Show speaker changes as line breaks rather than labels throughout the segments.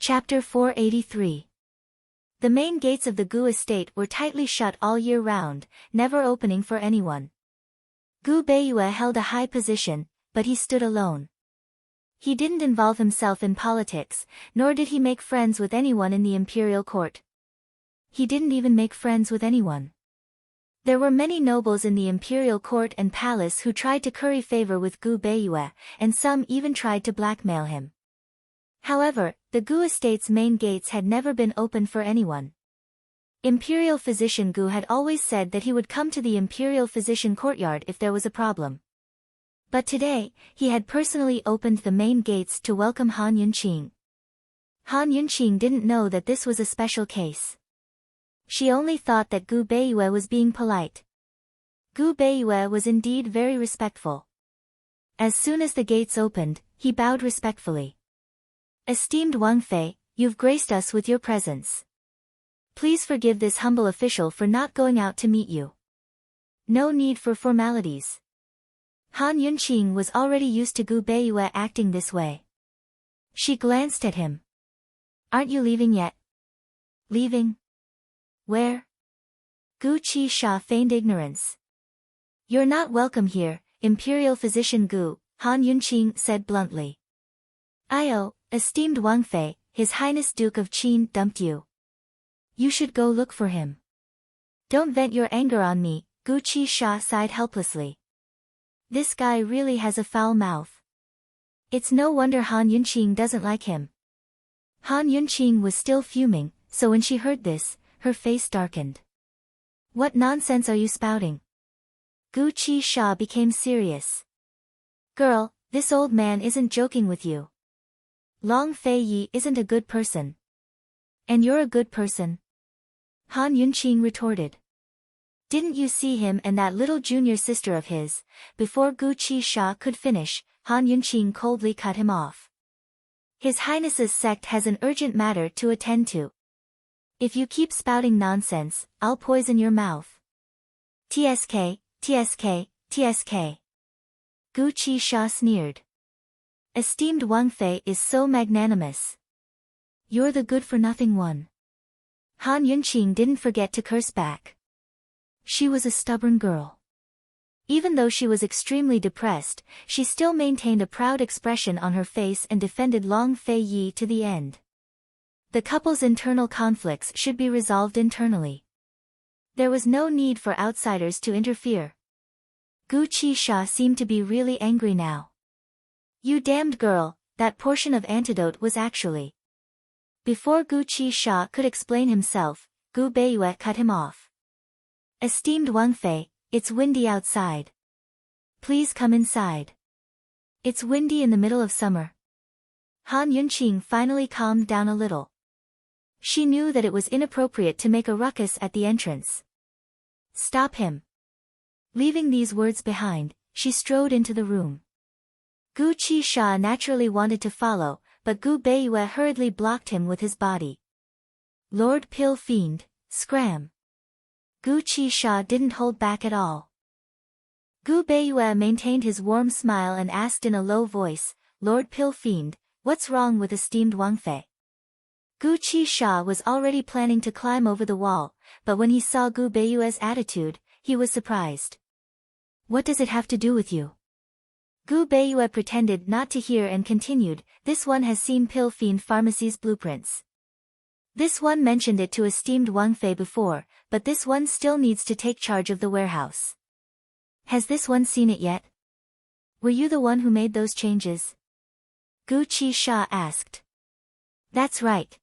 Chapter 483. The main gates of the Gu estate were tightly shut all year round, never opening for anyone. Gu Beiyue held a high position, but he stood alone. He didn't involve himself in politics, nor did he make friends with anyone in the imperial court. He didn't even make friends with anyone. There were many nobles in the imperial court and palace who tried to curry favor with Gu Beiyue, and some even tried to blackmail him. However, the Gu estate's main gates had never been opened for anyone. Imperial physician Gu had always said that he would come to the imperial physician courtyard if there was a problem. But today, he had personally opened the main gates to welcome Han Yunqing. Han Yunqing didn't know that this was a special case. She only thought that Gu Beiyue was being polite. Gu Beiyue was indeed very respectful. As soon as the gates opened, he bowed respectfully. Esteemed Wang Fei, you've graced us with your presence. Please forgive this humble official for not going out to meet you. No need for formalities. Han Yunqing was already used to Gu Beiyue acting this way. She glanced at him. Aren't you leaving yet? Leaving? Where? Gu Qisha feigned ignorance. You're not welcome here, Imperial Physician Gu, Han Yunqing said bluntly. Esteemed Wang Fei, His Highness Duke of Qin dumped you. You should go look for him. Don't vent your anger on me, Gu Qisha sighed helplessly. This guy really has a foul mouth. It's no wonder Han Yunqing doesn't like him. Han Yunqing was still fuming, so when she heard this, her face darkened. What nonsense are you spouting? Gu Qisha became serious. Girl, this old man isn't joking with you. Long Fei Yi isn't a good person. And you're a good person. Han Yunqing retorted. Didn't you see him and that little junior sister of his? Before Gu Qisha could finish, Han Yunqing coldly cut him off. His Highness's sect has an urgent matter to attend to. If you keep spouting nonsense, I'll poison your mouth. TSK, TSK, TSK. Gu Qisha sneered. Esteemed Wang Fei is so magnanimous. You're the good-for-nothing one. Han Yunqing didn't forget to curse back. She was a stubborn girl. Even though she was extremely depressed, she still maintained a proud expression on her face and defended Long Fei Yi to the end. The couple's internal conflicts should be resolved internally. There was no need for outsiders to interfere. Gu Qisha seemed to be really angry now. You damned girl, that portion of antidote was actually. Before Gu Qisha could explain himself, Gu Beiyue cut him off. Esteemed Wang Fei, it's windy outside. Please come inside. It's windy in the middle of summer. Han Yunqing finally calmed down a little. She knew that it was inappropriate to make a ruckus at the entrance. Stop him. Leaving these words behind, she strode into the room. Gu Qisha naturally wanted to follow, but Gu Beiyue hurriedly blocked him with his body. Lord Pill Fiend, scram. Gu Qisha didn't hold back at all. Gu Beiyue maintained his warm smile and asked in a low voice, Lord Pill Fiend, what's wrong with esteemed Wang Fei? Gu Qisha was already planning to climb over the wall, but when he saw Gu Beiyue's attitude, he was surprised. What does it have to do with you? Gu Beiyue pretended not to hear and continued, this one has seen Pill Fiend Pharmacy's blueprints. This one mentioned it to esteemed Wang Fei before, but this one still needs to take charge of the warehouse. Has this one seen it yet? Were you the one who made those changes? Gu Qisha asked. That's right.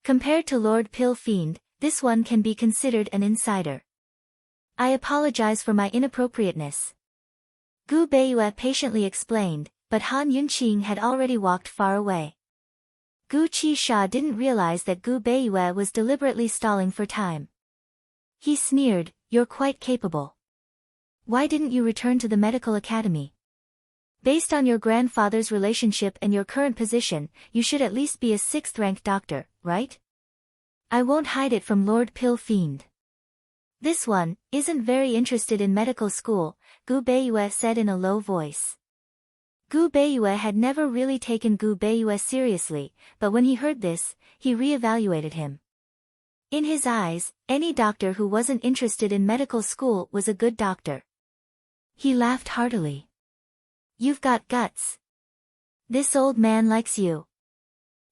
Compared to Lord Pill Fiend, this one can be considered an insider. I apologize for my inappropriateness. Gu Beiyue patiently explained, but Han Yunqing had already walked far away. Gu Qisha didn't realize that Gu Beiyue was deliberately stalling for time. He sneered, you're quite capable. Why didn't you return to the medical academy? Based on your grandfather's relationship and your current position, you should at least be a 6th-rank doctor, right? I won't hide it from Lord Pill Fiend. This one isn't very interested in medical school, Gu Beiyue said in a low voice. Gu Beiyue had never really taken Gu Beiyue seriously, but when he heard this, he re-evaluated him. In his eyes, any doctor who wasn't interested in medical school was a good doctor. He laughed heartily. "You've got guts. This old man likes you."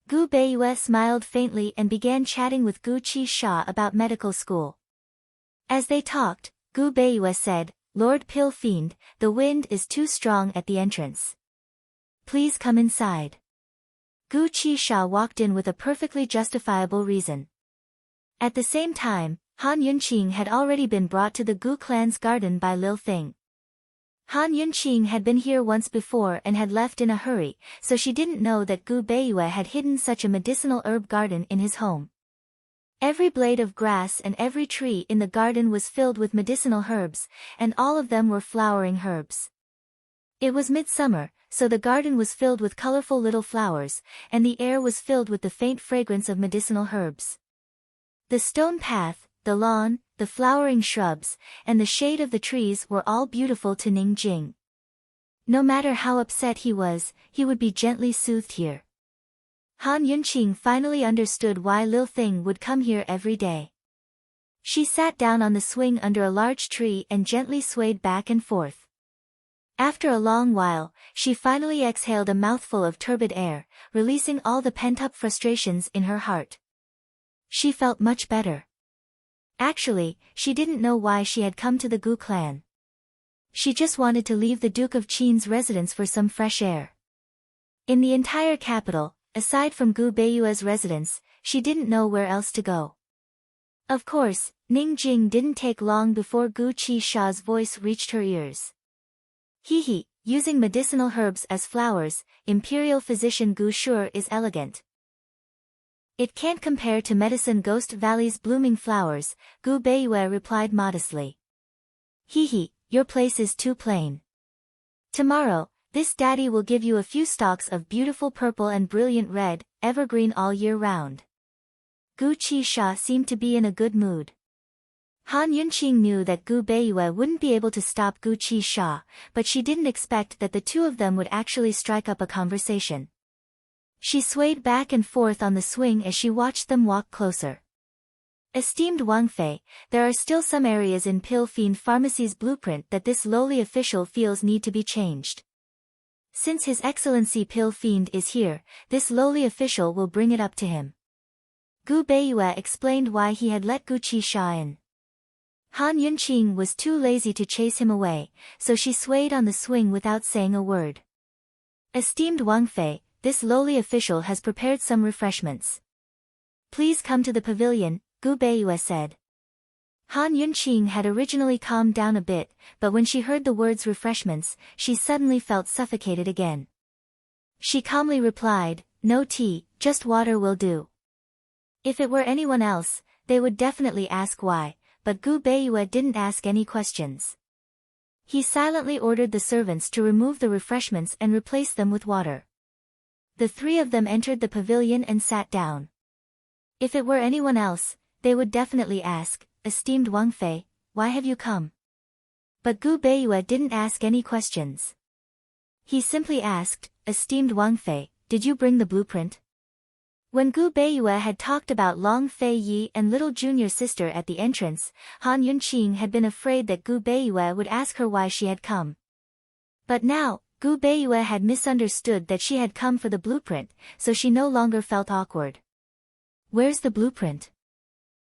Gu Beiyue smiled faintly and began chatting with Gu Qisha about medical school. As they talked, Gu Beiyue said, "Lord Pill Fiend, the wind is too strong at the entrance. Please come inside." Gu Qisha walked in with a perfectly justifiable reason. At the same time, Han Yunqing had already been brought to the Gu clan's garden by Lil Thing. Han Yunqing had been here once before and had left in a hurry, so she didn't know that Gu Beiyue had hidden such a medicinal herb garden in his home. Every blade of grass and every tree in the garden was filled with medicinal herbs, and all of them were flowering herbs. It was midsummer, so the garden was filled with colorful little flowers, and the air was filled with the faint fragrance of medicinal herbs. The stone path, the lawn, the flowering shrubs, and the shade of the trees were all beautiful to Ning Jing. No matter how upset he was, he would be gently soothed here. Han Yunqing finally understood why Lil Thing would come here every day. She sat down on the swing under a large tree and gently swayed back and forth. After a long while, she finally exhaled a mouthful of turbid air, releasing all the pent-up frustrations in her heart. She felt much better. Actually, she didn't know why she had come to the Gu clan. She just wanted to leave the Duke of Qin's residence for some fresh air. In the entire capital, aside from Gu Beiyue's residence, she didn't know where else to go. Of course, Ning Jing didn't take long before Gu Qisha's voice reached her ears. "Hehe, using medicinal herbs as flowers, Imperial Physician Gu sure is elegant. It can't compare to Medicine Ghost Valley's blooming flowers," Gu Beiyue replied modestly. "Hehe, your place is too plain. Tomorrow, this daddy will give you a few stalks of beautiful purple and brilliant red, evergreen all year round." Gu Qisha seemed to be in a good mood. Han Yunqing knew that Gu Beiyue wouldn't be able to stop Gu Qisha, but she didn't expect that the two of them would actually strike up a conversation. She swayed back and forth on the swing as she watched them walk closer. "Esteemed Wang Fei, there are still some areas in Pill Fiend Pharmacy's blueprint that this lowly official feels need to be changed. Since His Excellency Pill Fiend is here, this lowly official will bring it up to him." Gu Beiyue explained why he had let Gu Qisha in. Han Yunqing was too lazy to chase him away, so she swayed on the swing without saying a word. "Esteemed Wang Fei, this lowly official has prepared some refreshments. Please come to the pavilion," Gu Beiyue said. Han Yunqing had originally calmed down a bit, but when she heard the words refreshments, she suddenly felt suffocated again. She calmly replied, "No tea, just water will do." If it were anyone else, they would definitely ask why, but Gu Beiyue didn't ask any questions. He silently ordered the servants to remove the refreshments and replace them with water. The three of them entered the pavilion and sat down. If it were anyone else, they would definitely ask, "Esteemed Wang Fei, why have you come?" But Gu Beiyue didn't ask any questions. He simply asked, "Esteemed Wang Fei, did you bring the blueprint?" When Gu Beiyue had talked about Long Fei Yi and little junior sister at the entrance, Han Yunqing had been afraid that Gu Beiyue would ask her why she had come. But now, Gu Beiyue had misunderstood that she had come for the blueprint, so she no longer felt awkward. "Where's the blueprint?"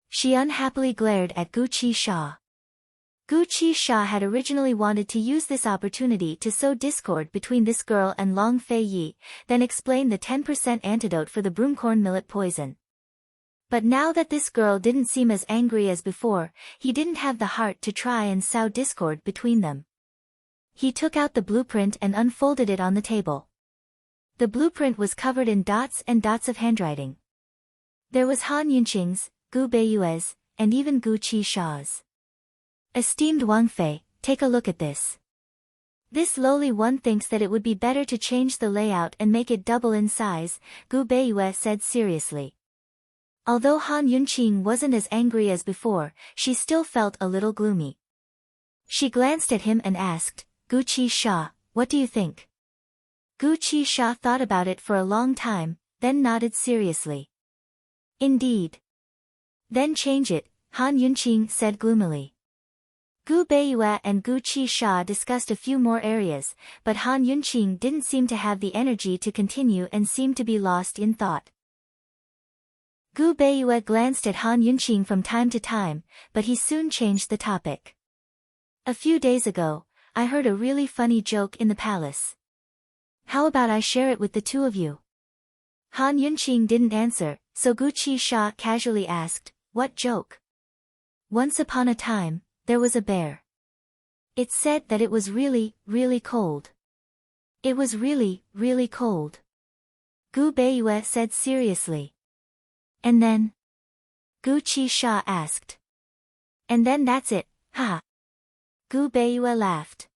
She unhappily glared at Gu Qisha. Gu Qisha had originally wanted to use this opportunity to sow discord between this girl and Long Fei Yi, then explain the 10% antidote for the broomcorn millet poison. But now that this girl didn't seem as angry as before, he didn't have the heart to try and sow discord between them. He took out the blueprint and unfolded it on the table. The blueprint was covered in dots and dots of handwriting. There was Han Yunqing's, Gu Beiyue's, and even Gu Qisha's. "Esteemed Wang Fei, take a look at this. This lowly one thinks that it would be better to change the layout and make it double in size," Gu Beiyue said seriously. Although Han Yunqing wasn't as angry as before, she still felt a little gloomy. She glanced at him and asked, "Gu Qisha, what do you think?" Gu Qisha thought about it for a long time, then nodded seriously. Indeed. Then change it, Han Yunqing said gloomily. Gu Beiyue and Gu Qisha discussed a few more areas, but Han Yunqing didn't seem to have the energy to continue and seemed to be lost in thought. Gu Beiyue glanced at Han Yunqing from time to time, but he soon changed the topic. A few days ago, I heard a really funny joke in the palace. How about I share it with the two of you? Han Yunqing didn't answer, so Gu Qisha casually asked, what joke? Once upon a time, there was a bear. It said that it was really, really cold. It was really, really cold. Gu Beiyue said seriously. And then? Gu Qisha asked. And then that's it, ha. Gu Beiyue laughed.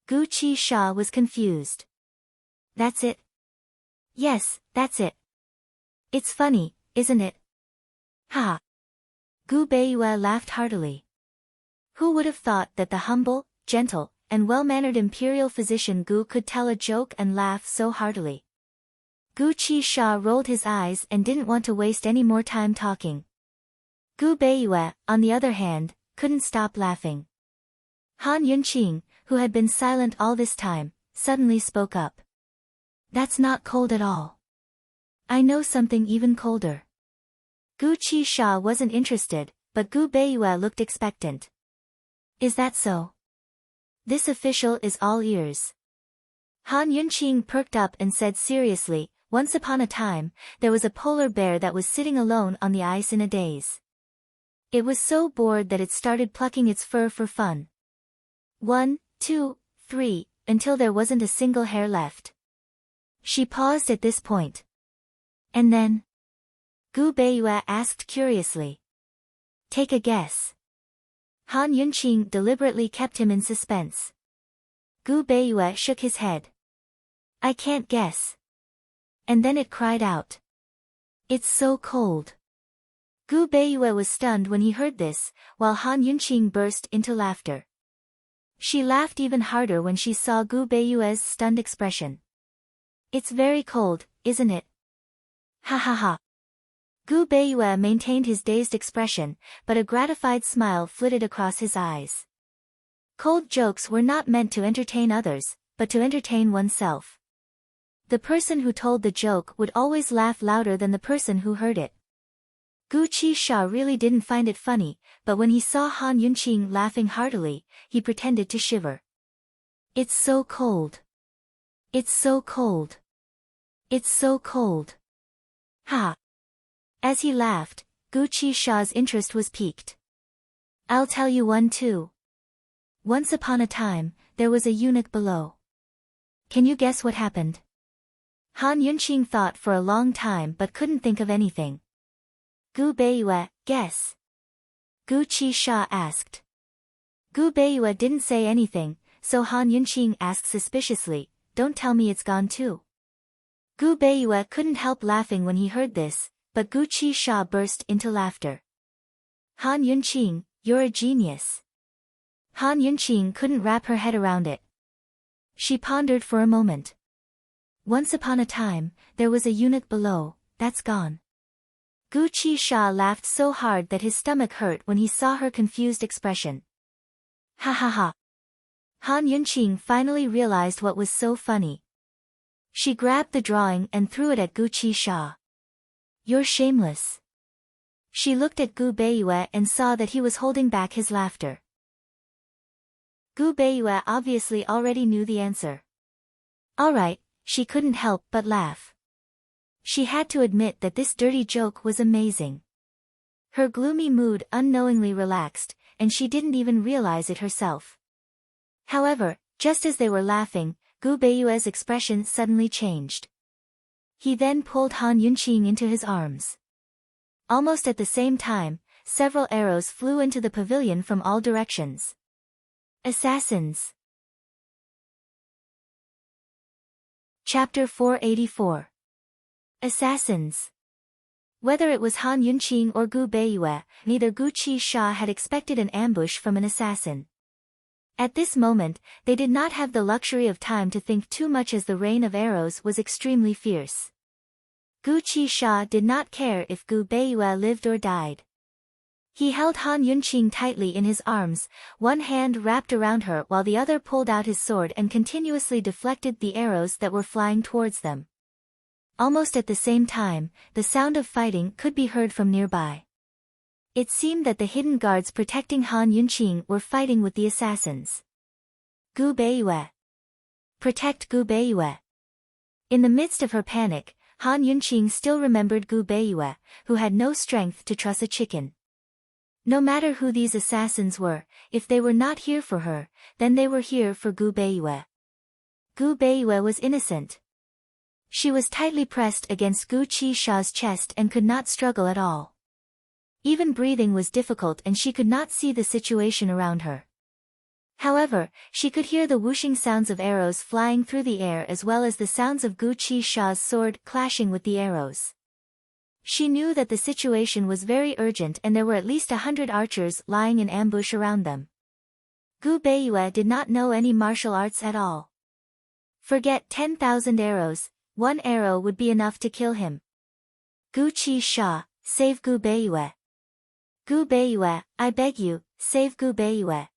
Gu Qisha was confused. That's it? Yes, that's it. It's funny, isn't it? Ha. Gu Beiyue laughed heartily. Who would have thought that the humble, gentle, and well-mannered imperial physician Gu could tell a joke and laugh so heartily? Gu Qisha rolled his eyes and didn't want to waste any more time talking. Gu Beiyue, on the other hand, couldn't stop laughing. Han Yunqing, who had been silent all this time, suddenly spoke up. That's not cold at all. I know something even colder. Gu Qisha wasn't interested, but Gu Beiyue looked expectant. Is that so? This official is all ears. Han Yunqing perked up and said seriously, once upon a time, there was a polar bear that was sitting alone on the ice in a daze. It was so bored that it started plucking its fur for fun. 1, 2, 3, until there wasn't a single hair left. She paused at this point. And then? Gu Beiyue asked curiously. Take a guess. Han Yunqing deliberately kept him in suspense. Gu Beiyue shook his head. I can't guess. And then it cried out. It's so cold. Gu Beiyue was stunned when he heard this, while Han Yunqing burst into laughter. She laughed even harder when she saw Gu Beiyue's stunned expression. It's very cold, isn't it? Ha ha ha. Gu Beiyue maintained his dazed expression, but a gratified smile flitted across his eyes. Cold jokes were not meant to entertain others, but to entertain oneself. The person who told the joke would always laugh louder than the person who heard it. Gu Qisha really didn't find it funny, but when he saw Han Yunqing laughing heartily, he pretended to shiver. It's so cold. It's so cold. It's so cold. Ha! As he laughed, Gu Qisha's interest was piqued. I'll tell you one too. Once upon a time, there was a eunuch below. Can you guess what happened? Han Yunqing thought for a long time but couldn't think of anything. Gu Beiyue, guess. Gu Qisha asked. Gu Beiyue didn't say anything, so Han Yunqing asked suspiciously, don't tell me it's gone too. Gu Beiyue couldn't help laughing when he heard this, but Gu Qisha burst into laughter. Han Yunqing, you're a genius. Han Yunqing couldn't wrap her head around it. She pondered for a moment. Once upon a time, there was a eunuch below, that's gone. Gu Qisha laughed so hard that his stomach hurt when he saw her confused expression. Ha ha ha. Han Yunqing finally realized what was so funny. She grabbed the drawing and threw it at Gu Qisha. You're shameless. She looked at Gu Beiyue and saw that he was holding back his laughter. Gu Beiyue obviously already knew the answer. All right, she couldn't help but laugh. She had to admit that this dirty joke was amazing. Her gloomy mood unknowingly relaxed, and she didn't even realize it herself. However, just as they were laughing, Gu Beiyue's expression suddenly changed. He then pulled Han Yunqing into his arms. Almost at the same time, several arrows flew into the pavilion from all directions. Assassins. Chapter 484. Assassins. Whether it was Han Yunqing or Gu Beiyue, neither Gu Qisha had expected an ambush from an assassin. At this moment, they did not have the luxury of time to think too much as the rain of arrows was extremely fierce. Gu Qisha did not care if Gu Beiyue lived or died. He held Han Yunqing tightly in his arms, one hand wrapped around her while the other pulled out his sword and continuously deflected the arrows that were flying towards them. Almost at the same time, the sound of fighting could be heard from nearby. It seemed that the hidden guards protecting Han Yunqing were fighting with the assassins. Gu Beiyue. Protect Gu Beiyue. In the midst of her panic, Han Yunqing still remembered Gu Beiyue, who had no strength to truss a chicken. No matter who these assassins were, if they were not here for her, then they were here for Gu Beiyue. Gu Beiyue was innocent. She was tightly pressed against Gu Qisha's chest and could not struggle at all. Even breathing was difficult and she could not see the situation around her. However, she could hear the whooshing sounds of arrows flying through the air as well as the sounds of Gu Qisha's sword clashing with the arrows. She knew that the situation was very urgent and there were at least 100 archers lying in ambush around them. Gu Beiyue did not know any martial arts at all. Forget 10,000 arrows, one arrow would be enough to kill him. Gu Qisha, save Gu Beiyue. Gu Beiyue, I beg you, save Gu Beiyue.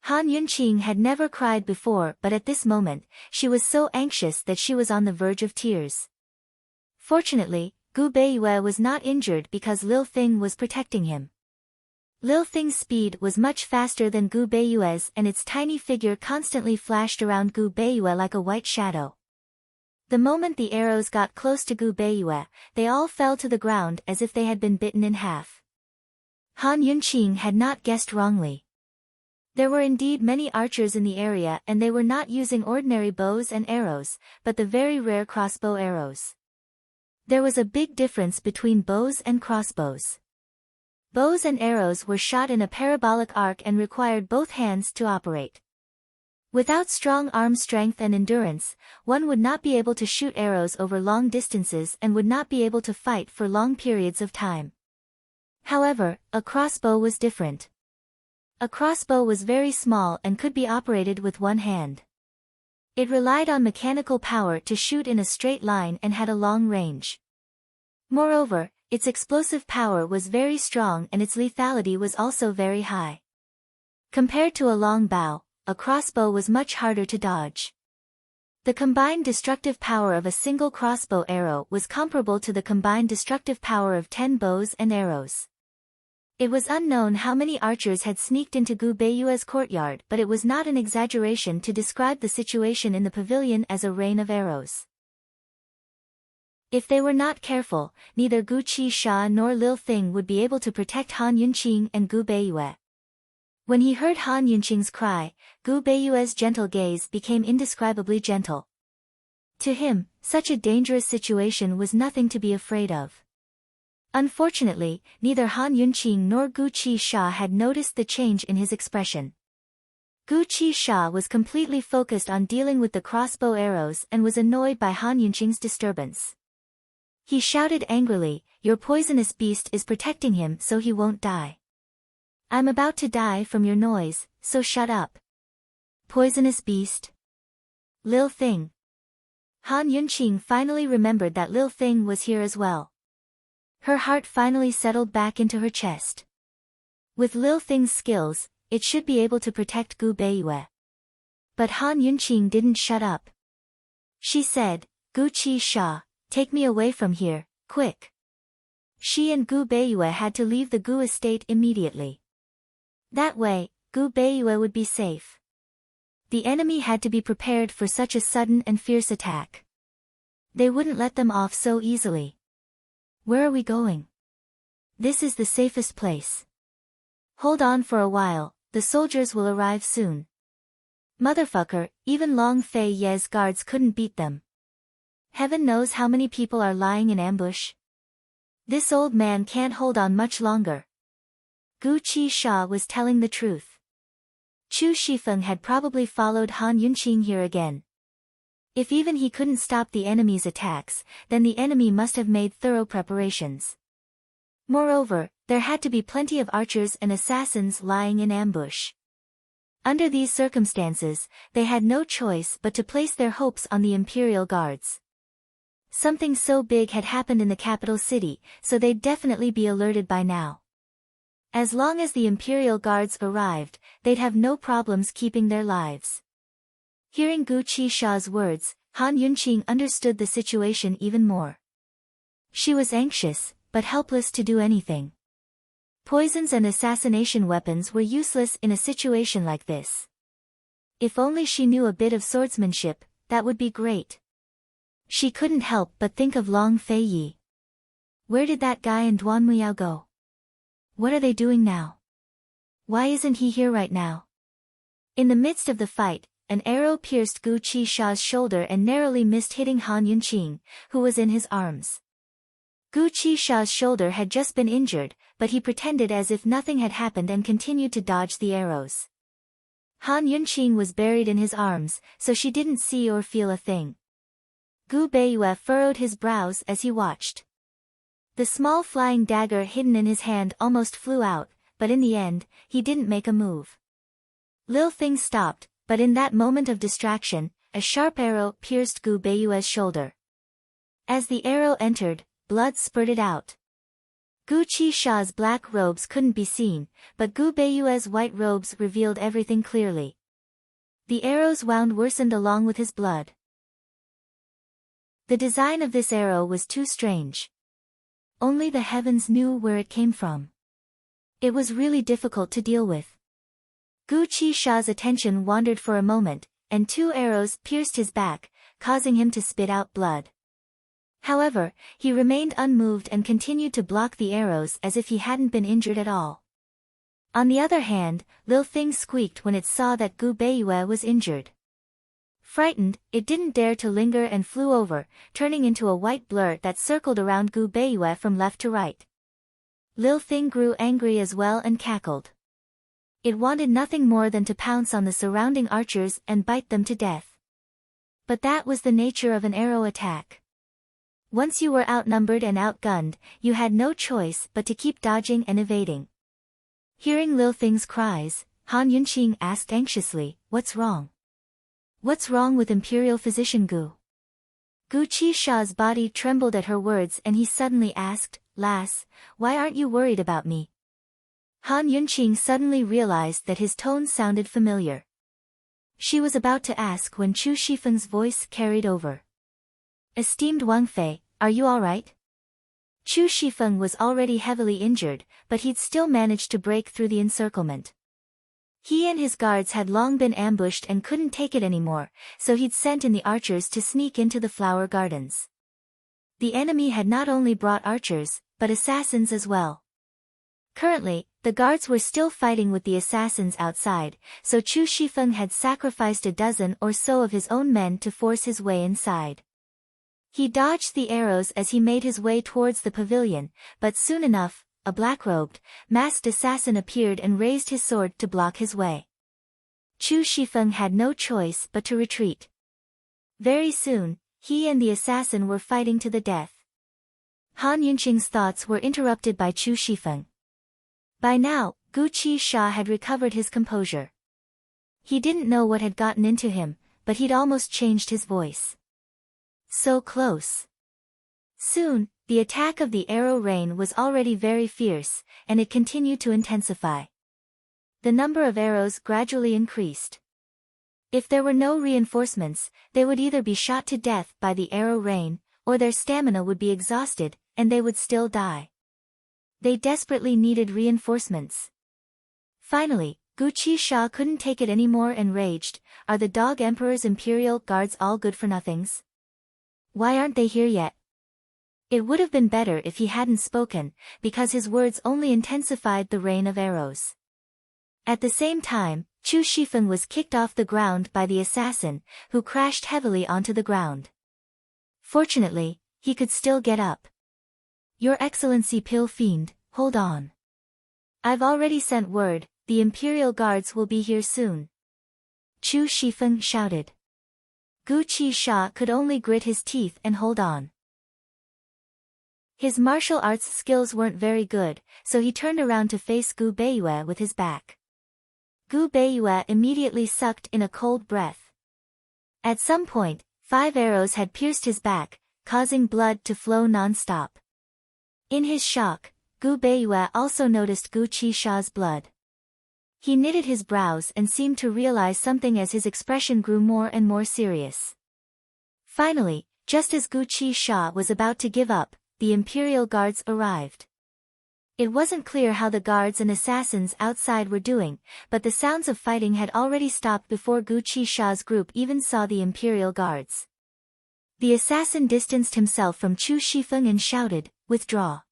Han Yunqing had never cried before, but at this moment, she was so anxious that she was on the verge of tears. Fortunately, Gu Beiyue was not injured because Lil Thing was protecting him. Lil Thing's speed was much faster than Gu Beiyue's and its tiny figure constantly flashed around Gu Beiyue like a white shadow. The moment the arrows got close to Gu Beiyue, they all fell to the ground as if they had been bitten in half. Han Yunqing had not guessed wrongly. There were indeed many archers in the area and they were not using ordinary bows and arrows, but the very rare crossbow arrows. There was a big difference between bows and crossbows. Bows and arrows were shot in a parabolic arc and required both hands to operate. Without strong arm strength and endurance, one would not be able to shoot arrows over long distances and would not be able to fight for long periods of time. However, a crossbow was different. A crossbow was very small and could be operated with one hand. It relied on mechanical power to shoot in a straight line and had a long range. Moreover, its explosive power was very strong and its lethality was also very high. Compared to a long bow, a crossbow was much harder to dodge. The combined destructive power of a single crossbow arrow was comparable to the combined destructive power of 10 bows and arrows. It was unknown how many archers had sneaked into Gu Beiyue's courtyard, but it was not an exaggeration to describe the situation in the pavilion as a rain of arrows. If they were not careful, neither Gu Qisha nor Lil Thing would be able to protect Han Yunqing and Gu Beiyue. When he heard Han Yunqing's cry, Gu Beiyue's gentle gaze became indescribably gentle. To him, such a dangerous situation was nothing to be afraid of. Unfortunately, neither Han Yunqing nor Gu Qisha had noticed the change in his expression. Gu Qisha was completely focused on dealing with the crossbow arrows and was annoyed by Han Yunqing's disturbance. He shouted angrily, "Your poisonous beast is protecting him so he won't die. I'm about to die from your noise, so shut up." Poisonous beast? Lil Thing. Han Yunqing finally remembered that Lil Thing was here as well. Her heart finally settled back into her chest. With Lil Thing's skills, it should be able to protect Gu Beiyue. But Han Yunqing didn't shut up. She said, "Gu Qisha, take me away from here, quick." She and Gu Beiyue had to leave the Gu estate immediately. That way, Gu Beiyue would be safe. The enemy had to be prepared for such a sudden and fierce attack. They wouldn't let them off so easily. Where are we going? This is the safest place. Hold on for a while, the soldiers will arrive soon. Motherfucker, even Long Fei Ye's guards couldn't beat them. Heaven knows how many people are lying in ambush. This old man can't hold on much longer. Gu Qisha was telling the truth. Chu Shifeng had probably followed Han Yunqing here again. If even he couldn't stop the enemy's attacks, then the enemy must have made thorough preparations. Moreover, there had to be plenty of archers and assassins lying in ambush. Under these circumstances, they had no choice but to place their hopes on the Imperial Guards. Something so big had happened in the capital city, so they'd definitely be alerted by now. As long as the Imperial Guards arrived, they'd have no problems keeping their lives. Hearing Gu Qisha's words, Han Yunqing understood the situation even more. She was anxious, but helpless to do anything. Poisons and assassination weapons were useless in a situation like this. If only she knew a bit of swordsmanship, that would be great. She couldn't help but think of Long Fei Yi. Where did that guy and Duan Muyao go? What are they doing now? Why isn't he here right now? In the midst of the fight, an arrow pierced Gu Qisha's shoulder and narrowly missed hitting Han Yunqing, who was in his arms. Gu Qisha's shoulder had just been injured, but he pretended as if nothing had happened and continued to dodge the arrows. Han Yunqing was buried in his arms, so she didn't see or feel a thing. Gu Beiyue furrowed his brows as he watched. The small flying dagger hidden in his hand almost flew out, but in the end, he didn't make a move. Lil Thing stopped, but in that moment of distraction, a sharp arrow pierced Gu Beiyue's shoulder. As the arrow entered, blood spurted out. Gu Qisha's black robes couldn't be seen, but Gu Beiyue's white robes revealed everything clearly. The arrow's wound worsened along with his blood. The design of this arrow was too strange. Only the heavens knew where it came from. It was really difficult to deal with. Gu Qisha's attention wandered for a moment, and two arrows pierced his back, causing him to spit out blood. However, he remained unmoved and continued to block the arrows as if he hadn't been injured at all. On the other hand, Lil Thing squeaked when it saw that Gu Beiyue was injured. Frightened, it didn't dare to linger and flew over, turning into a white blur that circled around Gu Beiyue from left to right. Lil Thing grew angry as well and cackled. It wanted nothing more than to pounce on the surrounding archers and bite them to death. But that was the nature of an arrow attack. Once you were outnumbered and outgunned, you had no choice but to keep dodging and evading. Hearing Lil Thing's cries, Han Yunqing asked anxiously, "What's wrong? What's wrong with Imperial Physician Gu?" Gu Qisha's body trembled at her words and he suddenly asked, "Lass, why aren't you worried about me?" Han Yunqing suddenly realized that his tone sounded familiar. She was about to ask when Chu Shifeng's voice carried over. "Esteemed Wang Fei, are you alright?" Chu Shifeng was already heavily injured, but he'd still managed to break through the encirclement. He and his guards had long been ambushed and couldn't take it anymore, so he'd sent in the archers to sneak into the flower gardens. The enemy had not only brought archers, but assassins as well. Currently, the guards were still fighting with the assassins outside, so Chu Shifeng had sacrificed a dozen or so of his own men to force his way inside. He dodged the arrows as he made his way towards the pavilion, but soon enough, a black-robed, masked assassin appeared and raised his sword to block his way. Chu Shifeng had no choice but to retreat. Very soon, he and the assassin were fighting to the death. Han Yunqing's thoughts were interrupted by Chu Shifeng. By now, Gu Qisha had recovered his composure. He didn't know what had gotten into him, but he'd almost changed his voice. So close. Soon, the attack of the arrow rain was already very fierce, and it continued to intensify. The number of arrows gradually increased. If there were no reinforcements, they would either be shot to death by the arrow rain, or their stamina would be exhausted, and they would still die. They desperately needed reinforcements. Finally, Gu Qisha couldn't take it anymore and raged, "Are the Dog Emperor's Imperial Guards all good for nothings? Why aren't they here yet?" It would have been better if he hadn't spoken, because his words only intensified the rain of arrows. At the same time, Chu Shifeng was kicked off the ground by the assassin, who crashed heavily onto the ground. Fortunately, he could still get up. "Your Excellency Pill Fiend, hold on. I've already sent word, the Imperial Guards will be here soon." Chu Shifeng shouted. Gu Qisha could only grit his teeth and hold on. His martial arts skills weren't very good, so he turned around to face Gu Beiyue with his back. Gu Beiyue immediately sucked in a cold breath. At some point, 5 arrows had pierced his back, causing blood to flow non-stop. In his shock, Gu Beiyue also noticed Gu Qisha's blood. He knitted his brows and seemed to realize something as his expression grew more and more serious. Finally, just as Gu Qisha was about to give up, the Imperial Guards arrived. It wasn't clear how the guards and assassins outside were doing, but the sounds of fighting had already stopped before Gu Qisha's group even saw the Imperial Guards. The assassin distanced himself from Chu Shifeng and shouted, "Withdraw."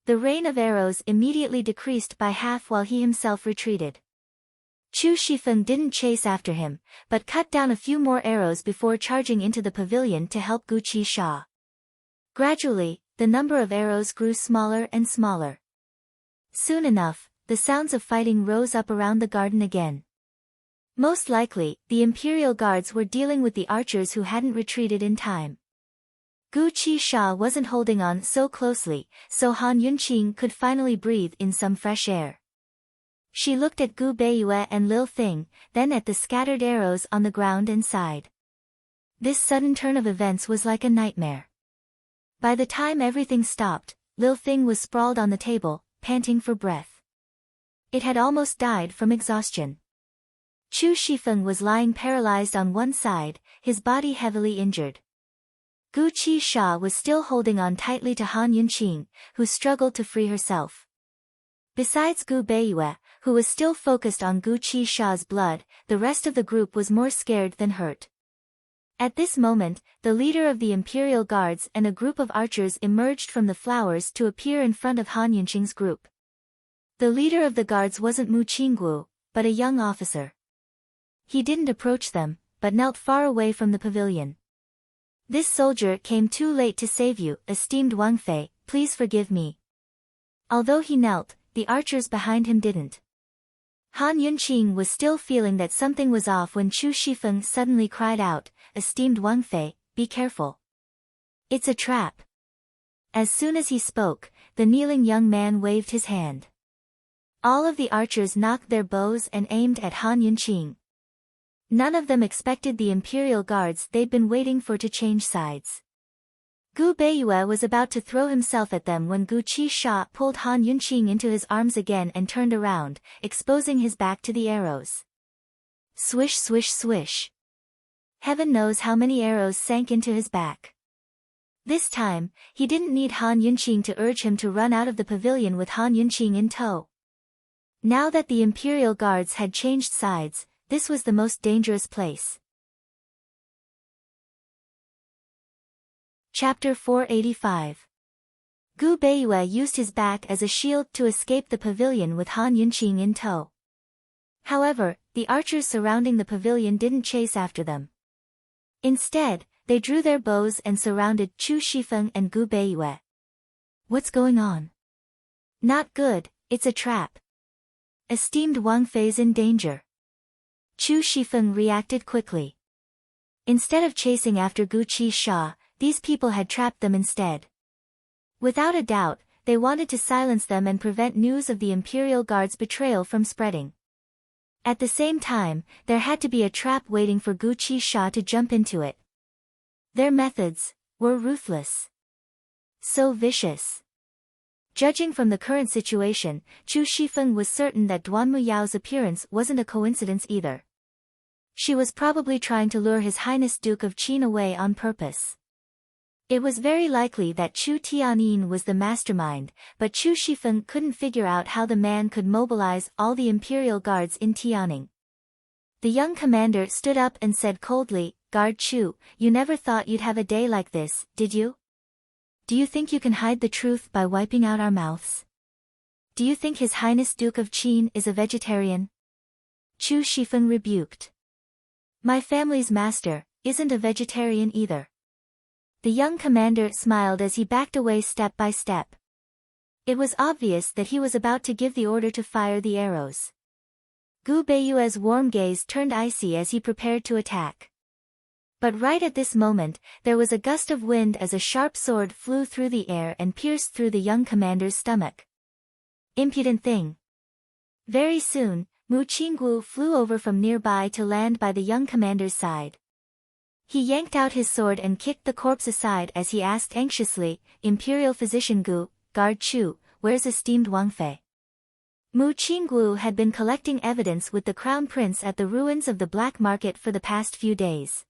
The rain of arrows immediately decreased by half while he himself retreated. Chu Shifeng didn't chase after him, but cut down a few more arrows before charging into the pavilion to help Gu Qisha. Gradually, the number of arrows grew smaller and smaller. Soon enough, the sounds of fighting rose up around the garden again. Most likely, the Imperial Guards were dealing with the archers who hadn't retreated in time. Gu Qisha wasn't holding on so closely, so Han Yunqing could finally breathe in some fresh air. She looked at Gu Beiyue and Lil Thing, then at the scattered arrows on the ground and sighed. This sudden turn of events was like a nightmare. By the time everything stopped, Lil Thing was sprawled on the table, panting for breath. It had almost died from exhaustion. Chu Shifeng was lying paralyzed on one side, his body heavily injured. Gu Qisha was still holding on tightly to Han Yunqing, who struggled to free herself. Besides Gu Beiyue, who was still focused on Gu Qisha's blood, the rest of the group was more scared than hurt. At this moment, the leader of the Imperial Guards and a group of archers emerged from the flowers to appear in front of Han Yunqing's group. The leader of the guards wasn't Mu Qingguo, but a young officer. He didn't approach them, but knelt far away from the pavilion. "This soldier came too late to save you, esteemed Wang Fei, please forgive me." Although he knelt, the archers behind him didn't. Han Yunqing was still feeling that something was off when Chu Shifeng suddenly cried out, "Esteemed Wang Fei, be careful. It's a trap." As soon as he spoke, the kneeling young man waved his hand. All of the archers knocked their bows and aimed at Han Yunqing. None of them expected the Imperial Guards they'd been waiting for to change sides. Gu Beiyue was about to throw himself at them when Gu Qisha pulled Han Yunqing into his arms again and turned around, exposing his back to the arrows. Swish swish swish. Heaven knows how many arrows sank into his back. This time, he didn't need Han Yunqing to urge him to run out of the pavilion with Han Yunqing in tow. Now that the Imperial Guards had changed sides, this was the most dangerous place. Chapter 485. Gu Beiyue used his back as a shield to escape the pavilion with Han Yunqing in tow. However, the archers surrounding the pavilion didn't chase after them. Instead, they drew their bows and surrounded Chu Shifeng and Gu Beiyue. "What's going on?" "Not good, it's a trap. Esteemed Wang Fei's in danger." Chu Shifeng reacted quickly. Instead of chasing after Gu Qisha, these people had trapped them instead. Without a doubt, they wanted to silence them and prevent news of the Imperial Guard's betrayal from spreading. At the same time, there had to be a trap waiting for Gu Qisha to jump into it. Their methods were ruthless. So vicious. Judging from the current situation, Chu Shifeng was certain that Duan Muyao's appearance wasn't a coincidence either. She was probably trying to lure His Highness Duke of Qin away on purpose. It was very likely that Chu Tianyin was the mastermind, but Chu Shifeng couldn't figure out how the man could mobilize all the Imperial Guards in Tianning. The young commander stood up and said coldly, "Guard Chu, you never thought you'd have a day like this, did you? Do you think you can hide the truth by wiping out our mouths? Do you think His Highness Duke of Qin is a vegetarian?" Chu Shifeng rebuked. "My family's master isn't a vegetarian either." The young commander smiled as he backed away step by step. It was obvious that he was about to give the order to fire the arrows. Gu Beiyue's warm gaze turned icy as he prepared to attack. But right at this moment, there was a gust of wind as a sharp sword flew through the air and pierced through the young commander's stomach. Impudent thing. Very soon, Mu Qinggu flew over from nearby to land by the young commander's side. He yanked out his sword and kicked the corpse aside as he asked anxiously, Imperial Physician Gu, Guard Chu, where's esteemed Wang Fei? Mu Qinggu had been collecting evidence with the crown prince at the ruins of the black market for the past few days.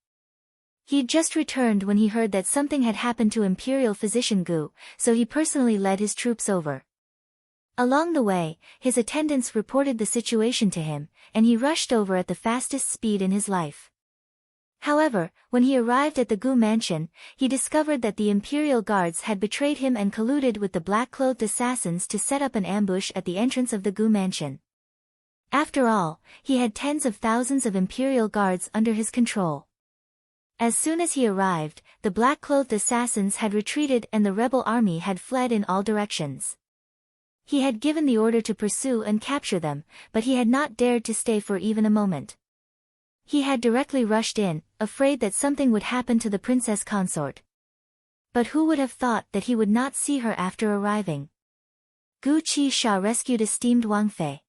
He'd just returned when he heard that something had happened to Imperial Physician Gu, so he personally led his troops over. Along the way, his attendants reported the situation to him, and he rushed over at the fastest speed in his life. However, when he arrived at the Gu mansion, he discovered that the Imperial guards had betrayed him and colluded with the black-clothed assassins to set up an ambush at the entrance of the Gu mansion. After all, he had tens of thousands of Imperial guards under his control. As soon as he arrived, the black-clothed assassins had retreated and the rebel army had fled in all directions. He had given the order to pursue and capture them, but he had not dared to stay for even a moment. He had directly rushed in, afraid that something would happen to the Princess Consort. But who would have thought that he would not see her after arriving? Gu Qisha rescued esteemed Wang Fei.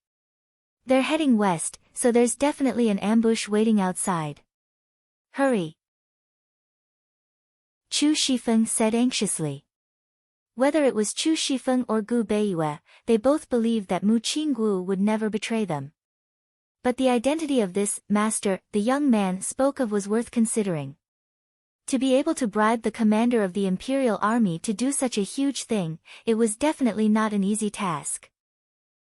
They're heading west, so there's definitely an ambush waiting outside. Hurry! Chu Shifeng said anxiously. Whether it was Chu Shifeng or Gu Beiyue, they both believed that Mu Qinggu would never betray them. But the identity of this master the young man spoke of was worth considering. To be able to bribe the commander of the imperial army to do such a huge thing, it was definitely not an easy task.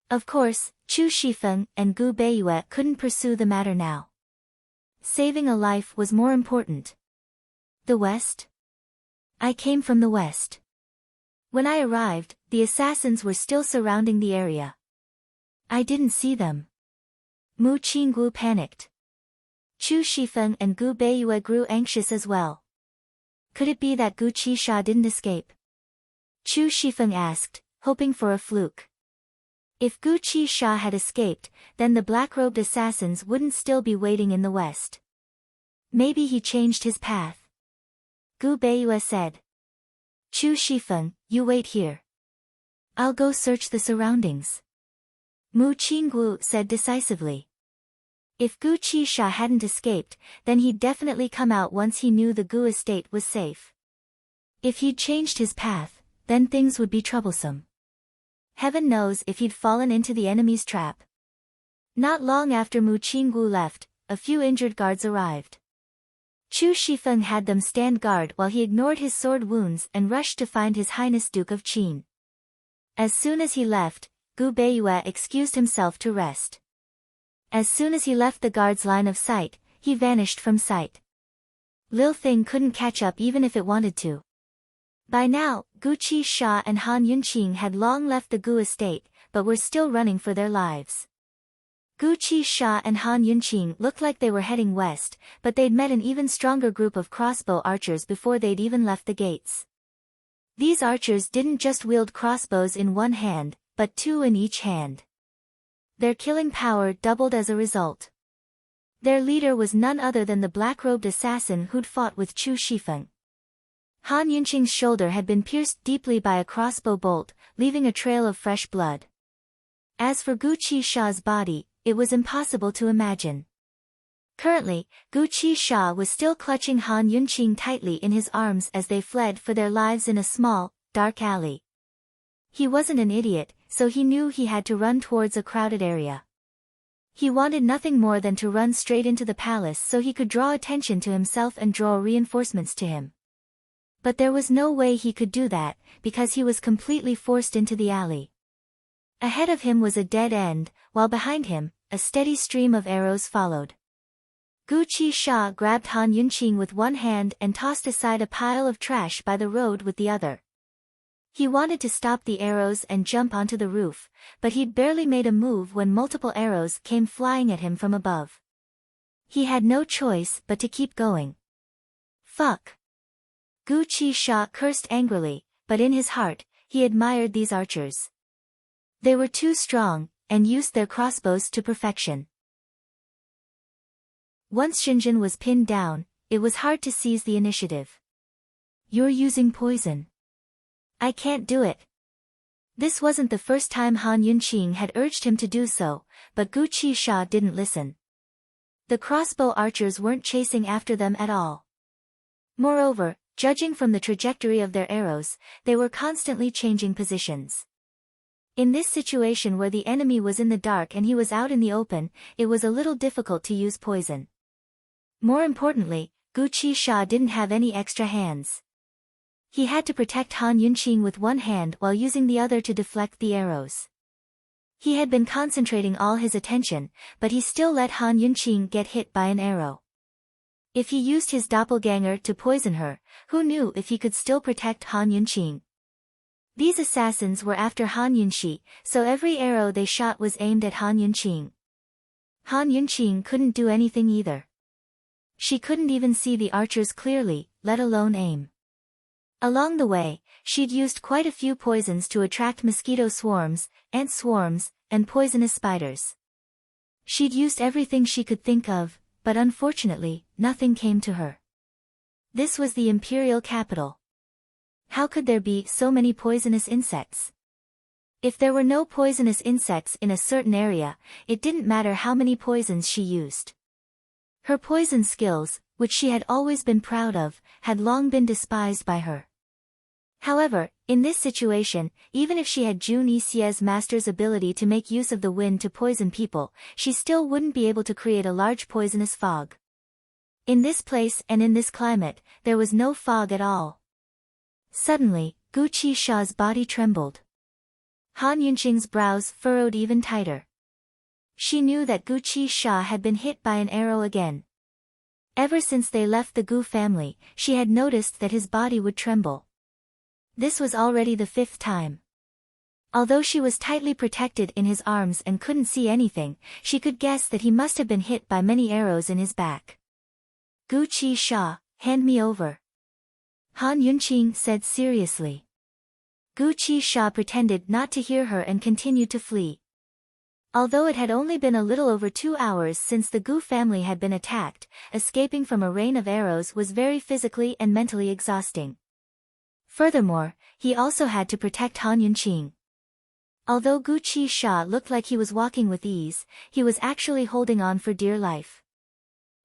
Of course, Chu Shifeng and Gu Beiyue couldn't pursue the matter now. Saving a life was more important. The west? I came from the west. When I arrived, the assassins were still surrounding the area. I didn't see them. Mu Qinggu panicked. Chu Shifeng and Gu Beiyue grew anxious as well. Could it be that Gu Qisha didn't escape? Chu Shifeng asked, hoping for a fluke. If Gu Qisha had escaped, then the black-robed assassins wouldn't still be waiting in the west. Maybe he changed his path. Gu Beiyue said. Chu Shifeng, you wait here. I'll go search the surroundings. Mu Qinggu said decisively. If Gu Qisha hadn't escaped, then he'd definitely come out once he knew the Gu estate was safe. If he'd changed his path, then things would be troublesome. Heaven knows if he'd fallen into the enemy's trap. Not long after Mu Qinggu left, a few injured guards arrived. Chu Shifeng had them stand guard while he ignored his sword wounds and rushed to find His Highness Duke of Qin. As soon as he left, Gu Beiyue excused himself to rest. As soon as he left the guard's line of sight, he vanished from sight. Lil Thing couldn't catch up even if it wanted to. By now, Gu Qisha and Han Yunqing had long left the Gu estate, but were still running for their lives. Gu Qisha and Han Yunqing looked like they were heading west, but they'd met an even stronger group of crossbow archers before they'd even left the gates. These archers didn't just wield crossbows in one hand, but two in each hand. Their killing power doubled as a result. Their leader was none other than the black-robed assassin who'd fought with Chu Shifeng. Han Yunqing's shoulder had been pierced deeply by a crossbow bolt, leaving a trail of fresh blood. As for Gu Qisha's body, it was impossible to imagine. Currently, Gu Qisha was still clutching Han Yunqing tightly in his arms as they fled for their lives in a small, dark alley. He wasn't an idiot, so he knew he had to run towards a crowded area. He wanted nothing more than to run straight into the palace so he could draw attention to himself and draw reinforcements to him. But there was no way he could do that, because he was completely forced into the alley. Ahead of him was a dead end, while behind him, a steady stream of arrows followed. Gu Qisha grabbed Han Yunqing with one hand and tossed aside a pile of trash by the road with the other. He wanted to stop the arrows and jump onto the roof, but he'd barely made a move when multiple arrows came flying at him from above. He had no choice but to keep going. Fuck! Gu Qisha cursed angrily, but in his heart, he admired these archers. They were too strong, and used their crossbows to perfection. Once Xinjin was pinned down, it was hard to seize the initiative. You're using poison. I can't do it. This wasn't the first time Han Yunqing had urged him to do so, but Gu Qisha didn't listen. The crossbow archers weren't chasing after them at all. Moreover, judging from the trajectory of their arrows, they were constantly changing positions. In this situation where the enemy was in the dark and he was out in the open, it was a little difficult to use poison. More importantly, Gu Qisha didn't have any extra hands. He had to protect Han Yunqing with one hand while using the other to deflect the arrows. He had been concentrating all his attention, but he still let Han Yunqing get hit by an arrow. If he used his doppelganger to poison her, who knew if he could still protect Han Yunqing? These assassins were after Han Yunqi, so every arrow they shot was aimed at Han Yunqing. Han Yunqing couldn't do anything either. She couldn't even see the archers clearly, let alone aim. Along the way, she'd used quite a few poisons to attract mosquito swarms, ant swarms, and poisonous spiders. She'd used everything she could think of, but unfortunately, nothing came to her. This was the imperial capital. How could there be so many poisonous insects? If there were no poisonous insects in a certain area, it didn't matter how many poisons she used. Her poison skills, which she had always been proud of, had long been despised by her. However, in this situation, even if she had Jun Yixie's master's ability to make use of the wind to poison people, she still wouldn't be able to create a large poisonous fog. In this place and in this climate, there was no fog at all. Suddenly, Gu Qisha's body trembled. Han Yunqing's brows furrowed even tighter. She knew that Gu Qisha had been hit by an arrow again. Ever since they left the Gu family, she had noticed that his body would tremble. This was already the 5th time. Although she was tightly protected in his arms and couldn't see anything, she could guess that he must have been hit by many arrows in his back. Gu Qisha, hand me over. Han Yunqing said seriously. Gu Qisha pretended not to hear her and continued to flee. Although it had only been a little over 2 hours since the Gu family had been attacked, escaping from a rain of arrows was very physically and mentally exhausting. Furthermore, he also had to protect Han Yunqing. Although Gu Qisha looked like he was walking with ease, he was actually holding on for dear life.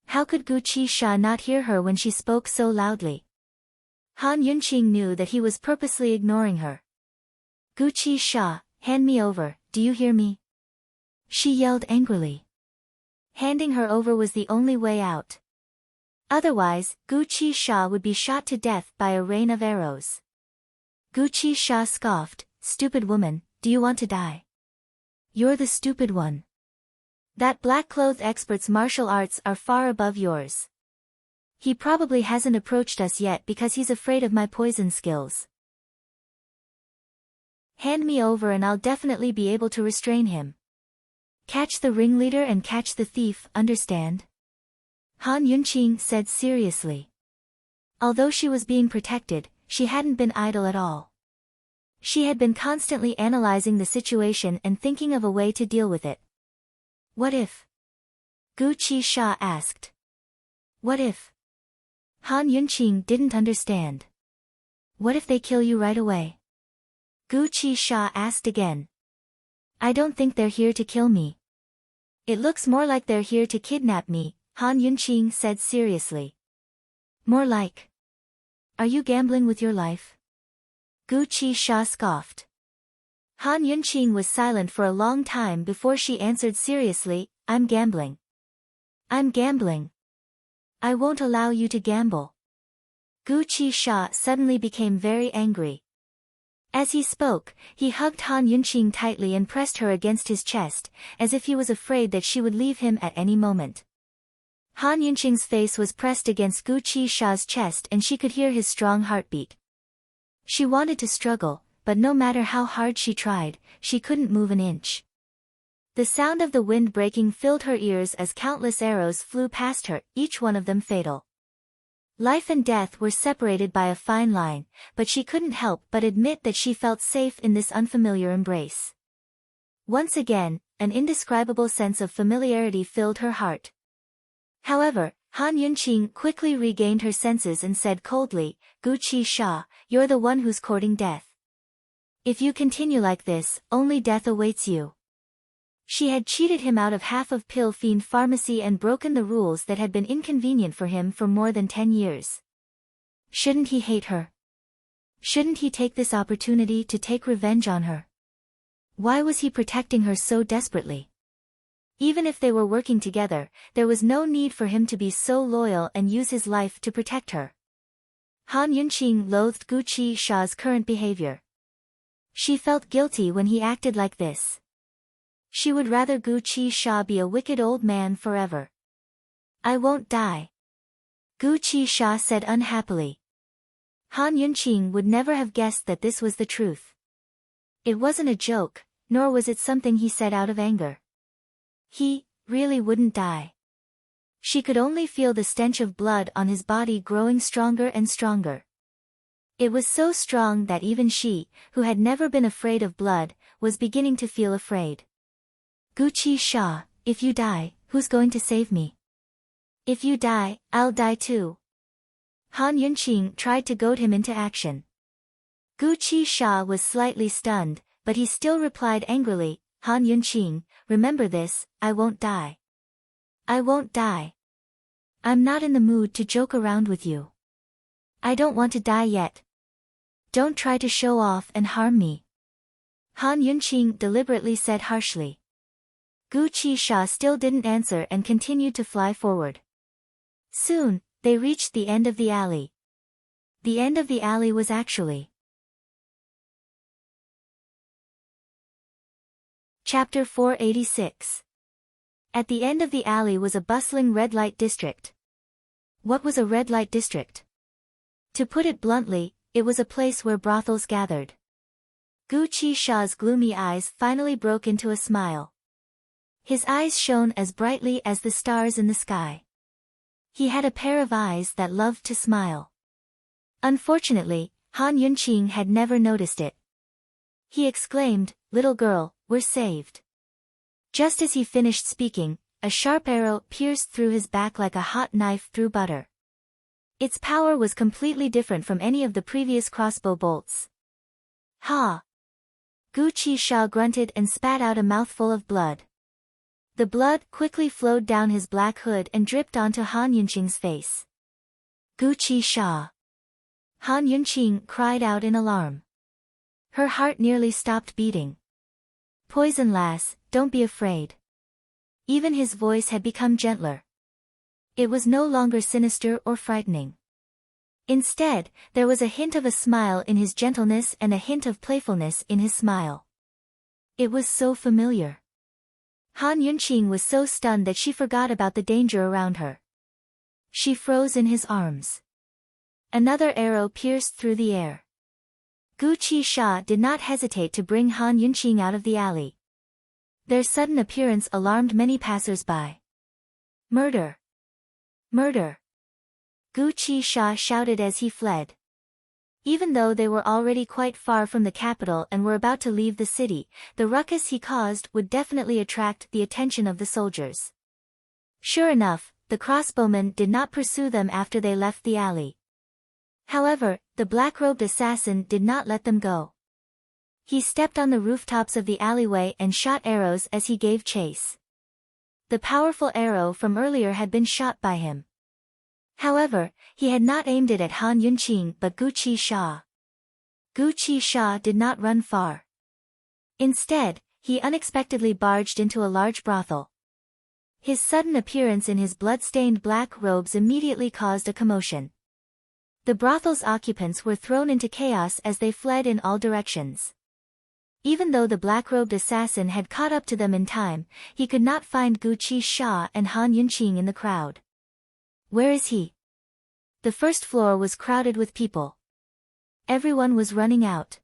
How could Gu Qisha not hear her when she spoke so loudly? Han Yunqing knew that he was purposely ignoring her. Gu Qisha, hand me over, do you hear me? She yelled angrily. Handing her over was the only way out. Otherwise, Gu Qisha would be shot to death by a rain of arrows. Gu Qisha scoffed, stupid woman, do you want to die? You're the stupid one. That black-clothed expert's martial arts are far above yours. He probably hasn't approached us yet because he's afraid of my poison skills. Hand me over and I'll definitely be able to restrain him. Catch the ringleader and catch the thief, understand? Han Yunqing said seriously. Although she was being protected, she hadn't been idle at all. She had been constantly analyzing the situation and thinking of a way to deal with it. What if? Gu Qisha asked. What if? Han Yunqing didn't understand. What if they kill you right away? Gu Qisha asked again. I don't think they're here to kill me. It looks more like they're here to kidnap me, Han Yunqing said seriously. More like. Are you gambling with your life? Gu Qisha scoffed. Han Yunqing was silent for a long time before she answered seriously, I'm gambling. I'm gambling. I won't allow you to gamble. Gu Qisha suddenly became very angry. As he spoke, he hugged Han Yunqing tightly and pressed her against his chest, as if he was afraid that she would leave him at any moment. Han Yunqing's face was pressed against Gu Qisha's chest and she could hear his strong heartbeat. She wanted to struggle, but no matter how hard she tried, she couldn't move an inch. The sound of the wind breaking filled her ears as countless arrows flew past her, each one of them fatal. Life and death were separated by a fine line, but she couldn't help but admit that she felt safe in this unfamiliar embrace. Once again, an indescribable sense of familiarity filled her heart. However, Han Yunqing quickly regained her senses and said coldly, Gu Qisha, you're the one who's courting death. If you continue like this, only death awaits you. She had cheated him out of half of Pill Fiend Pharmacy and broken the rules that had been inconvenient for him for more than 10 years. Shouldn't he hate her? Shouldn't he take this opportunity to take revenge on her? Why was he protecting her so desperately? Even if they were working together, there was no need for him to be so loyal and use his life to protect her. Han Yunqing loathed Gu Qi-sha's current behavior. She felt guilty when he acted like this. She would rather Gu Qi-sha be a wicked old man forever. I won't die, Gu Qi-sha said unhappily. Han Yunqing would never have guessed that this was the truth. It wasn't a joke, nor was it something he said out of anger. He really wouldn't die. She could only feel the stench of blood on his body growing stronger and stronger. It was so strong that even she, who had never been afraid of blood, was beginning to feel afraid. Gu Qi-sha, if you die, who's going to save me? If you die, I'll die too. Han Yunqing tried to goad him into action. Gu Qi-sha was slightly stunned, but he still replied angrily, Han Yunqing, remember this, I won't die. I won't die. I'm not in the mood to joke around with you. I don't want to die yet. Don't try to show off and harm me. Han Yunqing deliberately said harshly. Gu Qi-sha still didn't answer and continued to fly forward. Soon, they reached the end of the alley. The end of the alley was actually Chapter 486. At the end of the alley was a bustling red light district. What was a red light district? To put it bluntly, it was a place where brothels gathered. Gu Qi-sha's gloomy eyes finally broke into a smile. His eyes shone as brightly as the stars in the sky. He had a pair of eyes that loved to smile. Unfortunately, Han Yunqing had never noticed it. He exclaimed, "Little girl, we're saved." Just as he finished speaking, a sharp arrow pierced through his back like a hot knife through butter. Its power was completely different from any of the previous crossbow bolts. Ha! Gu Qi-sha grunted and spat out a mouthful of blood. The blood quickly flowed down his black hood and dripped onto Han Yunqing's face. Gu Qi-sha! Han Yunqing cried out in alarm. Her heart nearly stopped beating. Poison lass, don't be afraid. Even his voice had become gentler. It was no longer sinister or frightening. Instead, there was a hint of a smile in his gentleness and a hint of playfulness in his smile. It was so familiar. Han Yunqing was so stunned that she forgot about the danger around her. She froze in his arms. Another arrow pierced through the air. Gu Qi-sha did not hesitate to bring Han Yunqing out of the alley. Their sudden appearance alarmed many passers-by. Murder! Murder! Gu Qi-sha shouted as he fled. Even though they were already quite far from the capital and were about to leave the city, the ruckus he caused would definitely attract the attention of the soldiers. Sure enough, the crossbowmen did not pursue them after they left the alley. However, the black-robed assassin did not let them go. He stepped on the rooftops of the alleyway and shot arrows as he gave chase. The powerful arrow from earlier had been shot by him. However, he had not aimed it at Han Yunqing but Gu Qi-sha. Gu Qi-sha did not run far. Instead, he unexpectedly barged into a large brothel. His sudden appearance in his blood-stained black robes immediately caused a commotion. The brothel's occupants were thrown into chaos as they fled in all directions. Even though the black-robed assassin had caught up to them in time, he could not find Gu Qi-sha and Han Yunqing in the crowd. Where is he? The first floor was crowded with people. Everyone was running out.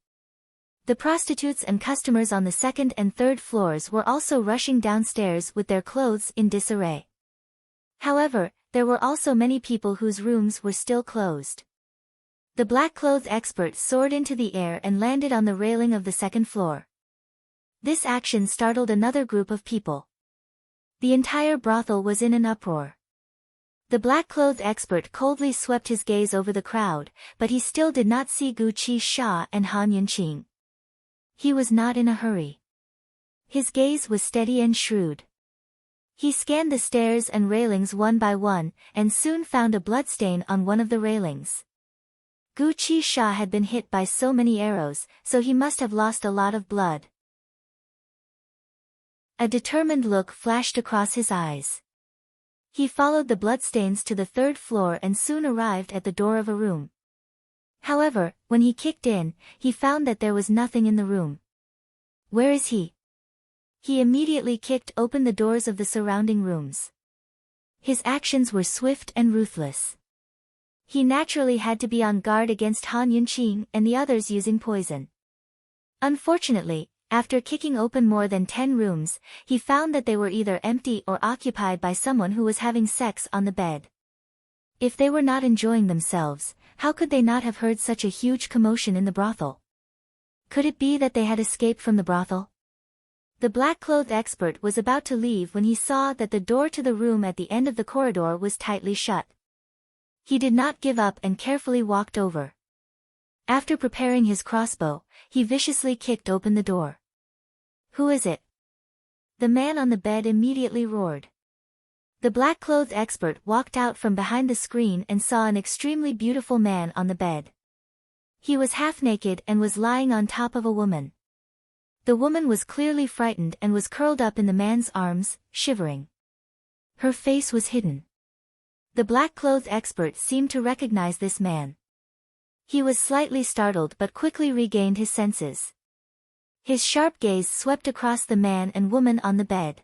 The prostitutes and customers on the second and third floors were also rushing downstairs with their clothes in disarray. However, there were also many people whose rooms were still closed. The black-clothed expert soared into the air and landed on the railing of the second floor. This action startled another group of people. The entire brothel was in an uproar. The black-clothed expert coldly swept his gaze over the crowd, but he still did not see Gu Qi-sha and Han Yunqing. He was not in a hurry. His gaze was steady and shrewd. He scanned the stairs and railings one by one, and soon found a bloodstain on one of the railings. Gu Qi had been hit by so many arrows, so he must have lost a lot of blood. A determined look flashed across his eyes. He followed the bloodstains to the third floor and soon arrived at the door of a room. However, when he kicked in, he found that there was nothing in the room. Where is he? He immediately kicked open the doors of the surrounding rooms. His actions were swift and ruthless. He naturally had to be on guard against Han Yunqing and the others using poison. Unfortunately, after kicking open more than 10 rooms, he found that they were either empty or occupied by someone who was having sex on the bed. If they were not enjoying themselves, how could they not have heard such a huge commotion in the brothel? Could it be that they had escaped from the brothel? The black-clothed expert was about to leave when he saw that the door to the room at the end of the corridor was tightly shut. He did not give up and carefully walked over. After preparing his crossbow, he viciously kicked open the door. "Who is it?" The man on the bed immediately roared. The black-clothed expert walked out from behind the screen and saw an extremely beautiful man on the bed. He was half-naked and was lying on top of a woman. The woman was clearly frightened and was curled up in the man's arms, shivering. Her face was hidden. The black-clothed expert seemed to recognize this man. He was slightly startled but quickly regained his senses. His sharp gaze swept across the man and woman on the bed.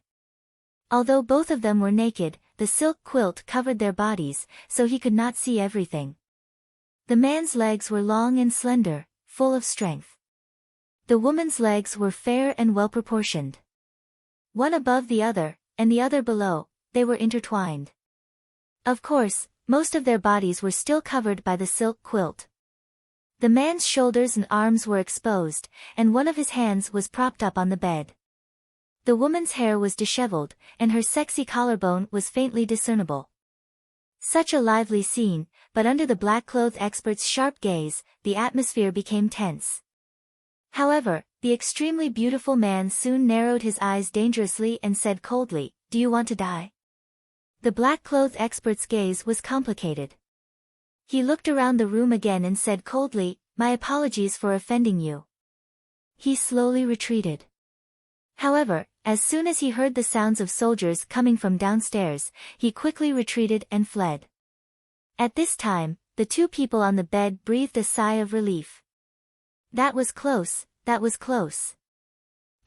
Although both of them were naked, the silk quilt covered their bodies, so he could not see everything. The man's legs were long and slender, full of strength. The woman's legs were fair and well-proportioned. One above the other, and the other below, they were intertwined. Of course, most of their bodies were still covered by the silk quilt. The man's shoulders and arms were exposed, and one of his hands was propped up on the bed. The woman's hair was disheveled, and her sexy collarbone was faintly discernible. Such a lively scene, but under the black-clothed expert's sharp gaze, the atmosphere became tense. However, the extremely beautiful man soon narrowed his eyes dangerously and said coldly, "Do you want to die?" The black-clothed expert's gaze was complicated. He looked around the room again and said coldly, "My apologies for offending you." He slowly retreated. However, as soon as he heard the sounds of soldiers coming from downstairs, he quickly retreated and fled. At this time, the two people on the bed breathed a sigh of relief. That was close, that was close.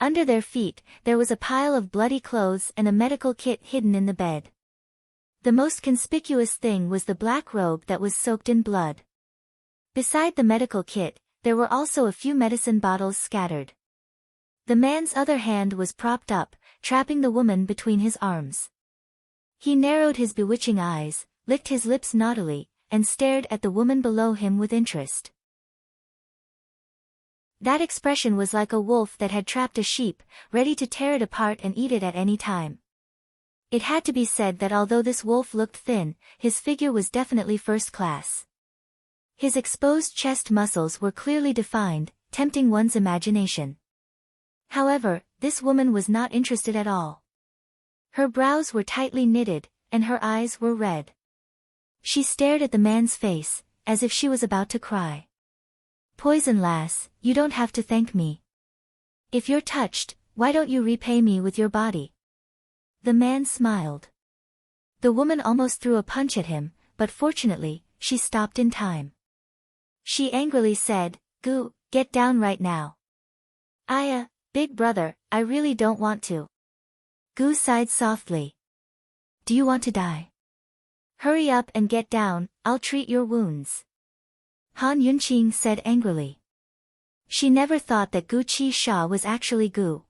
Under their feet, there was a pile of bloody clothes and a medical kit hidden in the bed. The most conspicuous thing was the black robe that was soaked in blood. Beside the medical kit, there were also a few medicine bottles scattered. The man's other hand was propped up, trapping the woman between his arms. He narrowed his bewitching eyes, licked his lips naughtily, and stared at the woman below him with interest. That expression was like a wolf that had trapped a sheep, ready to tear it apart and eat it at any time. It had to be said that although this wolf looked thin, his figure was definitely first class. His exposed chest muscles were clearly defined, tempting one's imagination. However, this woman was not interested at all. Her brows were tightly knitted, and her eyes were red. She stared at the man's face, as if she was about to cry. "Poison lass, you don't have to thank me. If you're touched, why don't you repay me with your body?" The man smiled. The woman almost threw a punch at him, but fortunately, she stopped in time. She angrily said, "Gu, get down right now." Big brother, I really don't want to." Gu sighed softly. "Do you want to die? Hurry up and get down, I'll treat your wounds." Han Yunqing said angrily. She never thought that Gu Qi was actually Gu.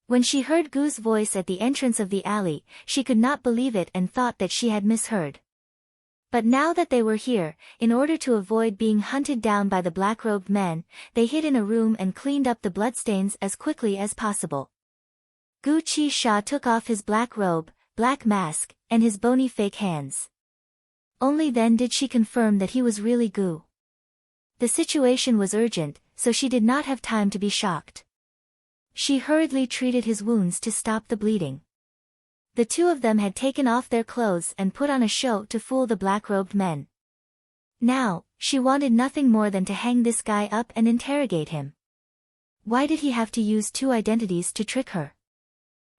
When she heard Gu's voice at the entrance of the alley, she could not believe it and thought that she had misheard. But now that they were here, in order to avoid being hunted down by the black-robed men, they hid in a room and cleaned up the bloodstains as quickly as possible. Gu Qi took off his black robe, black mask, and his bony fake hands. Only then did she confirm that he was really Gu. The situation was urgent, so she did not have time to be shocked. She hurriedly treated his wounds to stop the bleeding. The two of them had taken off their clothes and put on a show to fool the black-robed men. Now, she wanted nothing more than to hang this guy up and interrogate him. Why did he have to use two identities to trick her?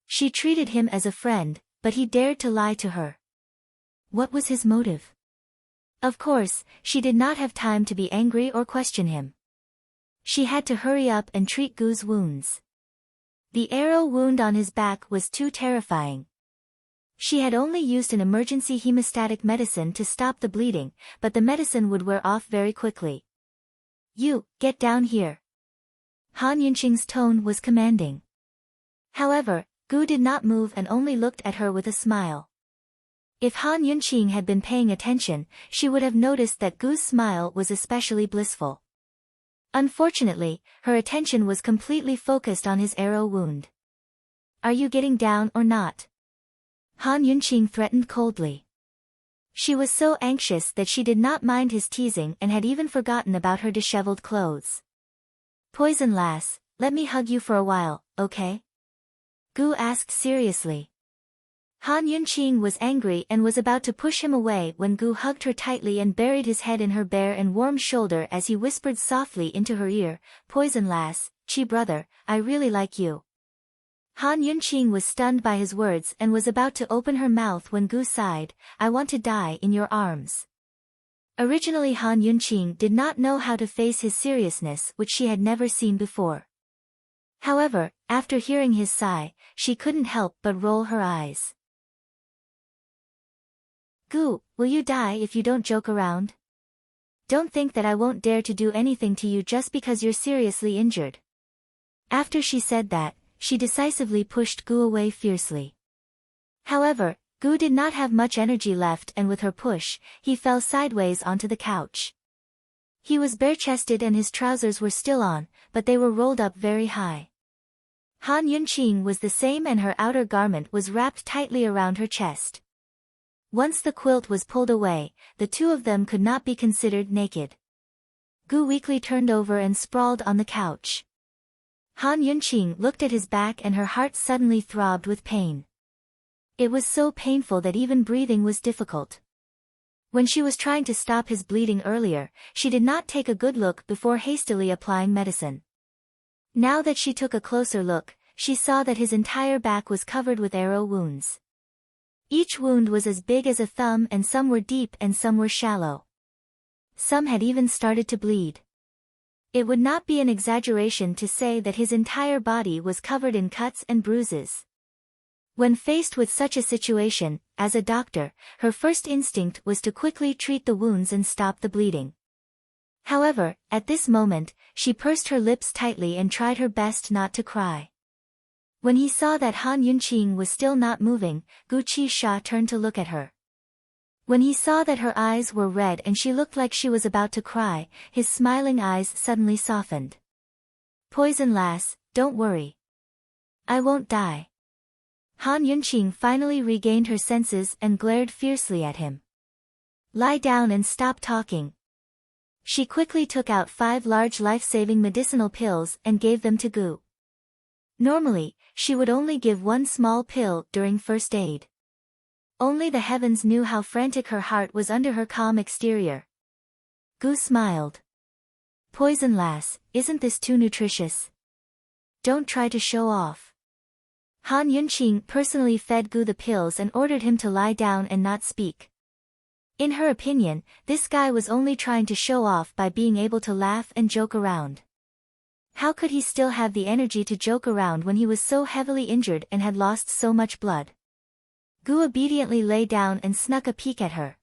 She treated him as a friend, but he dared to lie to her. What was his motive? Of course, she did not have time to be angry or question him. She had to hurry up and treat Gu's wounds. The arrow wound on his back was too terrifying. She had only used an emergency hemostatic medicine to stop the bleeding, but the medicine would wear off very quickly. You, get down here. Han Yunqing's tone was commanding. However, Gu did not move and only looked at her with a smile. If Han Yunqing had been paying attention, she would have noticed that Gu's smile was especially blissful. Unfortunately, her attention was completely focused on his arrow wound. Are you getting down or not? Han Yunqing threatened coldly. She was so anxious that she did not mind his teasing and had even forgotten about her disheveled clothes. Poison lass, let me hug you for a while, okay? Gu asked seriously. Han Yunqing was angry and was about to push him away when Gu hugged her tightly and buried his head in her bare and warm shoulder as he whispered softly into her ear, Poison lass, Chi brother, I really like you. Han Yunqing was stunned by his words and was about to open her mouth when Gu sighed, I want to die in your arms. Originally Han Yunqing did not know how to face his seriousness, which she had never seen before. However, after hearing his sigh, she couldn't help but roll her eyes. Gu, will you die if you don't joke around? Don't think that I won't dare to do anything to you just because you're seriously injured. After she said that, she decisively pushed Gu away fiercely. However, Gu did not have much energy left and with her push, he fell sideways onto the couch. He was bare-chested and his trousers were still on, but they were rolled up very high. Han Yunqing was the same and her outer garment was wrapped tightly around her chest. Once the quilt was pulled away, the two of them could not be considered naked. Gu weakly turned over and sprawled on the couch. Han Yunqing looked at his back and her heart suddenly throbbed with pain. It was so painful that even breathing was difficult. When she was trying to stop his bleeding earlier, she did not take a good look before hastily applying medicine. Now that she took a closer look, she saw that his entire back was covered with arrow wounds. Each wound was as big as a thumb and some were deep and some were shallow. Some had even started to bleed. It would not be an exaggeration to say that his entire body was covered in cuts and bruises. When faced with such a situation, as a doctor, her first instinct was to quickly treat the wounds and stop the bleeding. However, at this moment, she pursed her lips tightly and tried her best not to cry. When he saw that Han Yunqing was still not moving, Gu Qisha turned to look at her. When he saw that her eyes were red and she looked like she was about to cry, his smiling eyes suddenly softened. Poison lass, don't worry. I won't die. Han Yunqing finally regained her senses and glared fiercely at him. Lie down and stop talking. She quickly took out 5 large life-saving medicinal pills and gave them to Gu. Normally, she would only give 1 small pill during first aid. Only the heavens knew how frantic her heart was under her calm exterior. Gu smiled. Poison lass, isn't this too nutritious? Don't try to show off. Han Yunqing personally fed Gu the pills and ordered him to lie down and not speak. In her opinion, this guy was only trying to show off by being able to laugh and joke around. How could he still have the energy to joke around when he was so heavily injured and had lost so much blood? Gu obediently lay down and snuck a peek at her.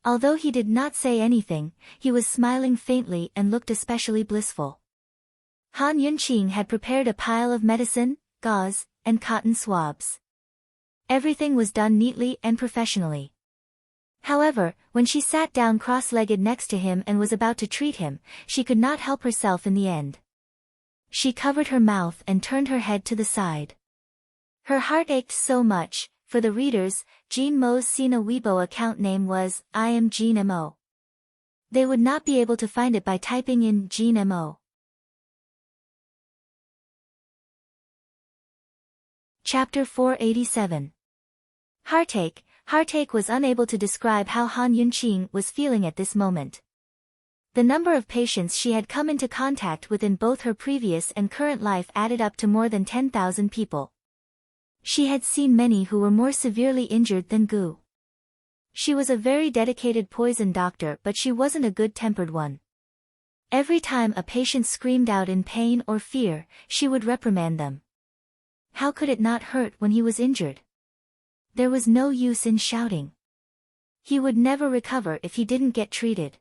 Although he did not say anything, he was smiling faintly and looked especially blissful. Han Yunqing had prepared a pile of medicine, gauze, and cotton swabs. Everything was done neatly and professionally. However, when she sat down cross-legged next to him and was about to treat him, she could not help herself in the end. She covered her mouth and turned her head to the side. Her heart ached so much. For the readers, Jean Mo's Sina Weibo account name was, I am Jean Mo. They would not be able to find it by typing in Jean Mo. Chapter 487. Heartache. Heartache was unable to describe how Han Yunqing was feeling at this moment. The number of patients she had come into contact with in both her previous and current life added up to more than 10,000 people. She had seen many who were more severely injured than Gu. She was a very dedicated poison doctor, but she wasn't a good-tempered one. Every time a patient screamed out in pain or fear, she would reprimand them. How could it not hurt when he was injured? There was no use in shouting. He would never recover if he didn't get treated.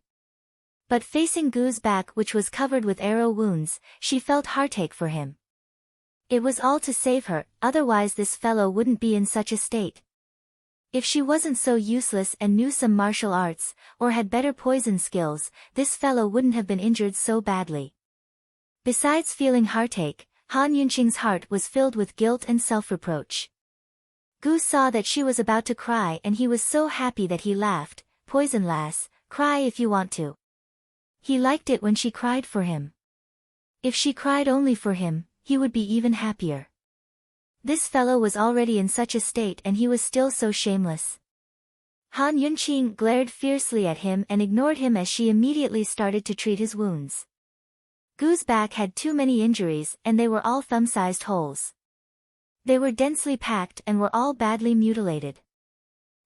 But facing Gu's back, which was covered with arrow wounds, she felt heartache for him. It was all to save her, otherwise this fellow wouldn't be in such a state. If she wasn't so useless and knew some martial arts, or had better poison skills, this fellow wouldn't have been injured so badly. Besides feeling heartache, Han Yunqing's heart was filled with guilt and self-reproach. Gu saw that she was about to cry and he was so happy that he laughed. "Poison lass, cry if you want to." He liked it when she cried for him. If she cried only for him, he would be even happier. This fellow was already in such a state and he was still so shameless. Han Yunqing glared fiercely at him and ignored him as she immediately started to treat his wounds. Gu's back had too many injuries and they were all thumb-sized holes. They were densely packed and were all badly mutilated.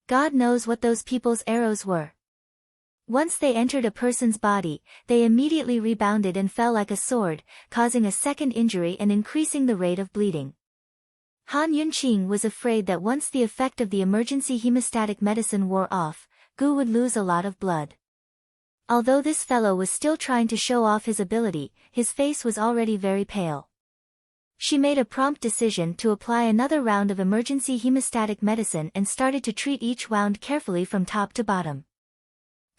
God knows what those people's arrows were. Once they entered a person's body, they immediately rebounded and fell like a sword, causing a second injury and increasing the rate of bleeding. Han Yunqing was afraid that once the effect of the emergency hemostatic medicine wore off, Gu would lose a lot of blood. Although this fellow was still trying to show off his ability, his face was already very pale. She made a prompt decision to apply another round of emergency hemostatic medicine and started to treat each wound carefully from top to bottom.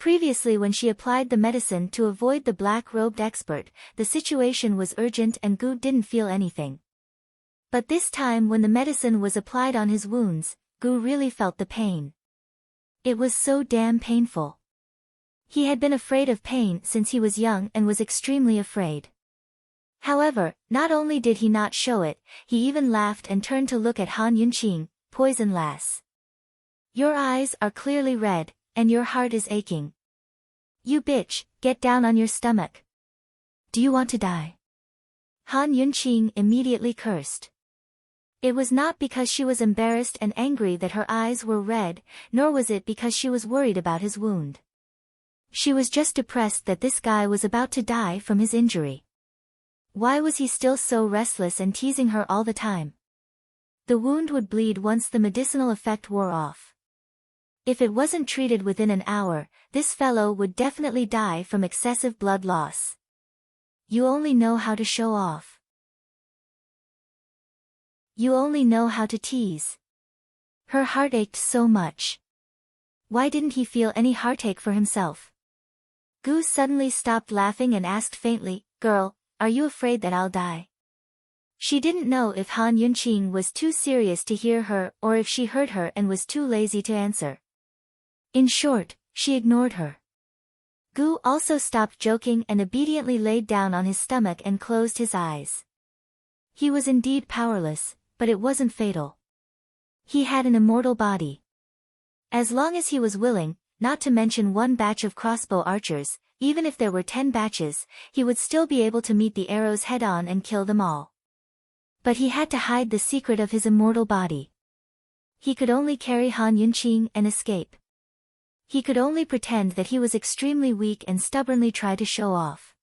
Previously, when she applied the medicine to avoid the black-robed expert, the situation was urgent and Gu didn't feel anything. But this time when the medicine was applied on his wounds, Gu really felt the pain. It was so damn painful. He had been afraid of pain since he was young and was extremely afraid. However, not only did he not show it, he even laughed and turned to look at Han Yunqing. "Poison lass. Your eyes are clearly red, and your heart is aching. You bitch, get down on your stomach. Do you want to die?" Han Yunqing immediately cursed. It was not because she was embarrassed and angry that her eyes were red, nor was it because she was worried about his wound. She was just depressed that this guy was about to die from his injury. Why was he still so restless and teasing her all the time? The wound would bleed once the medicinal effect wore off. If it wasn't treated within an hour, this fellow would definitely die from excessive blood loss. You only know how to show off. You only know how to tease. Her heart ached so much. Why didn't he feel any heartache for himself? Gu suddenly stopped laughing and asked faintly, "Girl, are you afraid that I'll die?" She didn't know if Han Yunqing was too serious to hear her or if she heard her and was too lazy to answer. In short, she ignored her. Gu also stopped joking and obediently laid down on his stomach and closed his eyes. He was indeed powerless, but it wasn't fatal. He had an immortal body. As long as he was willing, not to mention one batch of crossbow archers, even if there were 10 batches, he would still be able to meet the arrows head-on and kill them all. But he had to hide the secret of his immortal body. He could only carry Han Yunqing and escape. He could only pretend that he was extremely weak and stubbornly try to show off.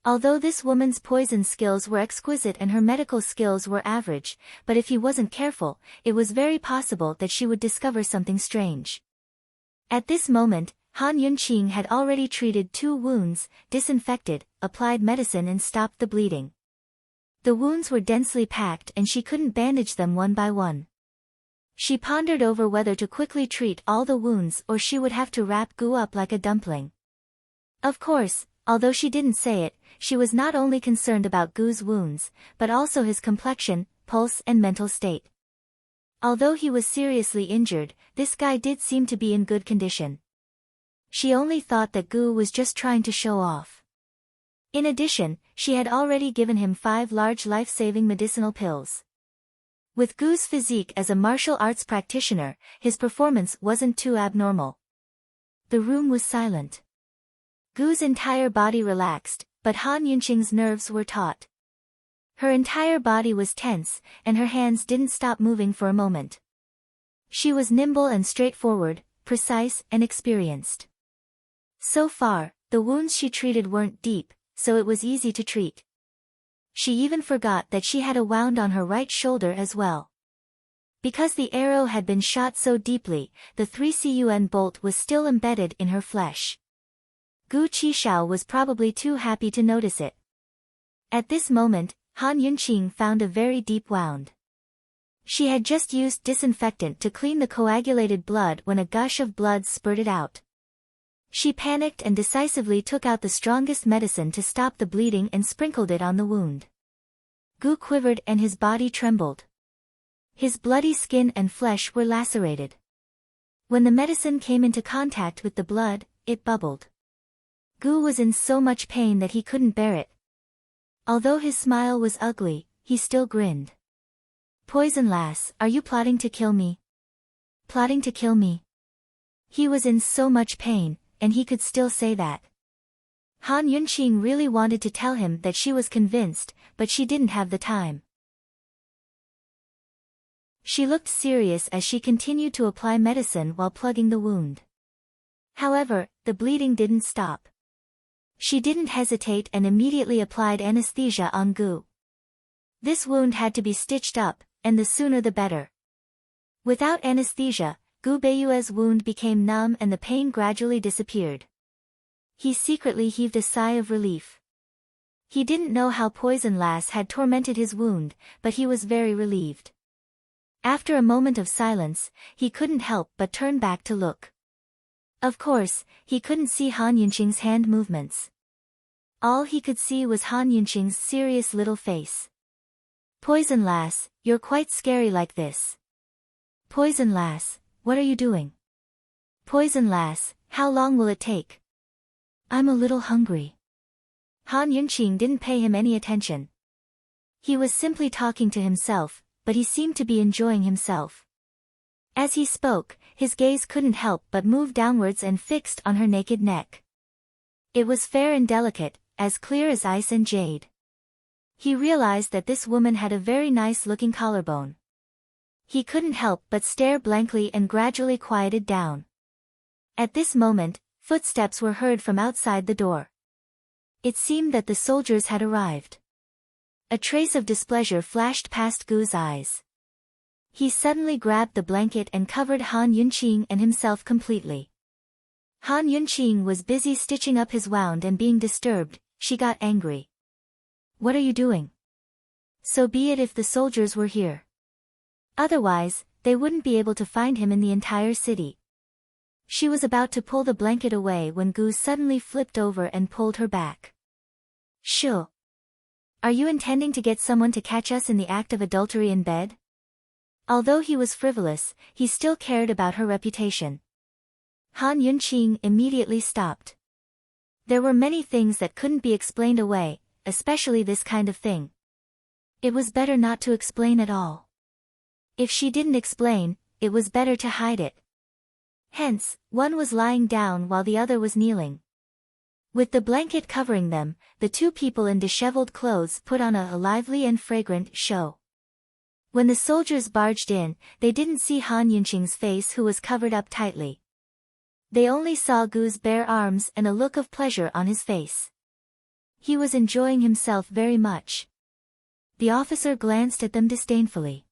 Although this woman's poison skills were exquisite and her medical skills were average, but if he wasn't careful, it was very possible that she would discover something strange. At this moment, Han Yunqing had already treated 2 wounds, disinfected, applied medicine and stopped the bleeding. The wounds were densely packed and she couldn't bandage them one by one. She pondered over whether to quickly treat all the wounds or she would have to wrap Gu up like a dumpling. Of course, although she didn't say it, she was not only concerned about Gu's wounds, but also his complexion, pulse and mental state. Although he was seriously injured, this guy did seem to be in good condition. She only thought that Gu was just trying to show off. In addition, she had already given him 5 large life-saving medicinal pills. With Gu's physique as a martial arts practitioner, his performance wasn't too abnormal. The room was silent. Gu's entire body relaxed, but Han Yunqing's nerves were taut. Her entire body was tense, and her hands didn't stop moving for a moment. She was nimble and straightforward, precise and experienced. So far, the wounds she treated weren't deep, so it was easy to treat. She even forgot that she had a wound on her right shoulder as well. Because the arrow had been shot so deeply, the 3CUN bolt was still embedded in her flesh. Gu Qishao was probably too happy to notice it. At this moment, Han Yunqing found a very deep wound. She had just used disinfectant to clean the coagulated blood when a gush of blood spurted out. She panicked and decisively took out the strongest medicine to stop the bleeding and sprinkled it on the wound. Gu quivered and his body trembled. His bloody skin and flesh were lacerated. When the medicine came into contact with the blood, it bubbled. Gu was in so much pain that he couldn't bear it. Although his smile was ugly, he still grinned. "Poison lass, are you plotting to kill me? Plotting to kill me?" He was in so much pain, and he could still say that. Han Yunqing really wanted to tell him that she was convinced, but she didn't have the time. She looked serious as she continued to apply medicine while plugging the wound. However, the bleeding didn't stop. She didn't hesitate and immediately applied anesthesia on Gu. This wound had to be stitched up, and the sooner the better. Without anesthesia, Gu Beiyue's wound became numb and the pain gradually disappeared. He secretly heaved a sigh of relief. He didn't know how Poison Lass had tormented his wound, but he was very relieved. After a moment of silence, he couldn't help but turn back to look. Of course, he couldn't see Han Yunqing's hand movements. All he could see was Han Yunqing's serious little face. "Poison Lass, you're quite scary like this. Poison Lass, what are you doing? Poison Lass, how long will it take? I'm a little hungry." Han Yunqing didn't pay him any attention. He was simply talking to himself, but he seemed to be enjoying himself. As he spoke, his gaze couldn't help but move downwards and fixed on her naked neck. It was fair and delicate, as clear as ice and jade. He realized that this woman had a very nice-looking collarbone. He couldn't help but stare blankly and gradually quieted down. At this moment, footsteps were heard from outside the door. It seemed that the soldiers had arrived. A trace of displeasure flashed past Gu's eyes. He suddenly grabbed the blanket and covered Han Yunqing and himself completely. Han Yunqing was busy stitching up his wound and being disturbed. She got angry. "What are you doing? So be it if the soldiers were here. Otherwise, they wouldn't be able to find him in the entire city." She was about to pull the blanket away when Gu suddenly flipped over and pulled her back. "Shoo! Are you intending to get someone to catch us in the act of adultery in bed?" Although he was frivolous, he still cared about her reputation. Han Yunqing immediately stopped. There were many things that couldn't be explained away, especially this kind of thing. It was better not to explain at all. If she didn't explain, it was better to hide it. Hence, one was lying down while the other was kneeling. With the blanket covering them, the two people in disheveled clothes put on a lively and fragrant show. When the soldiers barged in, they didn't see Han Yunqing's face, who was covered up tightly. They only saw Gu's bare arms and a look of pleasure on his face. He was enjoying himself very much. The officer glanced at them disdainfully.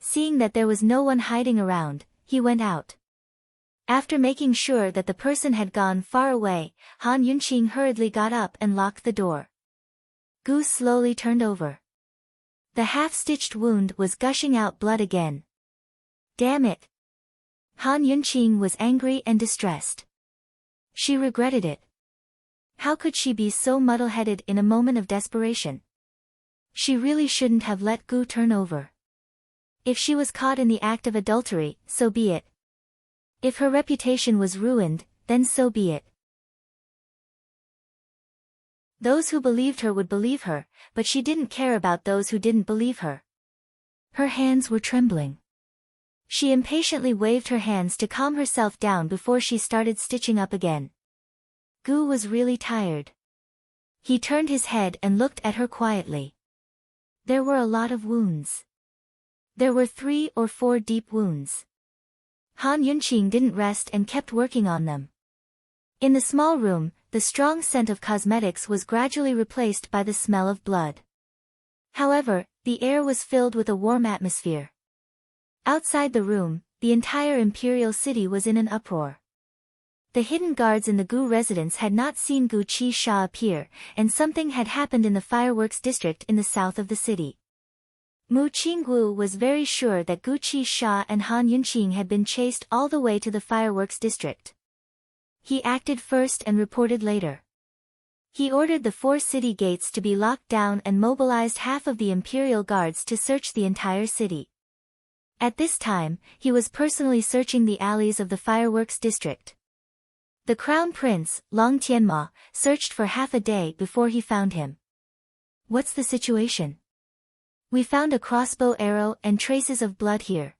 Seeing that there was no one hiding around, he went out. After making sure that the person had gone far away, Han Yunqing hurriedly got up and locked the door. Gu slowly turned over. The half-stitched wound was gushing out blood again. Damn it! Han Yunqing was angry and distressed. She regretted it. How could she be so muddle-headed in a moment of desperation? She really shouldn't have let Gu turn over. If she was caught in the act of adultery, so be it. If her reputation was ruined, then so be it. Those who believed her would believe her, but she didn't care about those who didn't believe her. Her hands were trembling. She impatiently waved her hands to calm herself down before she started stitching up again. Gu was really tired. He turned his head and looked at her quietly. There were a lot of wounds. There were 3 or 4 deep wounds. Han Yunqing didn't rest and kept working on them. In the small room, the strong scent of cosmetics was gradually replaced by the smell of blood. However, the air was filled with a warm atmosphere. Outside the room, the entire imperial city was in an uproar. The hidden guards in the Gu residence had not seen Gu Qixia appear, and something had happened in the fireworks district in the south of the city. Mu Qinggu was very sure that Gu Qixia and Han Yunqing had been chased all the way to the fireworks district. He acted first and reported later. He ordered the 4 city gates to be locked down and mobilized half of the imperial guards to search the entire city. At this time, he was personally searching the alleys of the fireworks district. The crown prince, Long Tianma, searched for half a day before he found him. What's the situation? We found a crossbow arrow and traces of blood here.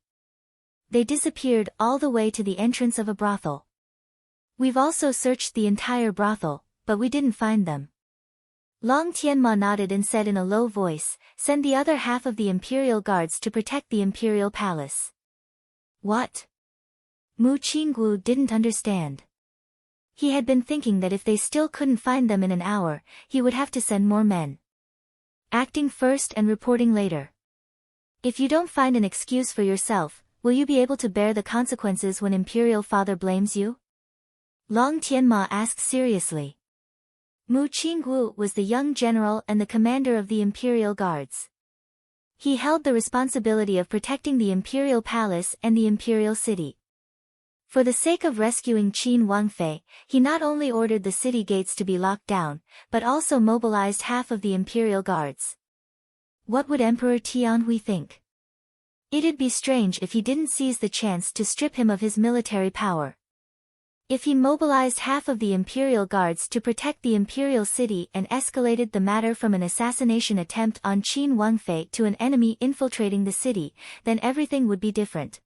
They disappeared all the way to the entrance of a brothel. We've also searched the entire brothel, but we didn't find them. Long Tianma nodded and said in a low voice, "Send the other half of the imperial guards to protect the imperial palace." What? Mu Qinggu didn't understand. He had been thinking that if they still couldn't find them in an hour, he would have to send more men. Acting first and reporting later. If you don't find an excuse for yourself, will you be able to bear the consequences when Imperial Father blames you? Long Tianma asked seriously. Mu Qinggu was the young general and the commander of the Imperial Guards. He held the responsibility of protecting the Imperial Palace and the Imperial City. For the sake of rescuing Qin Wangfei, he not only ordered the city gates to be locked down, but also mobilized half of the Imperial Guards. What would Emperor Tianhui think? It'd be strange if he didn't seize the chance to strip him of his military power. If he mobilized half of the Imperial Guards to protect the Imperial City and escalated the matter from an assassination attempt on Qin Wangfei to an enemy infiltrating the city, then everything would be different.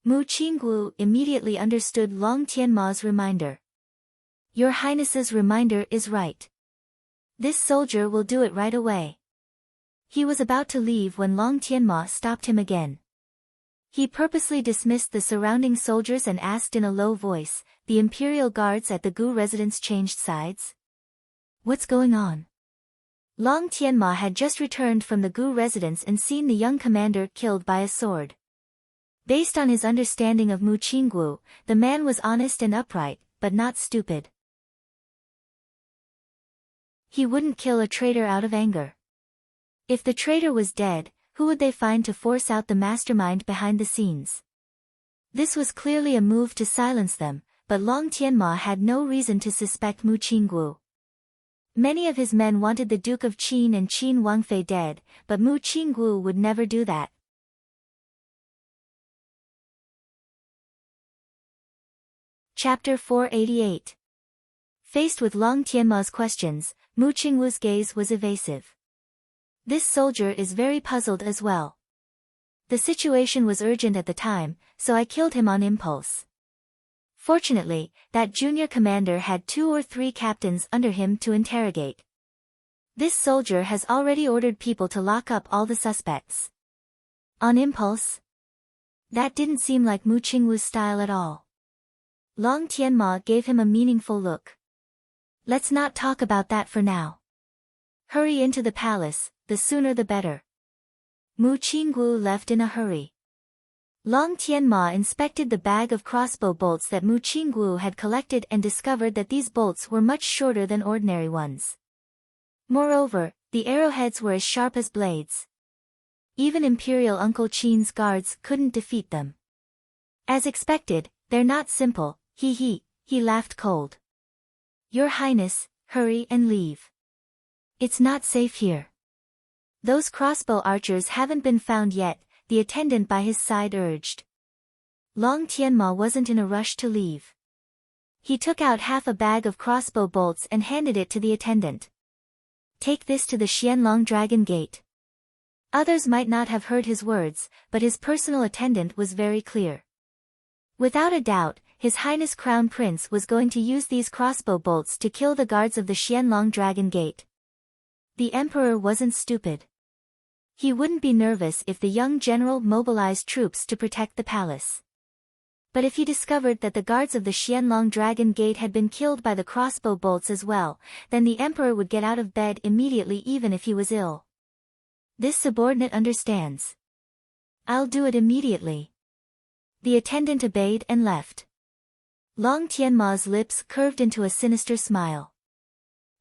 Mu Qinggu immediately understood Long Tianma's reminder. Your Highness's reminder is right. This soldier will do it right away. He was about to leave when Long Tianma stopped him again. He purposely dismissed the surrounding soldiers and asked in a low voice, "The Imperial Guards at the Gu residence changed sides? What's going on?" Long Tianma had just returned from the Gu residence and seen the young commander killed by a sword. Based on his understanding of Mu Qinggu, the man was honest and upright, but not stupid. He wouldn't kill a traitor out of anger. If the traitor was dead, who would they find to force out the mastermind behind the scenes? This was clearly a move to silence them, but Long Tianma had no reason to suspect Mu Qinggu. Many of his men wanted the Duke of Qin and Qin Wangfei dead, but Mu Qinggu would never do that. Chapter 488. Faced with Long Tianma's questions, Mu Qinggu's gaze was evasive. This soldier is very puzzled as well. The situation was urgent at the time, so I killed him on impulse. Fortunately, that junior commander had 2 or 3 captains under him to interrogate. This soldier has already ordered people to lock up all the suspects. On impulse? That didn't seem like Mu Qinggu's style at all. Long Tianma gave him a meaningful look. Let's not talk about that for now. Hurry into the palace, the sooner the better. Mu Qinggu left in a hurry. Long Tianma inspected the bag of crossbow bolts that Mu Qinggu had collected and discovered that these bolts were much shorter than ordinary ones. Moreover, the arrowheads were as sharp as blades. Even Imperial Uncle Qin's guards couldn't defeat them. As expected, they're not simple. He laughed cold. Your Highness, hurry and leave. It's not safe here. Those crossbow archers haven't been found yet, the attendant by his side urged. Long Tianma wasn't in a rush to leave. He took out half a bag of crossbow bolts and handed it to the attendant. Take this to the Xianlong Dragon Gate. Others might not have heard his words, but his personal attendant was very clear. Without a doubt, His Highness Crown Prince was going to use these crossbow bolts to kill the guards of the Qianlong Dragon Gate. The Emperor wasn't stupid. He wouldn't be nervous if the young general mobilized troops to protect the palace. But if he discovered that the guards of the Qianlong Dragon Gate had been killed by the crossbow bolts as well, then the Emperor would get out of bed immediately even if he was ill. This subordinate understands. I'll do it immediately. The attendant obeyed and left. Long Tianma's lips curved into a sinister smile.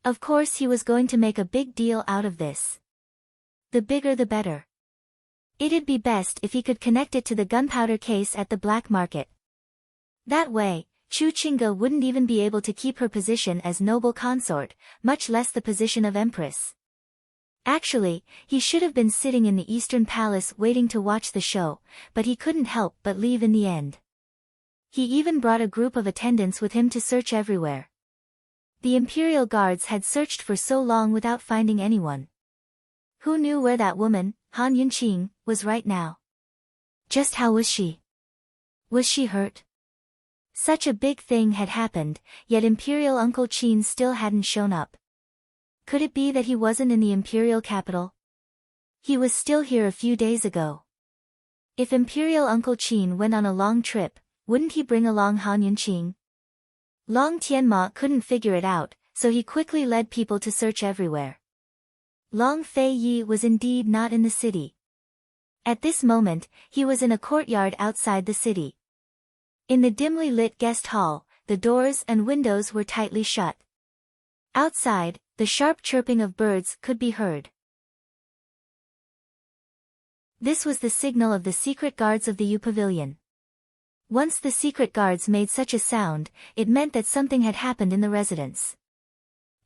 Of course he was going to make a big deal out of this. The bigger the better. It'd be best if he could connect it to the gunpowder case at the black market. That way, Chu Qingge wouldn't even be able to keep her position as noble consort, much less the position of empress. Actually, he should have been sitting in the Eastern Palace waiting to watch the show, but he couldn't help but leave in the end. He even brought a group of attendants with him to search everywhere. The Imperial Guards had searched for so long without finding anyone. Who knew where that woman, Han Yunqing, was right now? Just how was she? Was she hurt? Such a big thing had happened, yet Imperial Uncle Qin still hadn't shown up. Could it be that he wasn't in the imperial capital? He was still here a few days ago. If Imperial Uncle Qin went on a long trip, wouldn't he bring along Han Yunqing? Long Tianma couldn't figure it out, so he quickly led people to search everywhere. Long Fei Yi was indeed not in the city. At this moment, he was in a courtyard outside the city. In the dimly lit guest hall, the doors and windows were tightly shut. Outside, the sharp chirping of birds could be heard. This was the signal of the secret guards of the Yu Pavilion. Once the secret guards made such a sound, it meant that something had happened in the residence.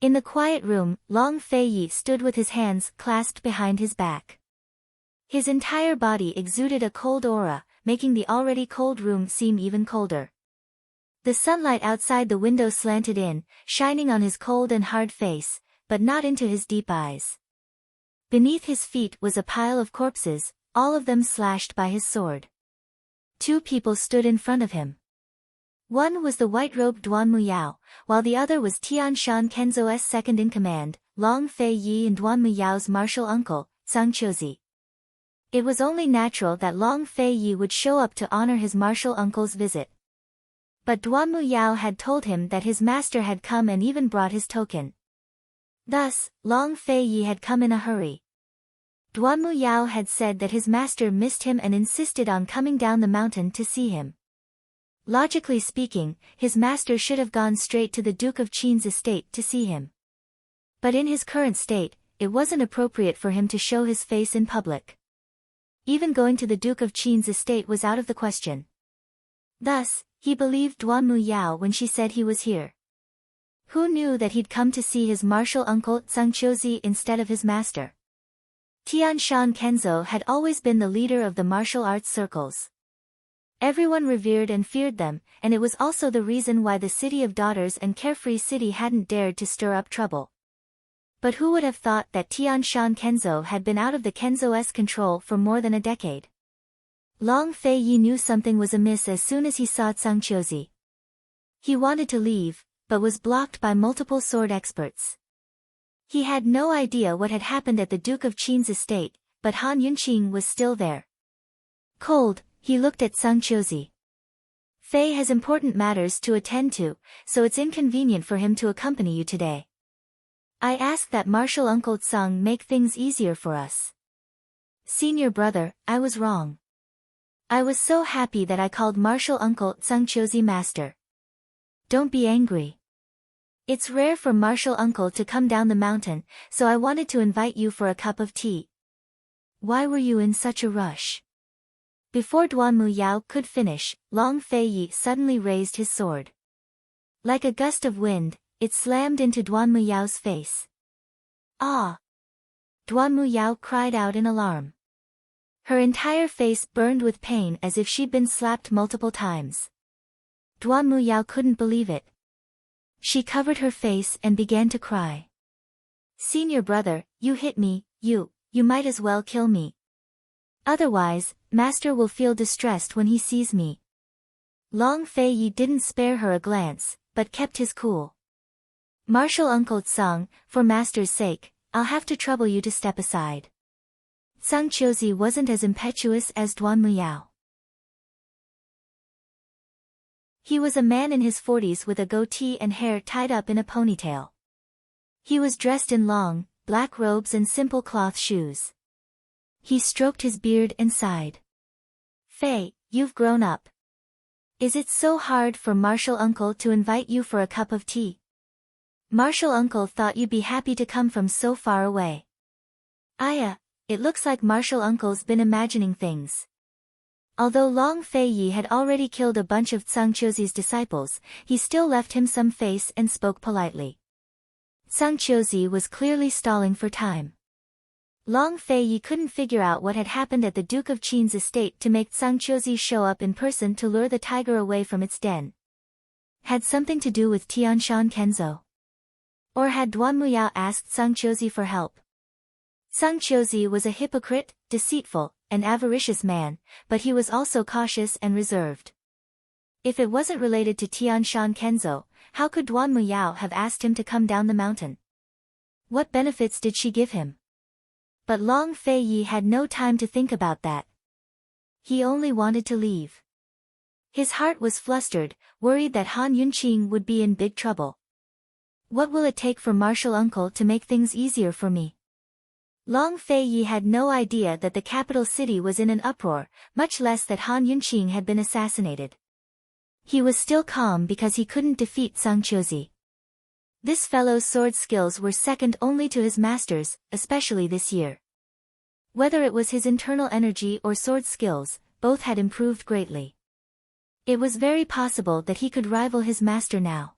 In the quiet room, Long Fei Yi stood with his hands clasped behind his back. His entire body exuded a cold aura, making the already cold room seem even colder. The sunlight outside the window slanted in, shining on his cold and hard face, but not into his deep eyes. Beneath his feet was a pile of corpses, all of them slashed by his sword. Two people stood in front of him. One was the white-robed Duan Muyao, while the other was Tian Shan Kenzo's second-in-command, Long Fei Yi and Duan Muyao's martial uncle, Zhang Qiuzi. It was only natural that Long Fei Yi would show up to honor his martial uncle's visit. But Duan Muyao had told him that his master had come and even brought his token. Thus, Long Fei Yi had come in a hurry. Duan Muyao had said that his master missed him and insisted on coming down the mountain to see him. Logically speaking, his master should have gone straight to the Duke of Qin's estate to see him. But in his current state, it wasn't appropriate for him to show his face in public. Even going to the Duke of Qin's estate was out of the question. Thus, he believed Duan Muyao when she said he was here. Who knew that he'd come to see his martial uncle Zhang Qiuzi instead of his master? Tian Shan Kenzo had always been the leader of the martial arts circles. Everyone revered and feared them, and it was also the reason why the City of Daughters and Carefree City hadn't dared to stir up trouble. But who would have thought that Tian Shan Kenzo had been out of the Kenzo's control for more than a decade? Long Fei Yi knew something was amiss as soon as he saw Zhang Qiuzi. He wanted to leave, but was blocked by multiple sword experts. He had no idea what had happened at the Duke of Qin's estate, but Han Yunqing was still there. Cold, he looked at Zhang Qiuzi. Fei has important matters to attend to, so it's inconvenient for him to accompany you today. I ask that martial uncle Zhang make things easier for us. Senior brother, I was wrong. I was so happy that I called martial uncle Zhang Qiuzi master. Don't be angry. It's rare for martial uncle to come down the mountain, so I wanted to invite you for a cup of tea. Why were you in such a rush? Before Duan Muyao could finish, Long Fei Yi suddenly raised his sword. Like a gust of wind, it slammed into Duan Muyao's face. Ah! Duan Muyao cried out in alarm. Her entire face burned with pain as if she'd been slapped multiple times. Duan Muyao couldn't believe it. She covered her face and began to cry. Senior brother, you hit me, you might as well kill me. Otherwise, master will feel distressed when he sees me. Long Fei Yi didn't spare her a glance, but kept his cool. Martial Uncle Tsang, for master's sake, I'll have to trouble you to step aside. Tsang Qiuzi wasn't as impetuous as Duan Muyao. He was a man in his 40s with a goatee and hair tied up in a ponytail. He was dressed in long, black robes and simple cloth shoes. He stroked his beard and sighed. Fei, you've grown up. Is it so hard for Martial Uncle to invite you for a cup of tea? Martial Uncle thought you'd be happy to come from so far away. It looks like Martial Uncle's been imagining things. Although Long Fei Yi had already killed a bunch of Tsang Qiuzi's disciples, he still left him some face and spoke politely. Tsang Qiuzi was clearly stalling for time. Long Fei Yi couldn't figure out what had happened at the Duke of Qin's estate to make Tsang Qiuzi show up in person to lure the tiger away from its den. Had something to do with Tianshan Kenzo? Or had Duan Muyao asked Tsang Qiuzi for help? Tsang Qiuzi was a hypocrite, deceitful, and avaricious man, but he was also cautious and reserved. If it wasn't related to Tianshan Kenzo, how could Duan Muyao have asked him to come down the mountain? What benefits did she give him? But Long Fei Yi had no time to think about that. He only wanted to leave. His heart was flustered, worried that Han Yunqing would be in big trouble. What will it take for Martial Uncle to make things easier for me? Long Fei Yi had no idea that the capital city was in an uproar, much less that Han Yunqing had been assassinated. He was still calm because he couldn't defeat Tsang Qiuzi. This fellow's sword skills were second only to his master's, especially this year. Whether it was his internal energy or sword skills, both had improved greatly. It was very possible that he could rival his master now.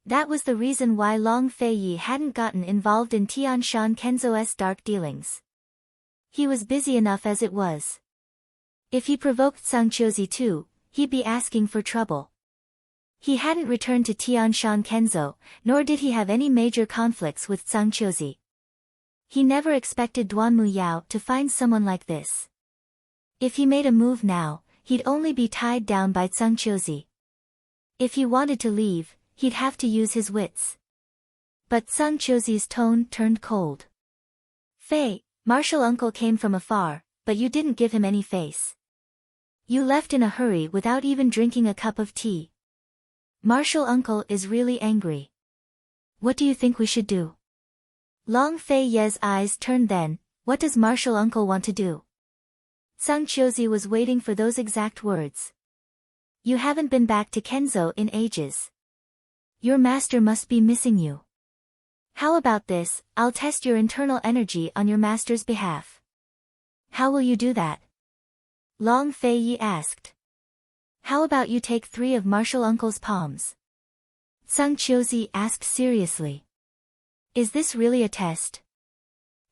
That was the reason why Long Fei Yi hadn't gotten involved in Tianshan Kenzo's dark dealings. He was busy enough as it was. If he provoked Tsang Qiuzi too, he'd be asking for trouble. He hadn't returned to Tianshan Kenzo, nor did he have any major conflicts with Tsang Qiuzi. He never expected Duan Muyao to find someone like this. If he made a move now, he'd only be tied down by Tsang Qiuzi. If he wanted to leave, he'd have to use his wits. But Tsang Qiuzi's tone turned cold. Fei, Martial Uncle came from afar, but you didn't give him any face. You left in a hurry without even drinking a cup of tea. Martial Uncle is really angry. What do you think we should do? Long Fei Ye's eyes turned then. What does Martial Uncle want to do? Tsang Qiuzi was waiting for those exact words. You haven't been back to Kenzo in ages. Your master must be missing you. How about this, I'll test your internal energy on your master's behalf. How will you do that? Long Fei Yi asked. How about you take 3 of Martial Uncle's palms? Tsang Qiuzi asked seriously. Is this really a test?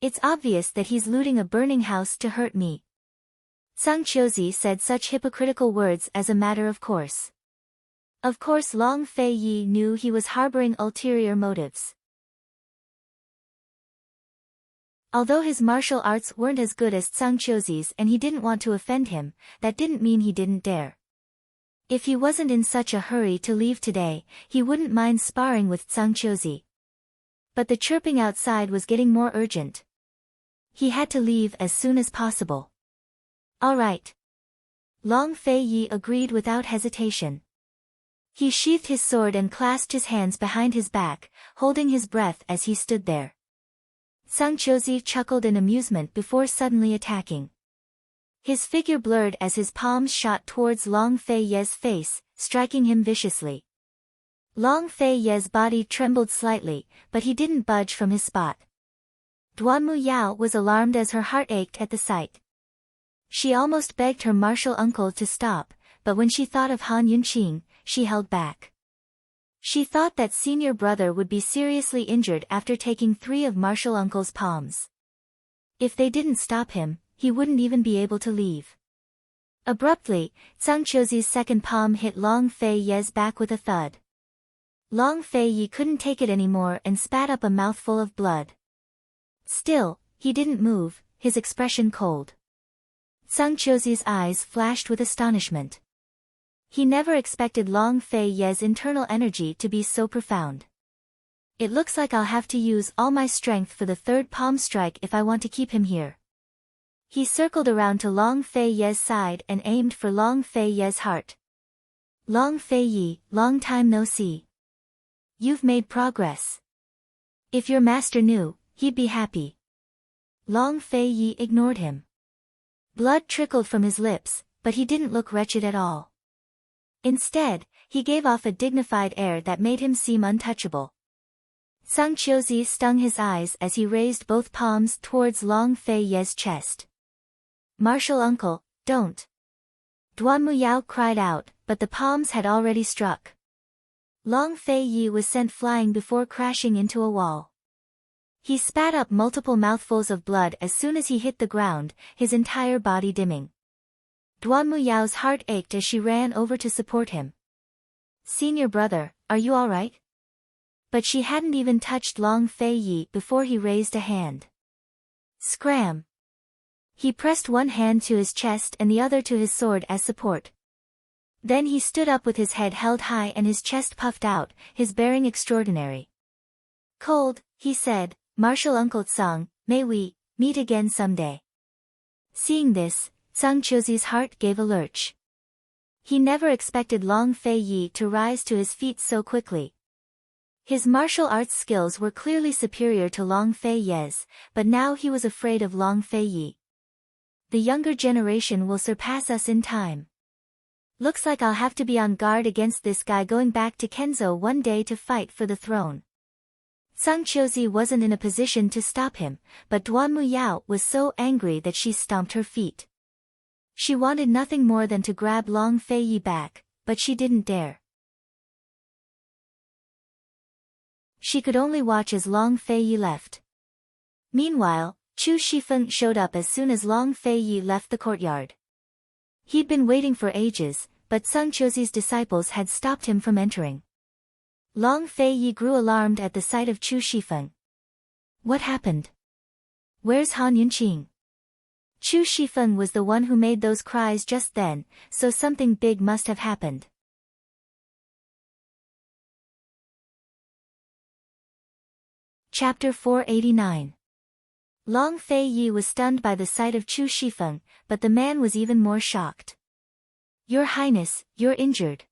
It's obvious that he's looting a burning house to hurt me. Tsang Qiuzi said such hypocritical words as a matter of course. Of course Long Fei Yi knew he was harboring ulterior motives. Although his martial arts weren't as good as Tsang Qiuzi's and he didn't want to offend him, that didn't mean he didn't dare. If he wasn't in such a hurry to leave today, he wouldn't mind sparring with Tsang Qiuzi. But the chirping outside was getting more urgent. He had to leave as soon as possible. All right. Long Fei Yi agreed without hesitation. He sheathed his sword and clasped his hands behind his back, holding his breath as he stood there. Tsang Qiuzi chuckled in amusement before suddenly attacking. His figure blurred as his palms shot towards Long Fei Ye's face, striking him viciously. Long Fei Ye's body trembled slightly, but he didn't budge from his spot. Duan Muyao was alarmed as her heart ached at the sight. She almost begged her martial uncle to stop, but when she thought of Han Yunqing, she held back. She thought that senior brother would be seriously injured after taking 3 of martial uncle's palms. If they didn't stop him, he wouldn't even be able to leave. Abruptly, Tsang Qiuzi's second palm hit Long Fei Ye's back with a thud. Long Fei Yi couldn't take it anymore and spat up a mouthful of blood. Still, he didn't move, his expression cold. Sung Chiozi's eyes flashed with astonishment. He never expected Long Fei Ye's internal energy to be so profound. It looks like I'll have to use all my strength for the third palm strike if I want to keep him here. He circled around to Long Fei Ye's side and aimed for Long Fei Ye's heart. Long Fei Yi, long time no see. You've made progress. If your master knew, he'd be happy. Long Fei Yi ignored him. Blood trickled from his lips, but he didn't look wretched at all. Instead, he gave off a dignified air that made him seem untouchable. Sung Chiozi stung his eyes as he raised both palms towards Long Fei Ye's chest. Martial uncle, don't. Duan Muyao cried out, but the palms had already struck. Long Fei Yi was sent flying before crashing into a wall. He spat up multiple mouthfuls of blood as soon as he hit the ground, his entire body dimming. Duan Muyao's heart ached as she ran over to support him. Senior brother, are you all right? But she hadn't even touched Long Fei Yi before he raised a hand. Scram! He pressed one hand to his chest and the other to his sword as support. Then he stood up with his head held high and his chest puffed out, his bearing extraordinary. Cold, he said, Martial Uncle Tsang, may we meet again someday. Seeing this, Sung Chiozi's heart gave a lurch. He never expected Long Fei Yi to rise to his feet so quickly. His martial arts skills were clearly superior to Long Fei Ye's, but now he was afraid of Long Fei Yi. The younger generation will surpass us in time. Looks like I'll have to be on guard against this guy going back to Kenzo one day to fight for the throne. Sung Chiozi wasn't in a position to stop him, but Duan Muyao was so angry that she stomped her feet. She wanted nothing more than to grab Long Fei Yi back, but she didn't dare. She could only watch as Long Fei Yi left. Meanwhile, Chu Shifeng showed up as soon as Long Fei Yi left the courtyard. He'd been waiting for ages, but Sung Chiozi's disciples had stopped him from entering. Long Fei Yi grew alarmed at the sight of Chu Shifeng. What happened? Where's Han Yunqing? Chu Shifeng was the one who made those cries just then, so something big must have happened. Chapter 489. Long Fei Yi was stunned by the sight of Chu Shifeng, but the man was even more shocked. Your Highness, you're injured.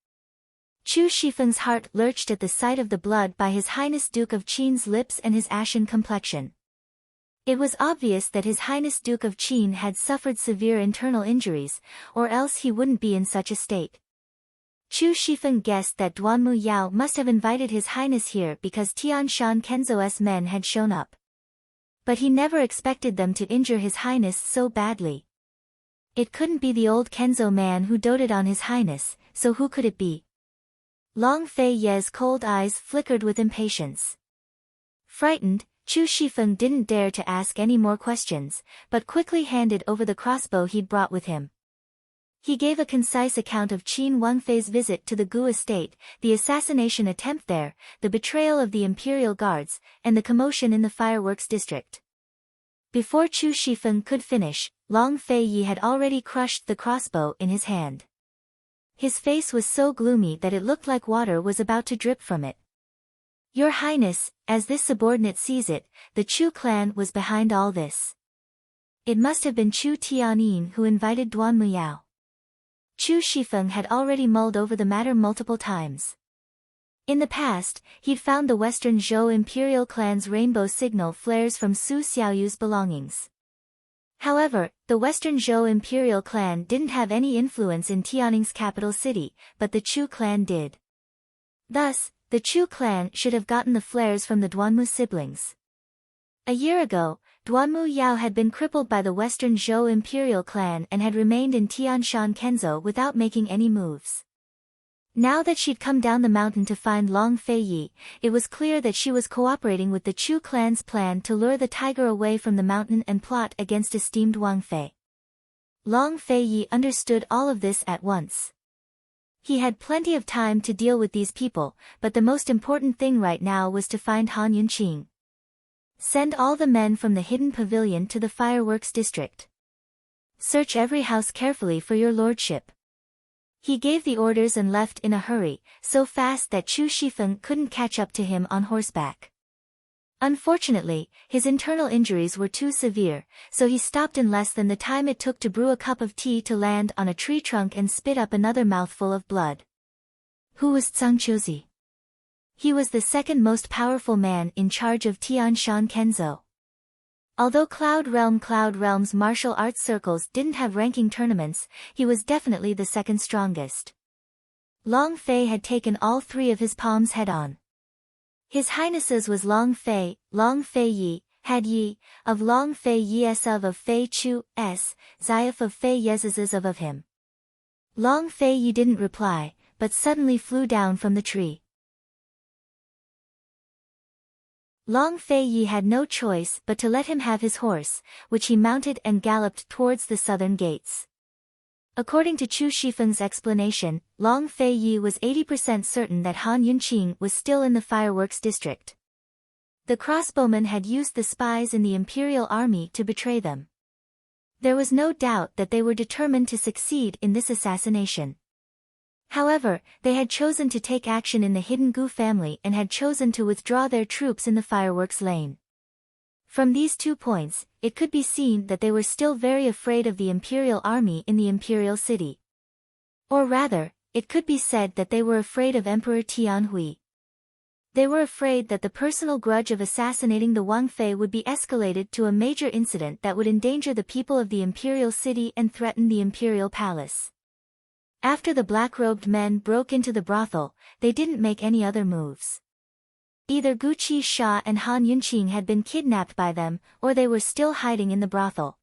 Chu Shifeng's heart lurched at the sight of the blood by His Highness Duke of Qin's lips and his ashen complexion. It was obvious that His Highness Duke of Qin had suffered severe internal injuries, or else he wouldn't be in such a state. Chu Shifeng guessed that Duan Muyao must have invited His Highness here because Tian Shan Kenzo's men had shown up. But he never expected them to injure His Highness so badly. It couldn't be the old Kenzo man who doted on His Highness, so who could it be? Long Fei Ye's cold eyes flickered with impatience. Frightened, Chu Shifeng didn't dare to ask any more questions, but quickly handed over the crossbow he'd brought with him. He gave a concise account of Qin Wangfei's visit to the Gu estate, the assassination attempt there, the betrayal of the imperial guards, and the commotion in the fireworks district. Before Chu Shifeng could finish, Long Fei Yi had already crushed the crossbow in his hand. His face was so gloomy that it looked like water was about to drip from it. Your Highness, as this subordinate sees it, the Chu clan was behind all this. It must have been Chu Tianyin who invited Duan Muyao. Chu Shifeng had already mulled over the matter multiple times. In the past, he'd found the Western Zhou imperial clan's rainbow signal flares from Su Xiaoyu's belongings. However, the Western Zhou imperial clan didn't have any influence in Tianning's capital city, but the Chu clan did. Thus, the Chu clan should have gotten the flares from the Duanmu siblings. A year ago, Duanmu Yao had been crippled by the Western Zhou imperial clan and had remained in Tianshan Kenzo without making any moves. Now that she'd come down the mountain to find Long Fei Yi, it was clear that she was cooperating with the Chu clan's plan to lure the tiger away from the mountain and plot against esteemed Wang Fei. Long Fei Yi understood all of this at once. He had plenty of time to deal with these people, but the most important thing right now was to find Han Yunqing. Send all the men from the hidden pavilion to the fireworks district. Search every house carefully for your lordship. He gave the orders and left in a hurry, so fast that Chu Shifeng couldn't catch up to him on horseback. Unfortunately, his internal injuries were too severe, so he stopped in less than the time it took to brew a cup of tea to land on a tree trunk and spit up another mouthful of blood. Who was Zhang Qiuzi? He was the second most powerful man in charge of Tian Shan Kenzo. Although Cloud Realm's martial arts circles didn't have ranking tournaments, he was definitely the second strongest. Long Fei had taken all three of his palms head-on. His Highness's was Long Fei Yi, Had Yi, of Long Fei Yi S of Fei Chu S, Zayaf of Fei Yez's of him. Long Fei Yi didn't reply, but suddenly flew down from the tree. Long Fei Yi had no choice but to let him have his horse, which he mounted and galloped towards the southern gates. According to Chu Shifeng's explanation, Long Fei Yi was 80% certain that Han Yunqing was still in the fireworks district. The crossbowmen had used the spies in the imperial army to betray them. There was no doubt that they were determined to succeed in this assassination. However, they had chosen to take action in the hidden Gu family and had chosen to withdraw their troops in the fireworks lane. From these 2 points, it could be seen that they were still very afraid of the imperial army in the imperial city. Or rather, it could be said that they were afraid of Emperor Tianhui. They were afraid that the personal grudge of assassinating the Wang Fei would be escalated to a major incident that would endanger the people of the imperial city and threaten the imperial palace. After the black-robed men broke into the brothel, they didn't make any other moves. Either Gu Qisha and Han Yunqing had been kidnapped by them, or they were still hiding in the brothel.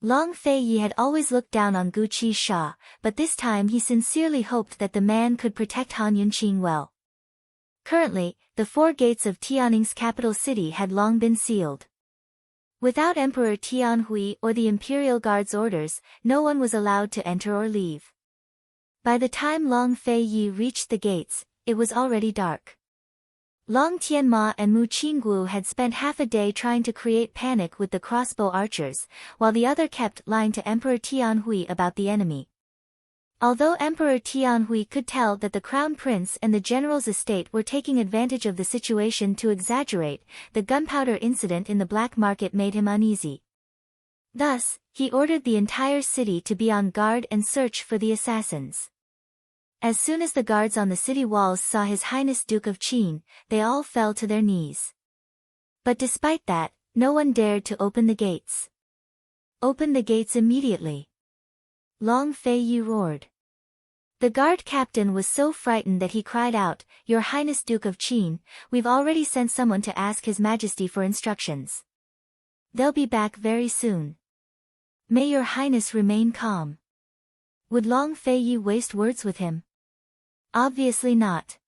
Long Fei Yi had always looked down on Gu Qisha, but this time he sincerely hoped that the man could protect Han Yunqing well. Currently, the 4 gates of Tianning's capital city had long been sealed. Without Emperor Tianhui or the Imperial Guard's orders, no one was allowed to enter or leave. By the time Long Fei Yi reached the gates, it was already dark. Long Tianma and Mu Qingguo had spent half a day trying to create panic with the crossbow archers, while the other kept lying to Emperor Tianhui about the enemy. Although Emperor Tianhui could tell that the Crown Prince and the General's estate were taking advantage of the situation to exaggerate, the gunpowder incident in the black market made him uneasy. Thus, he ordered the entire city to be on guard and search for the assassins. As soon as the guards on the city walls saw His Highness Duke of Qin, they all fell to their knees. But despite that, no one dared to open the gates. Open the gates immediately! Long Fei Yi roared. The guard captain was so frightened that he cried out, "Your Highness Duke of Qin, we've already sent someone to ask His Majesty for instructions. They'll be back very soon. May your Highness remain calm." Would Long Fei Yi waste words with him? Obviously not.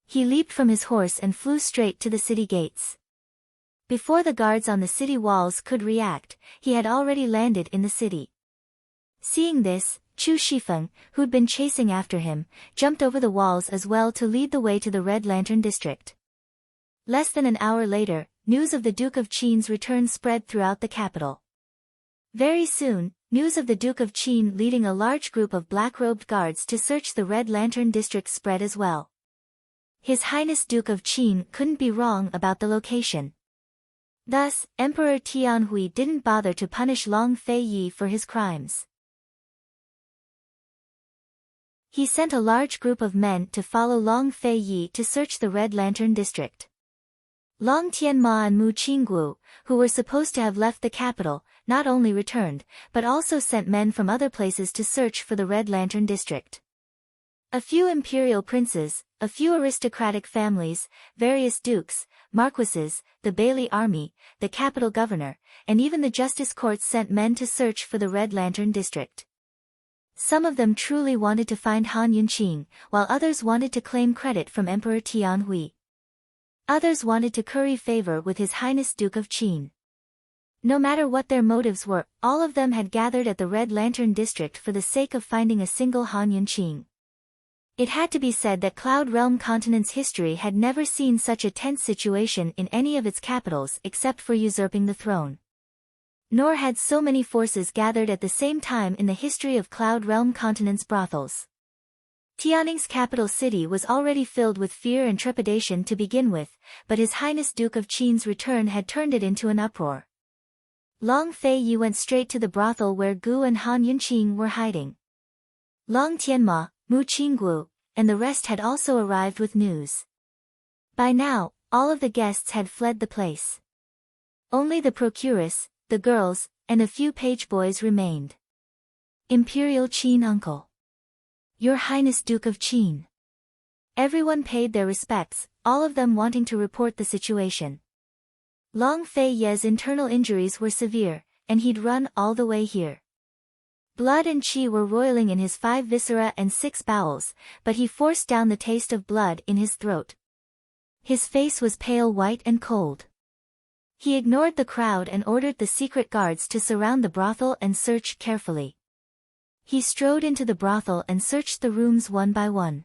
He leaped from his horse and flew straight to the city gates. Before the guards on the city walls could react, he had already landed in the city. Seeing this, Chu Shifeng, who'd been chasing after him, jumped over the walls as well to lead the way to the Red Lantern district. Less than an hour later, news of the Duke of Qin's return spread throughout the capital. Very soon, news of the Duke of Qin leading a large group of black-robed guards to search the Red Lantern district spread as well. His Highness Duke of Qin couldn't be wrong about the location. Thus, Emperor Tianhui didn't bother to punish Long Fei Yi for his crimes. He sent a large group of men to follow Long Fei Yi to search the Red Lantern district. Long Tianma and Mu Qingguo, who were supposed to have left the capital, not only returned, but also sent men from other places to search for the Red Lantern district. A few imperial princes, a few aristocratic families, various dukes, marquises, the Bailey army, the capital governor, and even the justice courts sent men to search for the Red Lantern district. Some of them truly wanted to find Han Yunqing, while others wanted to claim credit from Emperor Tianhui. Others wanted to curry favor with His Highness Duke of Qin. No matter what their motives were, all of them had gathered at the Red Lantern district for the sake of finding a single Han Yunqing. It had to be said that Cloud Realm Continent's history had never seen such a tense situation in any of its capitals except for usurping the throne. Nor had so many forces gathered at the same time in the history of Cloud Realm Continent's brothels. Tianning's capital city was already filled with fear and trepidation to begin with, but His Highness Duke of Qin's return had turned it into an uproar. Long Fei Yi went straight to the brothel where Gu and Han Yunqing were hiding. Long Tianma, Mu Qinggu, and the rest had also arrived with news. By now, all of the guests had fled the place. Only the procuress, the girls, and a few page boys remained. Imperial Qin Uncle. Your Highness Duke of Qin. Everyone paid their respects, all of them wanting to report the situation. Long Fei Ye's internal injuries were severe, and he'd run all the way here. Blood and qi were roiling in his 5 viscera and 6 bowels, but he forced down the taste of blood in his throat. His face was pale white and cold. He ignored the crowd and ordered the secret guards to surround the brothel and search carefully. He strode into the brothel and searched the rooms one by one.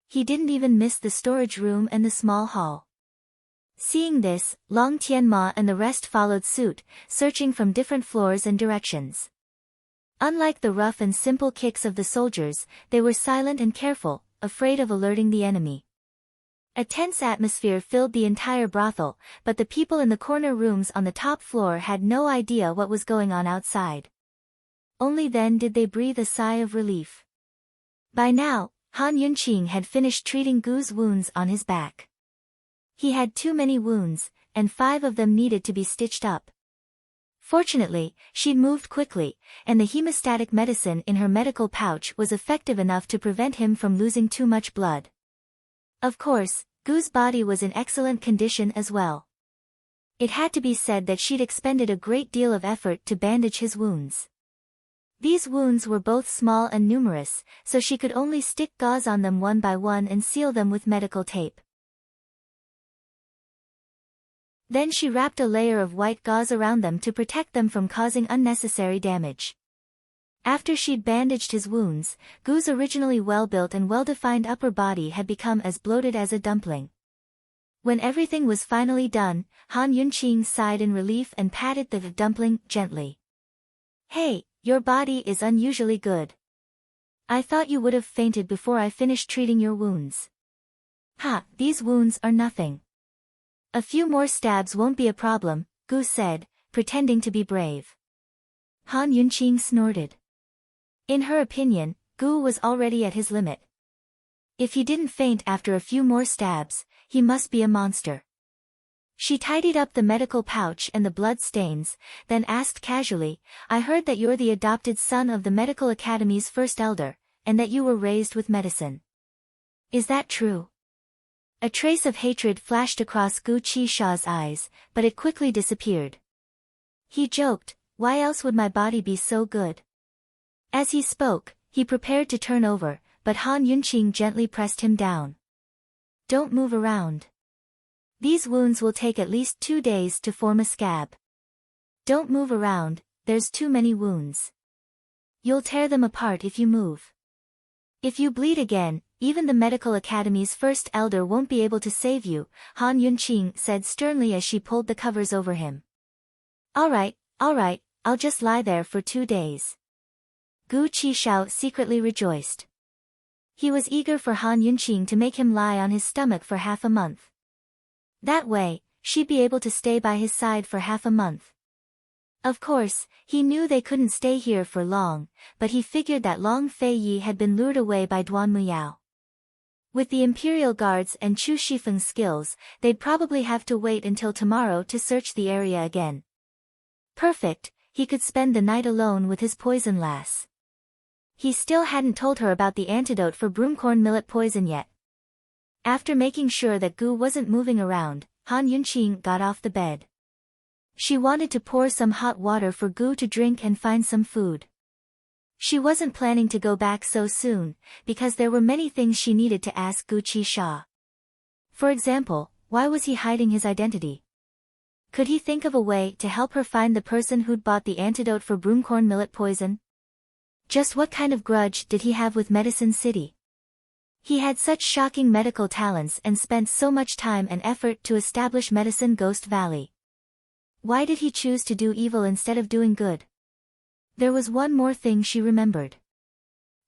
He didn't even miss the storage room and the small hall. Seeing this, Long Tianma and the rest followed suit, searching from different floors and directions. Unlike the rough and simple kicks of the soldiers, they were silent and careful, afraid of alerting the enemy. A tense atmosphere filled the entire brothel, but the people in the corner rooms on the top floor had no idea what was going on outside. Only then did they breathe a sigh of relief. By now, Han Yunqing had finished treating Gu's wounds on his back. He had too many wounds, and 5 of them needed to be stitched up. Fortunately, she'd moved quickly, and the hemostatic medicine in her medical pouch was effective enough to prevent him from losing too much blood. Of course, Gu's body was in excellent condition as well. It had to be said that she'd expended a great deal of effort to bandage his wounds. These wounds were both small and numerous, so she could only stick gauze on them one by one and seal them with medical tape. Then she wrapped a layer of white gauze around them to protect them from causing unnecessary damage. After she'd bandaged his wounds, Gu's originally well-built and well-defined upper body had become as bloated as a dumpling. When everything was finally done, Han Yunqing sighed in relief and patted the dumpling gently. Hey, your body is unusually good. I thought you would have fainted before I finished treating your wounds. Ha, these wounds are nothing. A few more stabs won't be a problem, Gu said, pretending to be brave. Han Yunqing snorted. In her opinion, Gu was already at his limit. If he didn't faint after a few more stabs, he must be a monster. She tidied up the medical pouch and the blood stains, then asked casually, I heard that you're the adopted son of the Medical Academy's first elder, and that you were raised with medicine. Is that true? A trace of hatred flashed across Gu Qisha's eyes, but it quickly disappeared. He joked, why else would my body be so good? As he spoke, he prepared to turn over, but Han Yunqing gently pressed him down. Don't move around. These wounds will take at least 2 days to form a scab. Don't move around, there's too many wounds. You'll tear them apart if you move. If you bleed again, even the Medical Academy's first elder won't be able to save you, Han Yunqing said sternly as she pulled the covers over him. All right, I'll just lie there for 2 days. Gu Qishao secretly rejoiced. He was eager for Han Yunqing to make him lie on his stomach for half a month. That way, she'd be able to stay by his side for half a month. Of course, he knew they couldn't stay here for long, but he figured that Long Fei Yi had been lured away by Duan Muyao. With the Imperial Guards and Chu Shifeng's skills, they'd probably have to wait until tomorrow to search the area again. Perfect, he could spend the night alone with his poison lass. He still hadn't told her about the antidote for broomcorn millet poison yet. After making sure that Gu wasn't moving around, Han Yunqing got off the bed. She wanted to pour some hot water for Gu to drink and find some food. She wasn't planning to go back so soon, because there were many things she needed to ask Gu Qisha. For example, why was he hiding his identity? Could he think of a way to help her find the person who'd bought the antidote for broomcorn millet poison? Just what kind of grudge did he have with Medicine City? He had such shocking medical talents and spent so much time and effort to establish Medicine Ghost Valley. Why did he choose to do evil instead of doing good? There was one more thing she remembered.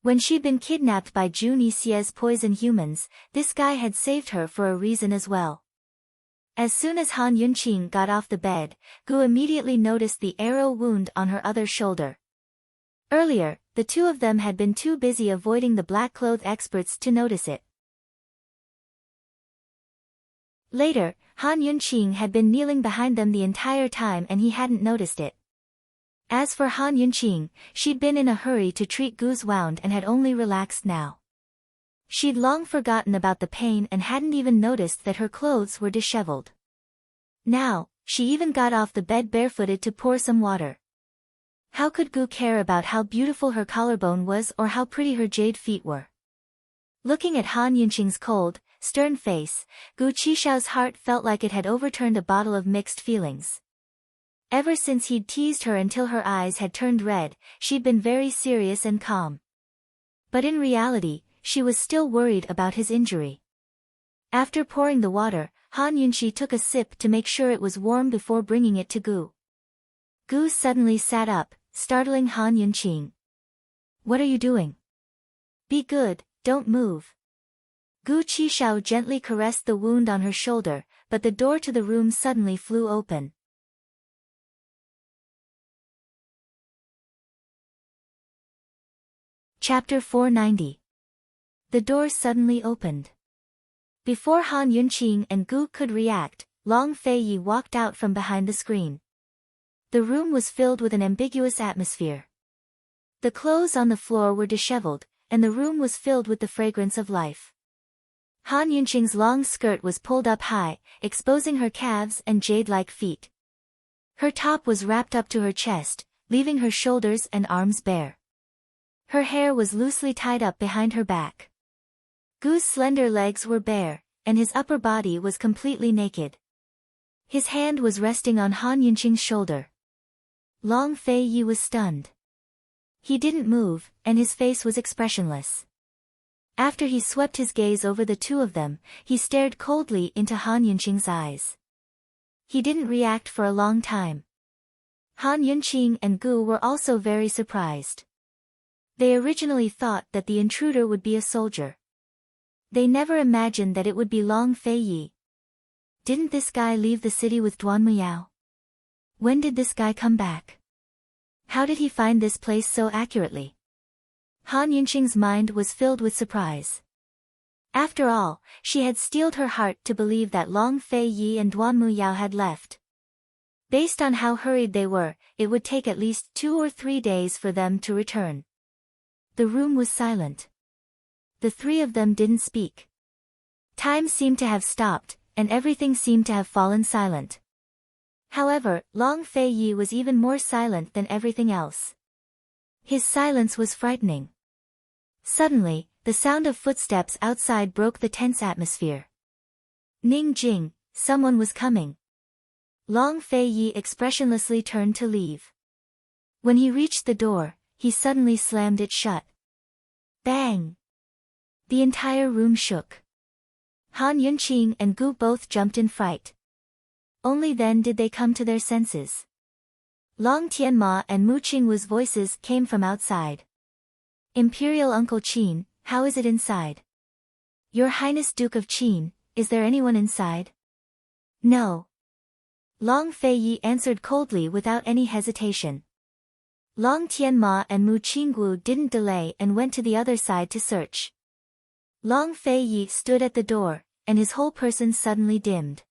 When she'd been kidnapped by Jun Yixie's poison humans, this guy had saved her for a reason as well. As soon as Han Yunqing got off the bed, Gu immediately noticed the arrow wound on her other shoulder. Earlier, the two of them had been too busy avoiding the black-clothed experts to notice it. Later, Han Yunqing had been kneeling behind them the entire time and he hadn't noticed it. As for Han Yunqing, she'd been in a hurry to treat Gu's wound and had only relaxed now. She'd long forgotten about the pain and hadn't even noticed that her clothes were disheveled. Now, she even got off the bed barefooted to pour some water. How could Gu care about how beautiful her collarbone was or how pretty her jade feet were? Looking at Han Yunqing's cold, stern face, Gu Qixiao's heart felt like it had overturned a bottle of mixed feelings. Ever since he'd teased her until her eyes had turned red, she'd been very serious and calm. But in reality, she was still worried about his injury. After pouring the water, Han Yunqi took a sip to make sure it was warm before bringing it to Gu. Gu suddenly sat up, startling Han Yunqing. "What are you doing? Be good, don't move." Gu Qixiao gently caressed the wound on her shoulder, but the door to the room suddenly flew open. Chapter 490. The door suddenly opened. Before Han Yunqing and Gu could react, Long Feiyi walked out from behind the screen. The room was filled with an ambiguous atmosphere. The clothes on the floor were disheveled, and the room was filled with the fragrance of life. Han Yunqing's long skirt was pulled up high, exposing her calves and jade-like feet. Her top was wrapped up to her chest, leaving her shoulders and arms bare. Her hair was loosely tied up behind her back. Gu's slender legs were bare, and his upper body was completely naked. His hand was resting on Han Yunqing's shoulder. Long Feiyi was stunned. He didn't move, and his face was expressionless. After he swept his gaze over the two of them, he stared coldly into Han Yunqing's eyes. He didn't react for a long time. Han Yunqing and Gu were also very surprised. They originally thought that the intruder would be a soldier. They never imagined that it would be Long Feiyi. Didn't this guy leave the city with Duan Muyao? When did this guy come back? How did he find this place so accurately? Han Yunqing's mind was filled with surprise. After all, she had steeled her heart to believe that Long Feiyi and Duan Muyao had left. Based on how hurried they were, it would take at least 2 or 3 days for them to return. The room was silent. The three of them didn't speak. Time seemed to have stopped, and everything seemed to have fallen silent. However, Long Feiyi was even more silent than everything else. His silence was frightening. Suddenly, the sound of footsteps outside broke the tense atmosphere. "Ning Jing, someone was coming." Long Feiyi expressionlessly turned to leave. When he reached the door, he suddenly slammed it shut. Bang! The entire room shook. Han Yunqing and Gu both jumped in fright. Only then did they come to their senses. Long Tianma and Mu Qingwu's voices came from outside. "Imperial Uncle Qin, how is it inside?" "Your Highness Duke of Qin, is there anyone inside?" "No." Long Feiyi answered coldly without any hesitation. Long Tianma and Mu Qingwu didn't delay and went to the other side to search. Long Feiyi stood at the door, and his whole person suddenly dimmed.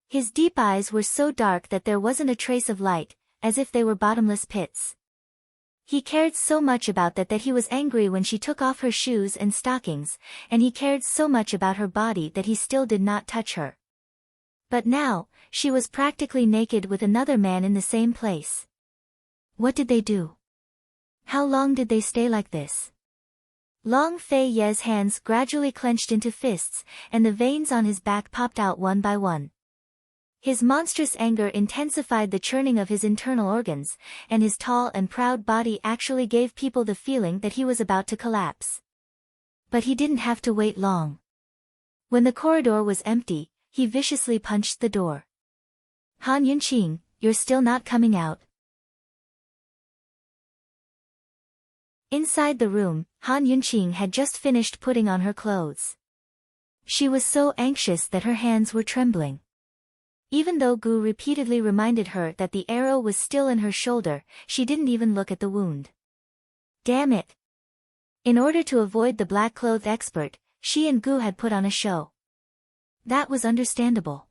His deep eyes were so dark that there wasn't a trace of light, as if they were bottomless pits. He cared so much about that he was angry when she took off her shoes and stockings, and he cared so much about her body that he still did not touch her. But now, she was practically naked with another man in the same place. What did they do? How long did they stay like this? Long Feiyi's hands gradually clenched into fists, and the veins on his back popped out one by one. His monstrous anger intensified the churning of his internal organs, and his tall and proud body actually gave people the feeling that he was about to collapse. But he didn't have to wait long. When the corridor was empty, he viciously punched the door. "Han Yunqing, you're still not coming out. Inside the room, Han Yunqing had just finished putting on her clothes. She was so anxious that her hands were trembling. Even though Gu repeatedly reminded her that the arrow was still in her shoulder, she didn't even look at the wound. Damn it! In order to avoid the black-clothed expert, she and Gu had put on a show. That was understandable.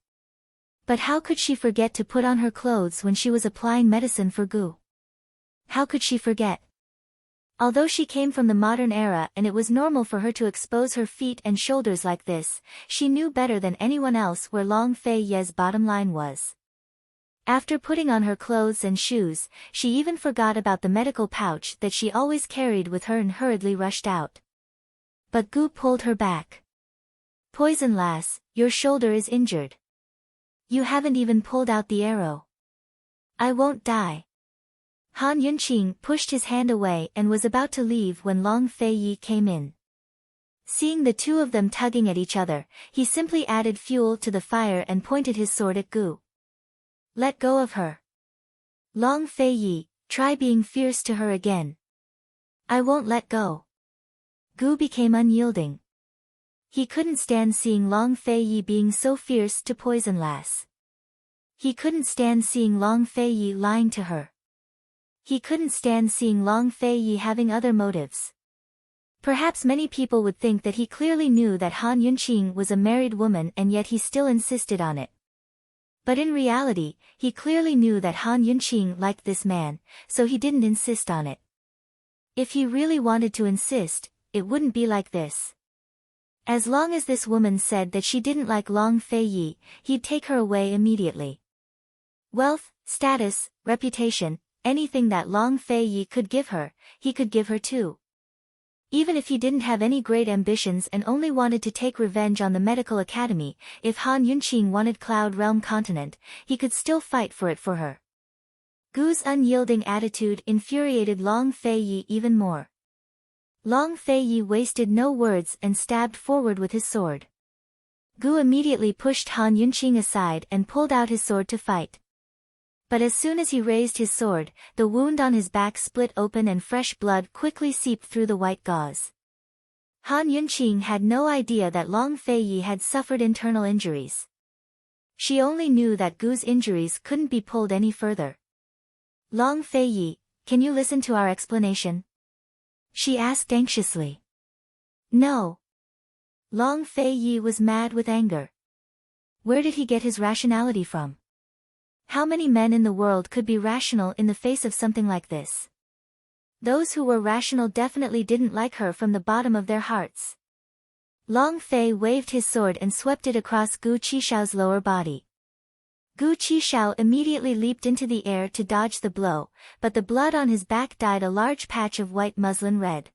But how could she forget to put on her clothes when she was applying medicine for Gu? How could she forget? Although she came from the modern era and it was normal for her to expose her feet and shoulders like this, she knew better than anyone else where Long Fei Ye's bottom line was. After putting on her clothes and shoes, she even forgot about the medical pouch that she always carried with her and hurriedly rushed out. But Gu pulled her back. Poison lass, your shoulder is injured. You haven't even pulled out the arrow. I won't die. Han Yunqing pushed his hand away and was about to leave when Long Fei Yi came in. Seeing the two of them tugging at each other, he simply added fuel to the fire and pointed his sword at Gu. Let go of her. Long Fei Yi, try being fierce to her again. I won't let go. Gu became unyielding. He couldn't stand seeing Long Fei Yi being so fierce to Poison Lass. He couldn't stand seeing Long Fei Yi lying to her. He couldn't stand seeing Long Fei Yi having other motives. Perhaps many people would think that he clearly knew that Han Yunqing was a married woman and yet he still insisted on it. But in reality, he clearly knew that Han Yunqing liked this man, so he didn't insist on it. If he really wanted to insist, it wouldn't be like this. As long as this woman said that she didn't like Long Fei Yi, he'd take her away immediately. Wealth, status, reputation, anything that Long Fei Yi could give her, he could give her too. Even if he didn't have any great ambitions and only wanted to take revenge on the medical academy, if Han Yunqing wanted Cloud Realm Continent, he could still fight for it for her. Gu's unyielding attitude infuriated Long Fei Yi even more. Long Fei Yi wasted no words and stabbed forward with his sword. Gu immediately pushed Han Yunqing aside and pulled out his sword to fight. But as soon as he raised his sword, the wound on his back split open and fresh blood quickly seeped through the white gauze. Han Yunqing had no idea that Long Fei Yi had suffered internal injuries. She only knew that Gu's injuries couldn't be pulled any further. Long Fei Yi, can you listen to our explanation? She asked anxiously. No. Long Fei Yi was mad with anger. Where did he get his rationality from? How many men in the world could be rational in the face of something like this? Those who were rational definitely didn't like her from the bottom of their hearts. Long Fei waved his sword and swept it across Gu Qishao's lower body. Gu Qishao immediately leaped into the air to dodge the blow, but the blood on his back dyed a large patch of white muslin red.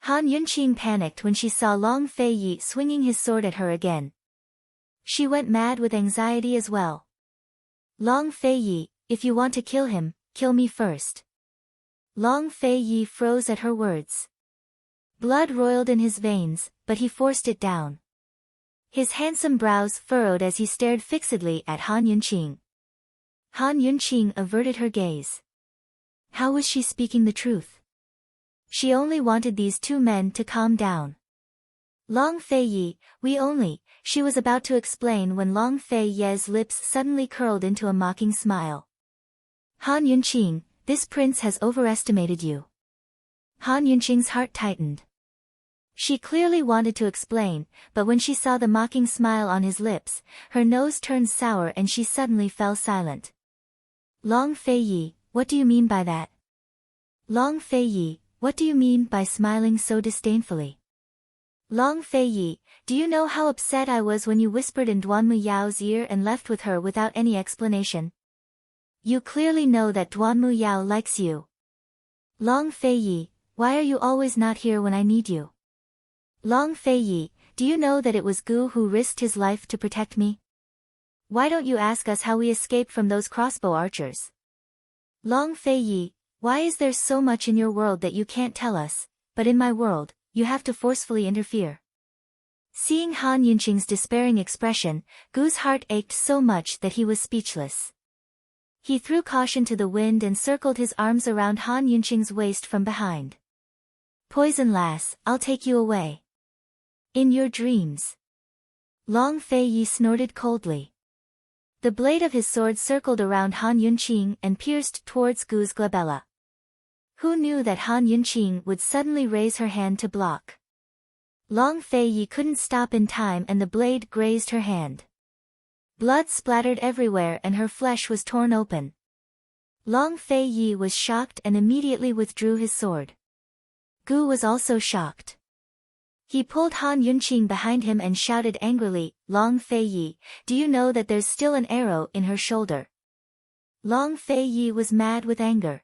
Han Yunqing panicked when she saw Long Fei Yi swinging his sword at her again. She went mad with anxiety as well. Long Fei Yi, if you want to kill him, kill me first. Long Fei Yi froze at her words. Blood roiled in his veins, but he forced it down. His handsome brows furrowed as he stared fixedly at Han Yunqing. Han Yunqing averted her gaze. How was she speaking the truth? She only wanted these two men to calm down. Long Fei Yi, she was about to explain when Long Fei Ye's lips suddenly curled into a mocking smile. Han Yunqing, this prince has overestimated you. Han Yunqing's heart tightened. She clearly wanted to explain, but when she saw the mocking smile on his lips, her nose turned sour and she suddenly fell silent. Long Fei Yi, what do you mean by that? Long Fei Yi, what do you mean by smiling so disdainfully? Long Fei Yi, do you know how upset I was when you whispered in Duanmu Yao's ear and left with her without any explanation? You clearly know that Duanmu Yao likes you. Long Fei Yi, why are you always not here when I need you? Long Fei Yi, do you know that it was Gu who risked his life to protect me? Why don't you ask us how we escaped from those crossbow archers? Long Fei Yi, why is there so much in your world that you can't tell us, but in my world, you have to forcefully interfere? Seeing Han Yunqing's despairing expression, Gu's heart ached so much that he was speechless. He threw caution to the wind and circled his arms around Han Yunqing's waist from behind. "Poison lass, I'll take you away. In your dreams." Long Fei Yi snorted coldly. The blade of his sword circled around Han Yunqing and pierced towards Gu's glabella. Who knew that Han Yunqing would suddenly raise her hand to block? Long Fei Yi couldn't stop in time and the blade grazed her hand. Blood splattered everywhere and her flesh was torn open. Long Fei Yi was shocked and immediately withdrew his sword. Gu was also shocked. He pulled Han Yunqing behind him and shouted angrily, "Long Fei Yi, do you know that there's still an arrow in her shoulder?" Long Fei Yi was mad with anger.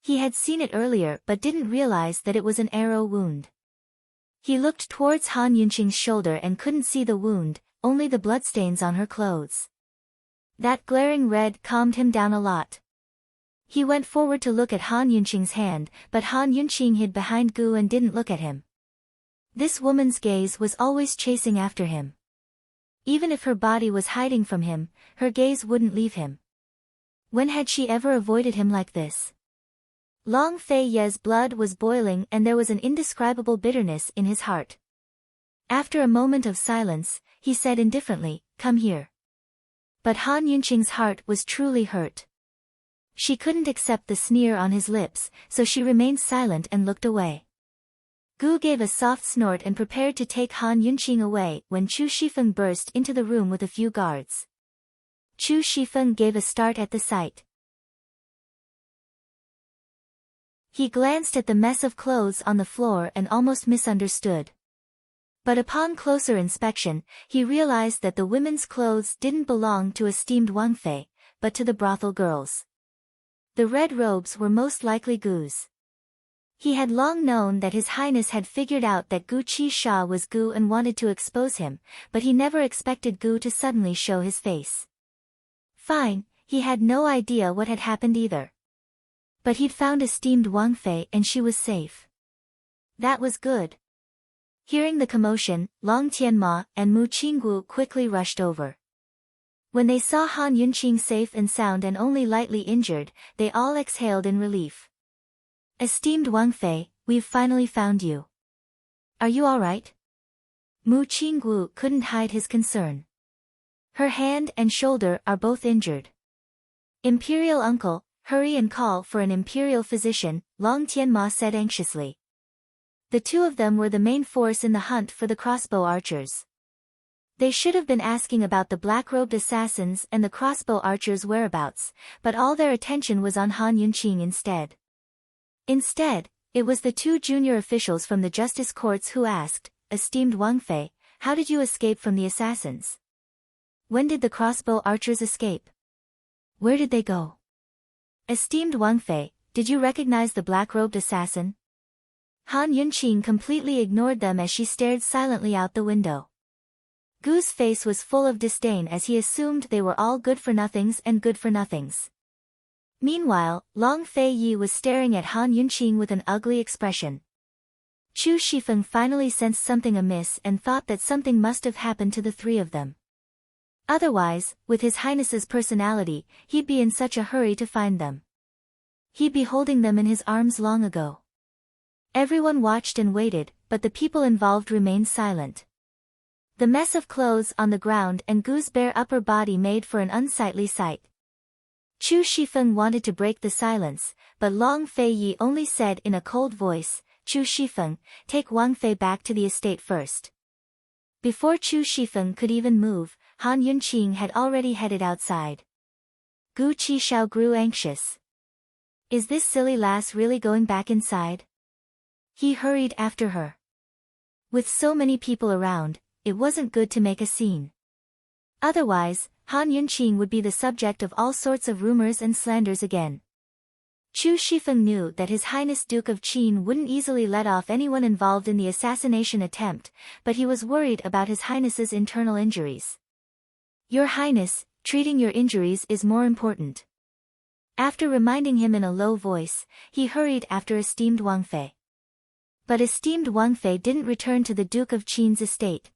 He had seen it earlier but didn't realize that it was an arrow wound. He looked towards Han Yunqing's shoulder and couldn't see the wound, only the bloodstains on her clothes. That glaring red calmed him down a lot. He went forward to look at Han Yunqing's hand, but Han Yunqing hid behind Gu and didn't look at him. This woman's gaze was always chasing after him. Even if her body was hiding from him, her gaze wouldn't leave him. When had she ever avoided him like this? Long Fei Ye's blood was boiling and there was an indescribable bitterness in his heart. After a moment of silence, he said indifferently, "Come here." But Han Yunqing's heart was truly hurt. She couldn't accept the sneer on his lips, so she remained silent and looked away. Gu gave a soft snort and prepared to take Han Yunqing away when Chu Shifeng burst into the room with a few guards. Chu Shifeng gave a start at the sight. He glanced at the mess of clothes on the floor and almost misunderstood. But upon closer inspection, he realized that the women's clothes didn't belong to esteemed Wang Fei, but to the brothel girls. The red robes were most likely Gu's. He had long known that His Highness had figured out that Gu Qisha was Gu and wanted to expose him, but he never expected Gu to suddenly show his face. Fine, he had no idea what had happened either. But he'd found esteemed Wang Fei and she was safe. That was good. Hearing the commotion, Long Tianma and Mu Qinggu quickly rushed over. When they saw Han Yunqing safe and sound and only lightly injured, they all exhaled in relief. "Esteemed Wang Fei, we've finally found you. Are you all right?" Mu Qinggu couldn't hide his concern. "Her hand and shoulder are both injured. Imperial uncle, hurry and call for an imperial physician," Long Tianma said anxiously. The two of them were the main force in the hunt for the crossbow archers. They should have been asking about the black-robed assassins and the crossbow archers' whereabouts, but all their attention was on Han Yunqing instead. Instead, it was the two junior officials from the justice courts who asked, "Esteemed Wang Fei, how did you escape from the assassins? When did the crossbow archers escape? Where did they go? Esteemed Wang Fei, did you recognize the black-robed assassin?" Han Yunqing completely ignored them as she stared silently out the window. Gu's face was full of disdain as he assumed they were all good-for-nothings and good-for-nothings. Meanwhile, Long Fei Yi was staring at Han Yunqing with an ugly expression. Chu Shifeng finally sensed something amiss and thought that something must have happened to the three of them. Otherwise, with His Highness's personality, he'd be in such a hurry to find them. He'd be holding them in his arms long ago. Everyone watched and waited, but the people involved remained silent. The mess of clothes on the ground and Gu's bare upper body made for an unsightly sight. Chu Shifeng wanted to break the silence, but Long Fei Yi only said in a cold voice, "Chu Shifeng, take Wang Fei back to the estate first." Before Chu Shifeng could even move, Han Yunqing had already headed outside. Gu Qishao grew anxious. Is this silly lass really going back inside? He hurried after her. With so many people around, it wasn't good to make a scene. Otherwise, Han Yunqing would be the subject of all sorts of rumors and slanders again. Chu Shifeng knew that His Highness Duke of Qin wouldn't easily let off anyone involved in the assassination attempt, but he was worried about His Highness's internal injuries. "Your Highness, treating your injuries is more important." After reminding him in a low voice, he hurried after esteemed Wang Fei. But esteemed Wang Fei didn't return to the Duke of Qin's estate.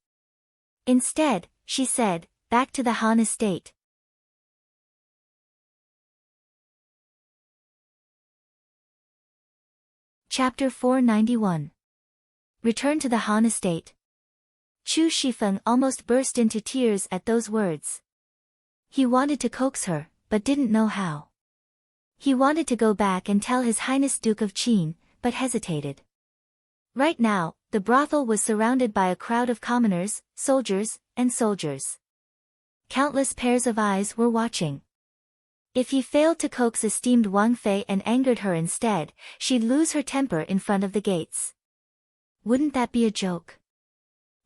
Instead, she said, back to the Han estate. Chapter 491. Return to the Han estate. Chu Shifeng almost burst into tears at those words. He wanted to coax her, but didn't know how. He wanted to go back and tell His Highness Duke of Qin, but hesitated. Right now, the brothel was surrounded by a crowd of commoners, soldiers, and soldiers. Countless pairs of eyes were watching. If he failed to coax esteemed Wang Fei and angered her instead, she'd lose her temper in front of the gates. Wouldn't that be a joke?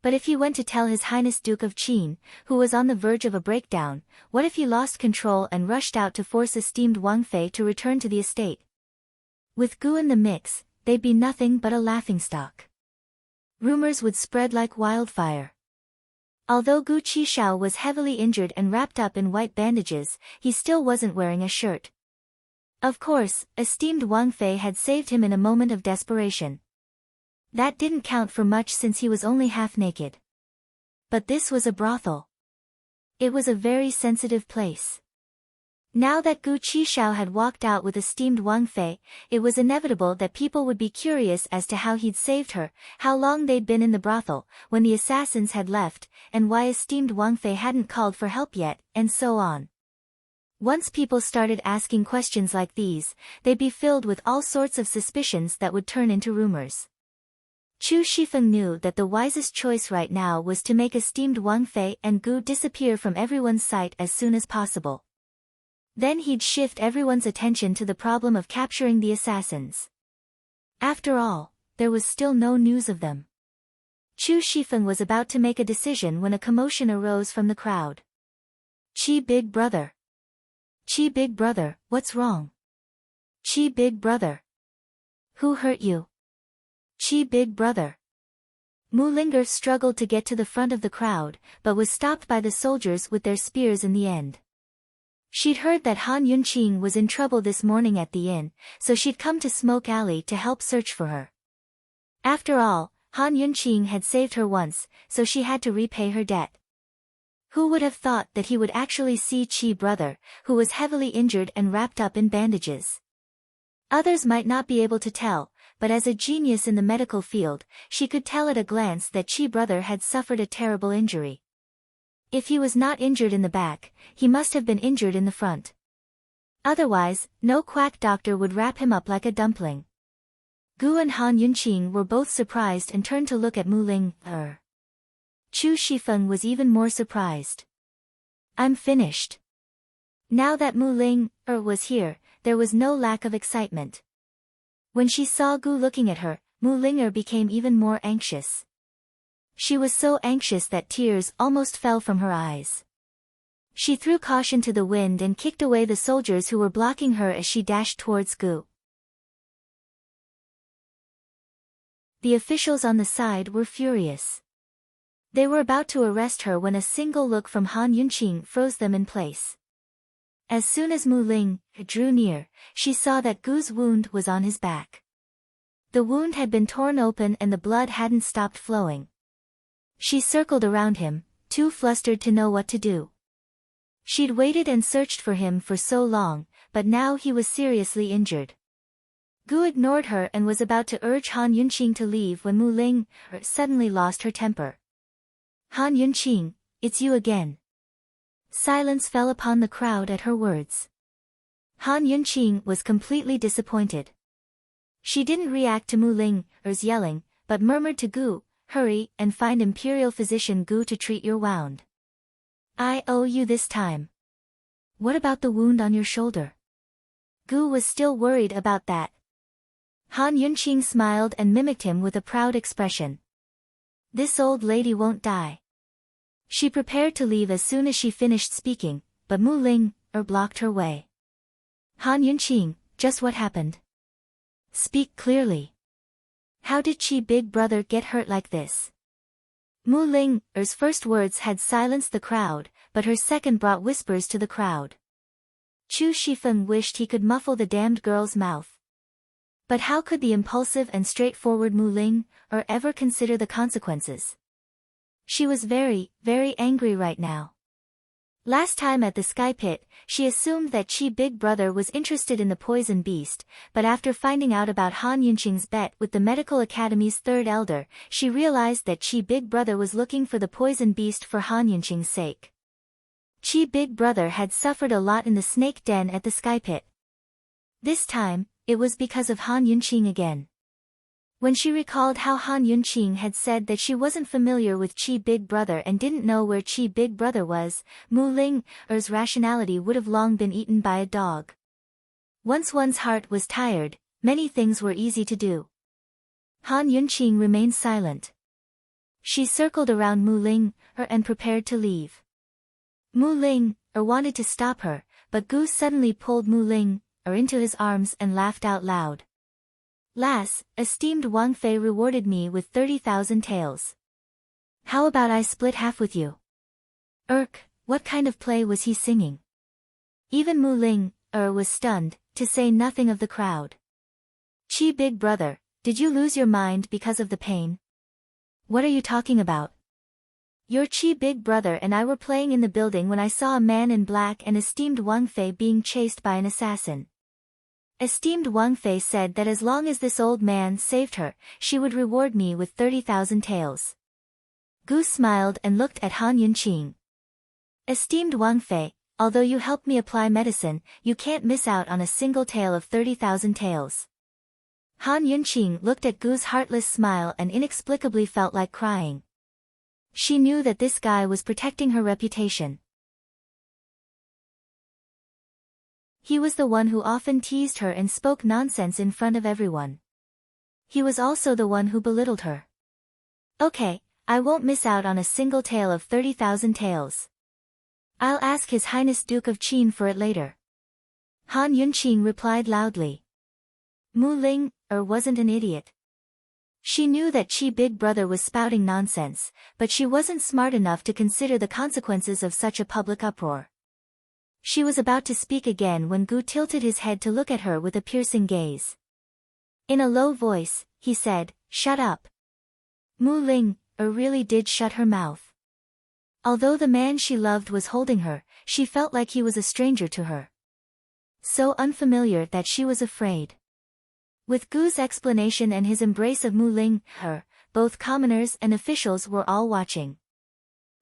But if he went to tell His Highness Duke of Qin, who was on the verge of a breakdown, what if he lost control and rushed out to force esteemed Wang Fei to return to the estate? With Gu in the mix, they'd be nothing but a laughingstock. Rumors would spread like wildfire. Although Gu Qishao was heavily injured and wrapped up in white bandages, he still wasn't wearing a shirt. Of course, esteemed Wang Fei had saved him in a moment of desperation. That didn't count for much since he was only half naked. But this was a brothel. It was a very sensitive place. Now that Gu Qishao had walked out with esteemed Wang Fei, it was inevitable that people would be curious as to how he'd saved her, how long they'd been in the brothel, when the assassins had left, and why esteemed Wang Fei hadn't called for help yet, and so on. Once people started asking questions like these, they'd be filled with all sorts of suspicions that would turn into rumors. Chu Shifeng knew that the wisest choice right now was to make esteemed Wang Fei and Gu disappear from everyone's sight as soon as possible. Then he'd shift everyone's attention to the problem of capturing the assassins. After all, there was still no news of them. Chu Shifeng was about to make a decision when a commotion arose from the crowd. Qi big brother. Qi big brother, what's wrong? Qi big brother. Who hurt you? Qi big brother. Mu Linger struggled to get to the front of the crowd, but was stopped by the soldiers with their spears in the end. She'd heard that Han Yunqing was in trouble this morning at the inn, so she'd come to Smoke Alley to help search for her. After all, Han Yunqing had saved her once, so she had to repay her debt. Who would have thought that he would actually see Qi brother, who was heavily injured and wrapped up in bandages? Others might not be able to tell, but as a genius in the medical field, she could tell at a glance that Qi brother had suffered a terrible injury. If he was not injured in the back, he must have been injured in the front. Otherwise, no quack doctor would wrap him up like a dumpling. Gu and Han Yunqing were both surprised and turned to look at Mu Ling. Chu Shifeng was even more surprised. I'm finished. Now that Mu Ling was here, there was no lack of excitement. When she saw Gu looking at her, Mu Linger became even more anxious. She was so anxious that tears almost fell from her eyes. She threw caution to the wind and kicked away the soldiers who were blocking her as she dashed towards Gu. The officials on the side were furious. They were about to arrest her when a single look from Han Yunqing froze them in place. As soon as Mu Ling drew near, she saw that Gu's wound was on his back. The wound had been torn open and the blood hadn't stopped flowing. She circled around him, too flustered to know what to do. She'd waited and searched for him for so long, but now he was seriously injured. Gu ignored her and was about to urge Han Yunqing to leave when Mu Ling suddenly lost her temper. Han Yunqing, it's you again. Silence fell upon the crowd at her words. Han Yunqing was completely disappointed. She didn't react to Mu Ling's yelling, but murmured to Gu, hurry and find Imperial Physician Gu to treat your wound. I owe you this time. What about the wound on your shoulder? Gu was still worried about that. Han Yunqing smiled and mimicked him with a proud expression. This old lady won't die. She prepared to leave as soon as she finished speaking, but Mu Ling blocked her way. Han Yunqing, just what happened? Speak clearly. How did Qi big brother get hurt like this? Mu Ling's first words had silenced the crowd, but her second brought whispers to the crowd. Chu Shifeng wished he could muffle the damned girl's mouth. But how could the impulsive and straightforward Mu Ling ever consider the consequences? She was very, very angry right now. Last time at the Sky Pit, she assumed that Chi Big Brother was interested in the poison beast, but after finding out about Han Yunqing's bet with the Medical Academy's third elder, she realized that Chi Big Brother was looking for the poison beast for Han Yunqing's sake. Chi Big Brother had suffered a lot in the snake den at the Sky Pit. This time, it was because of Han Yunqing again. When she recalled how Han Yunqing had said that she wasn't familiar with Chi Big Brother and didn't know where Chi Big Brother was, Mu Ling's rationality would have long been eaten by a dog. Once one's heart was tired, many things were easy to do. Han Yunqing remained silent. She circled around Mu Ling and prepared to leave. Mu Ling wanted to stop her, but Gu suddenly pulled Mu Ling into his arms and laughed out loud. Lass, esteemed Wang Fei rewarded me with 30,000 taels. How about I split half with you? What kind of play was he singing? Even Mu Ling was stunned, to say nothing of the crowd. Chi Big Brother, did you lose your mind because of the pain? What are you talking about? Your Chi Big Brother and I were playing in the building when I saw a man in black and esteemed Wang Fei being chased by an assassin. Esteemed Wang Fei said that as long as this old man saved her, she would reward me with 30,000 taels. Gu smiled and looked at Han Yunqing. Esteemed Wang Fei, although you helped me apply medicine, you can't miss out on a single tael of 30,000 taels. Han Yunqing looked at Gu's heartless smile and inexplicably felt like crying. She knew that this guy was protecting her reputation. He was the one who often teased her and spoke nonsense in front of everyone. He was also the one who belittled her. Okay, I won't miss out on a single tael of 30,000 taels. I'll ask His Highness Duke of Qin for it later. Han Yunqing replied loudly. Mu Ling wasn't an idiot. She knew that Chi Big Brother was spouting nonsense, but she wasn't smart enough to consider the consequences of such a public uproar. She was about to speak again when Gu tilted his head to look at her with a piercing gaze. In a low voice, he said, "Shut up." Mu Ling really did shut her mouth. Although the man she loved was holding her, she felt like he was a stranger to her. So unfamiliar that she was afraid. With Gu's explanation and his embrace of Mu Ling, both commoners and officials were all watching.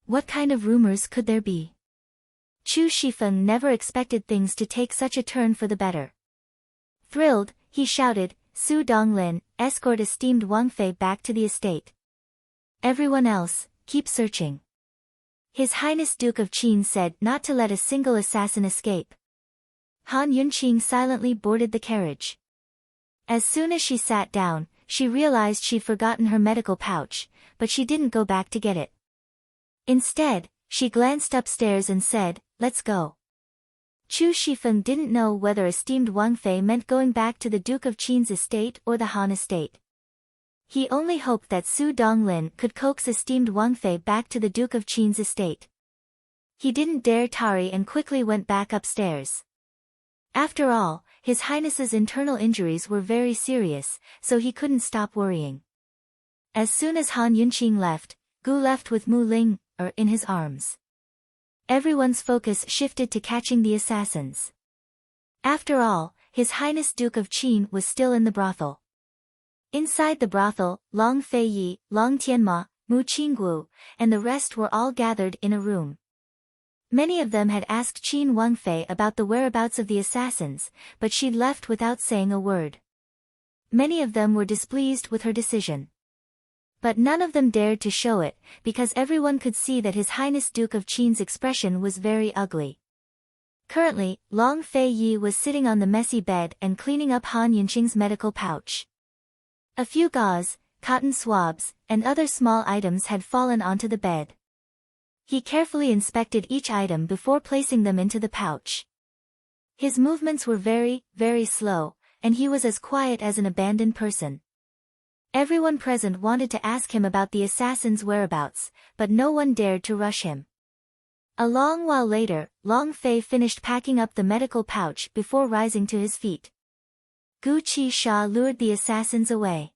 What kind of rumors could there be? Chu Shifeng never expected things to take such a turn for the better. Thrilled, he shouted, "Su Donglin, escort esteemed Wang Fei back to the estate. Everyone else, keep searching." His Highness Duke of Qin said not to let a single assassin escape. Han Yunqing silently boarded the carriage. As soon as she sat down, she realized she'd forgotten her medical pouch, but she didn't go back to get it. Instead, she glanced upstairs and said, "Let's go." Chu Shifeng didn't know whether esteemed Wang Fei meant going back to the Duke of Qin's estate or the Han estate. He only hoped that Su Donglin could coax esteemed Wang Fei back to the Duke of Qin's estate. He didn't dare tarry and quickly went back upstairs. After all, His Highness's internal injuries were very serious, so he couldn't stop worrying. As soon as Han Yunqing left, Gu left with Mu Ling in his arms. Everyone's focus shifted to catching the assassins. After all, His Highness Duke of Qin was still in the brothel. Inside the brothel, Long Feiyi, Long Tianma, Mu Qingguo, and the rest were all gathered in a room. Many of them had asked Qin Wang Fei about the whereabouts of the assassins, but she'd left without saying a word. Many of them were displeased with her decision. But none of them dared to show it, because everyone could see that His Highness Duke of Qin's expression was very ugly. Currently, Long Feiyi was sitting on the messy bed and cleaning up Han Yunqing's medical pouch. A few gauze, cotton swabs, and other small items had fallen onto the bed. He carefully inspected each item before placing them into the pouch. His movements were very, very slow, and he was as quiet as an abandoned person. Everyone present wanted to ask him about the assassin's whereabouts, but no one dared to rush him. A long while later, Long Fei finished packing up the medical pouch before rising to his feet. Gu Qi Sha lured the assassins away.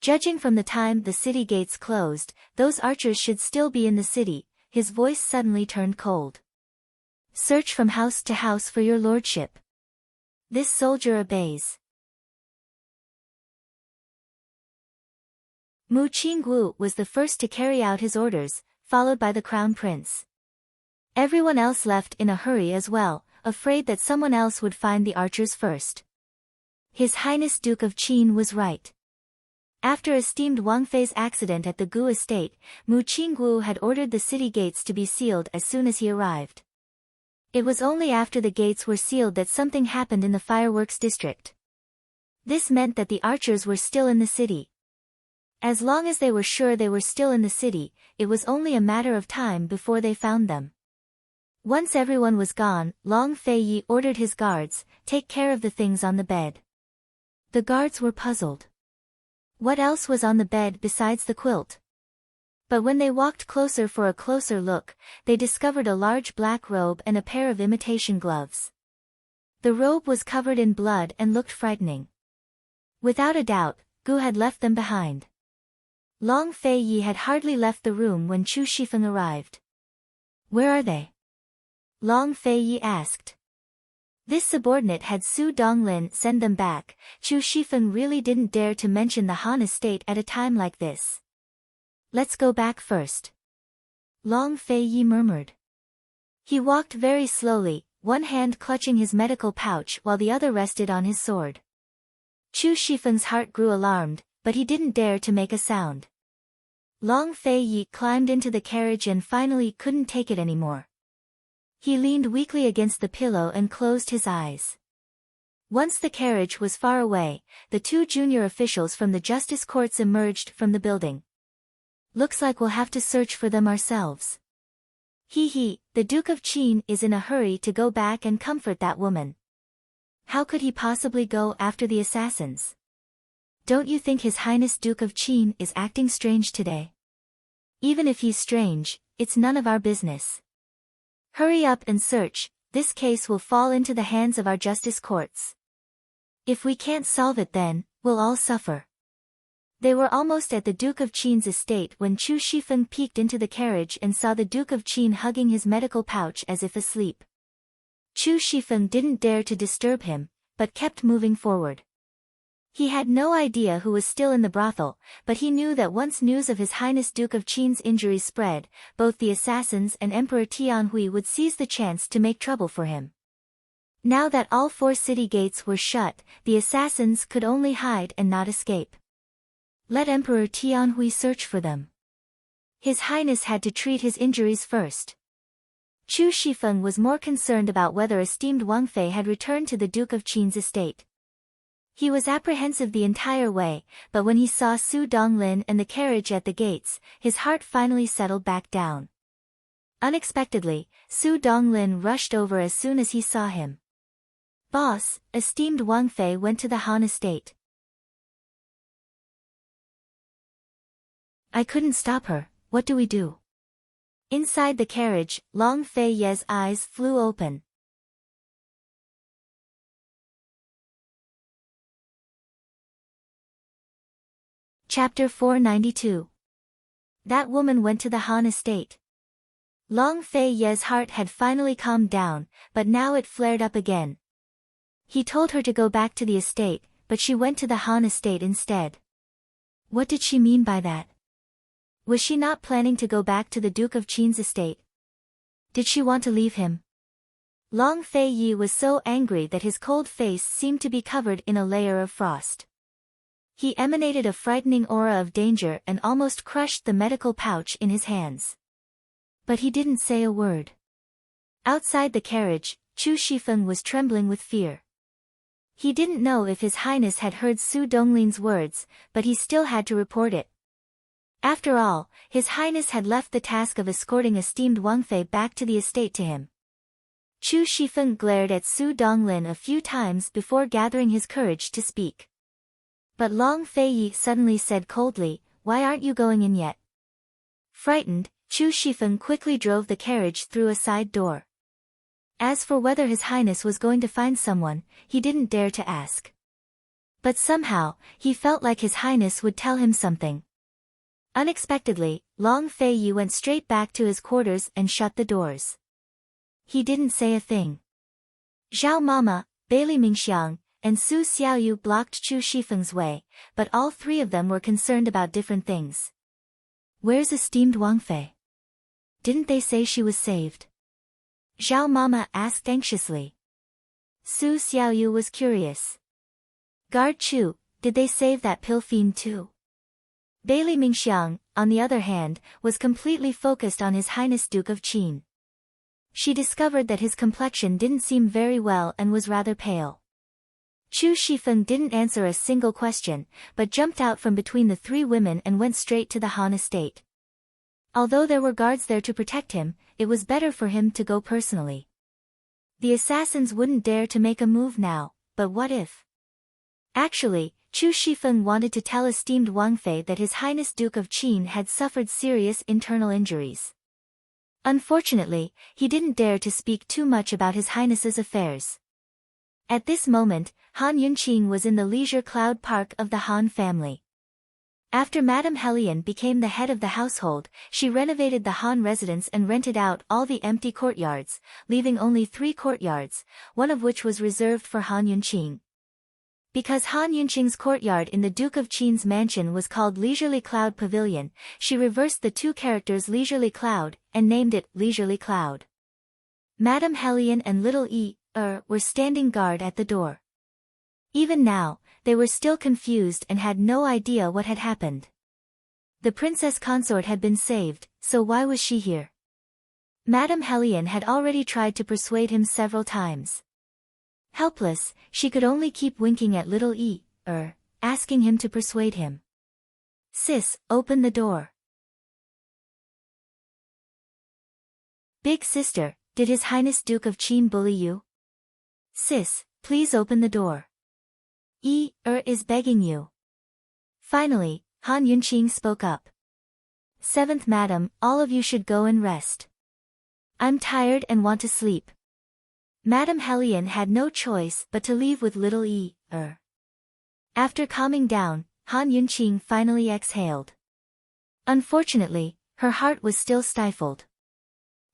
Judging from the time the city gates closed, those archers should still be in the city. His voice suddenly turned cold. Search from house to house for your lordship. This soldier obeys. Mu Qingwu was the first to carry out his orders, followed by the crown prince. Everyone else left in a hurry as well, afraid that someone else would find the archers first. His Highness Duke of Qin was right. After esteemed Wang Fei's accident at the Gu estate, Mu Qingwu had ordered the city gates to be sealed as soon as he arrived. It was only after the gates were sealed that something happened in the fireworks district. This meant that the archers were still in the city. As long as they were sure they were still in the city, it was only a matter of time before they found them. Once everyone was gone, Long Feiyi ordered his guards, take care of the things on the bed. The guards were puzzled. What else was on the bed besides the quilt? But when they walked closer for a closer look, they discovered a large black robe and a pair of imitation gloves. The robe was covered in blood and looked frightening. Without a doubt, Gu had left them behind. Long Feiyi had hardly left the room when Chu Shifeng arrived. Where are they? Long Feiyi asked. This subordinate had Su Donglin send them back. Chu Shifeng really didn't dare to mention the Han estate at a time like this. Let's go back first. Long Feiyi murmured. He walked very slowly, one hand clutching his medical pouch while the other rested on his sword. Chu Shifeng's heart grew alarmed, but he didn't dare to make a sound. Long Feiyi climbed into the carriage and finally couldn't take it anymore. He leaned weakly against the pillow and closed his eyes. Once the carriage was far away, the two junior officials from the justice courts emerged from the building. Looks like we'll have to search for them ourselves. The Duke of Qin is in a hurry to go back and comfort that woman. How could he possibly go after the assassins? Don't you think His Highness Duke of Qin is acting strange today? Even if he's strange, it's none of our business. Hurry up and search, this case will fall into the hands of our justice courts. If we can't solve it then, we'll all suffer. They were almost at the Duke of Qin's estate when Chu Shifeng peeked into the carriage and saw the Duke of Qin hugging his medical pouch as if asleep. Chu Shifeng didn't dare to disturb him, but kept moving forward. He had no idea who was still in the brothel, but he knew that once news of His Highness Duke of Qin's injuries spread, both the assassins and Emperor Tianhui would seize the chance to make trouble for him. Now that all 4 city gates were shut, the assassins could only hide and not escape. Let Emperor Tianhui search for them. His Highness had to treat his injuries first. Chu Shifeng was more concerned about whether esteemed Wang Fei had returned to the Duke of Qin's estate. He was apprehensive the entire way, but when he saw Su Donglin and the carriage at the gates, his heart finally settled back down. Unexpectedly, Su Donglin rushed over as soon as he saw him. Boss, esteemed Wang Fei went to the Han estate. I couldn't stop her, what do we do? Inside the carriage, Long Fei's eyes flew open. Chapter 492. That woman went to the Han estate. Long Fei's heart had finally calmed down, but now it flared up again. He told her to go back to the estate, but she went to the Han estate instead. What did she mean by that? Was she not planning to go back to the Duke of Qin's estate? Did she want to leave him? Long Feiyi was so angry that his cold face seemed to be covered in a layer of frost. He emanated a frightening aura of danger and almost crushed the medical pouch in his hands. But he didn't say a word. Outside the carriage, Chu Shifeng was trembling with fear. He didn't know if His Highness had heard Su Donglin's words, but he still had to report it. After all, His Highness had left the task of escorting esteemed Wang Fei back to the estate to him. Chu Shifeng glared at Su Donglin a few times before gathering his courage to speak. But Long Feiyi suddenly said coldly, "Why aren't you going in yet?" Frightened, Chu Shifeng quickly drove the carriage through a side door. As for whether His Highness was going to find someone, he didn't dare to ask. But somehow, he felt like His Highness would tell him something. Unexpectedly, Long Fei Yi went straight back to his quarters and shut the doors. He didn't say a thing. Zhao Mama, Bailey Mingxiang, and Su Xiaoyu blocked Chu Shifeng's way, but all three of them were concerned about different things. Where's esteemed Wang Fei? Didn't they say she was saved? Zhao Mama asked anxiously. Su Xiaoyu was curious. Guard Chu, did they save that pill fiend too? Bailey Mingxiang, on the other hand, was completely focused on His Highness Duke of Qin. She discovered that his complexion didn't seem very well and was rather pale. Chu Shifeng didn't answer a single question, but jumped out from between the three women and went straight to the Han estate. Although there were guards there to protect him, it was better for him to go personally. The assassins wouldn't dare to make a move now, but what if? Actually, Chu Shifeng wanted to tell esteemed Wang Fei that His Highness Duke of Qin had suffered serious internal injuries. Unfortunately, he didn't dare to speak too much about His Highness's affairs. At this moment, Han Yunqing was in the leisure cloud park of the Han family. After Madame Helian became the head of the household, she renovated the Han residence and rented out all the empty courtyards, leaving only 3 courtyards, one of which was reserved for Han Yunqing. Because Han Yunqing's courtyard in the Duke of Qin's mansion was called Leisurely Cloud Pavilion, she reversed the 2 characters Leisurely Cloud, and named it Leisurely Cloud. Madame Helian and Little were standing guard at the door. Even now, they were still confused and had no idea what had happened. The Princess Consort had been saved, so why was she here? Madame Helian had already tried to persuade him several times. Helpless, she could only keep winking at Little asking him to persuade him. Sis, open the door. Big sister, did His Highness Duke of Qin bully you? Sis, please open the door. Is begging you. Finally, Han Yunqing spoke up. 7th Madam, all of you should go and rest. I'm tired and want to sleep. Madame Helian had no choice but to leave with Little After calming down, Han Yunqing finally exhaled. Unfortunately, her heart was still stifled.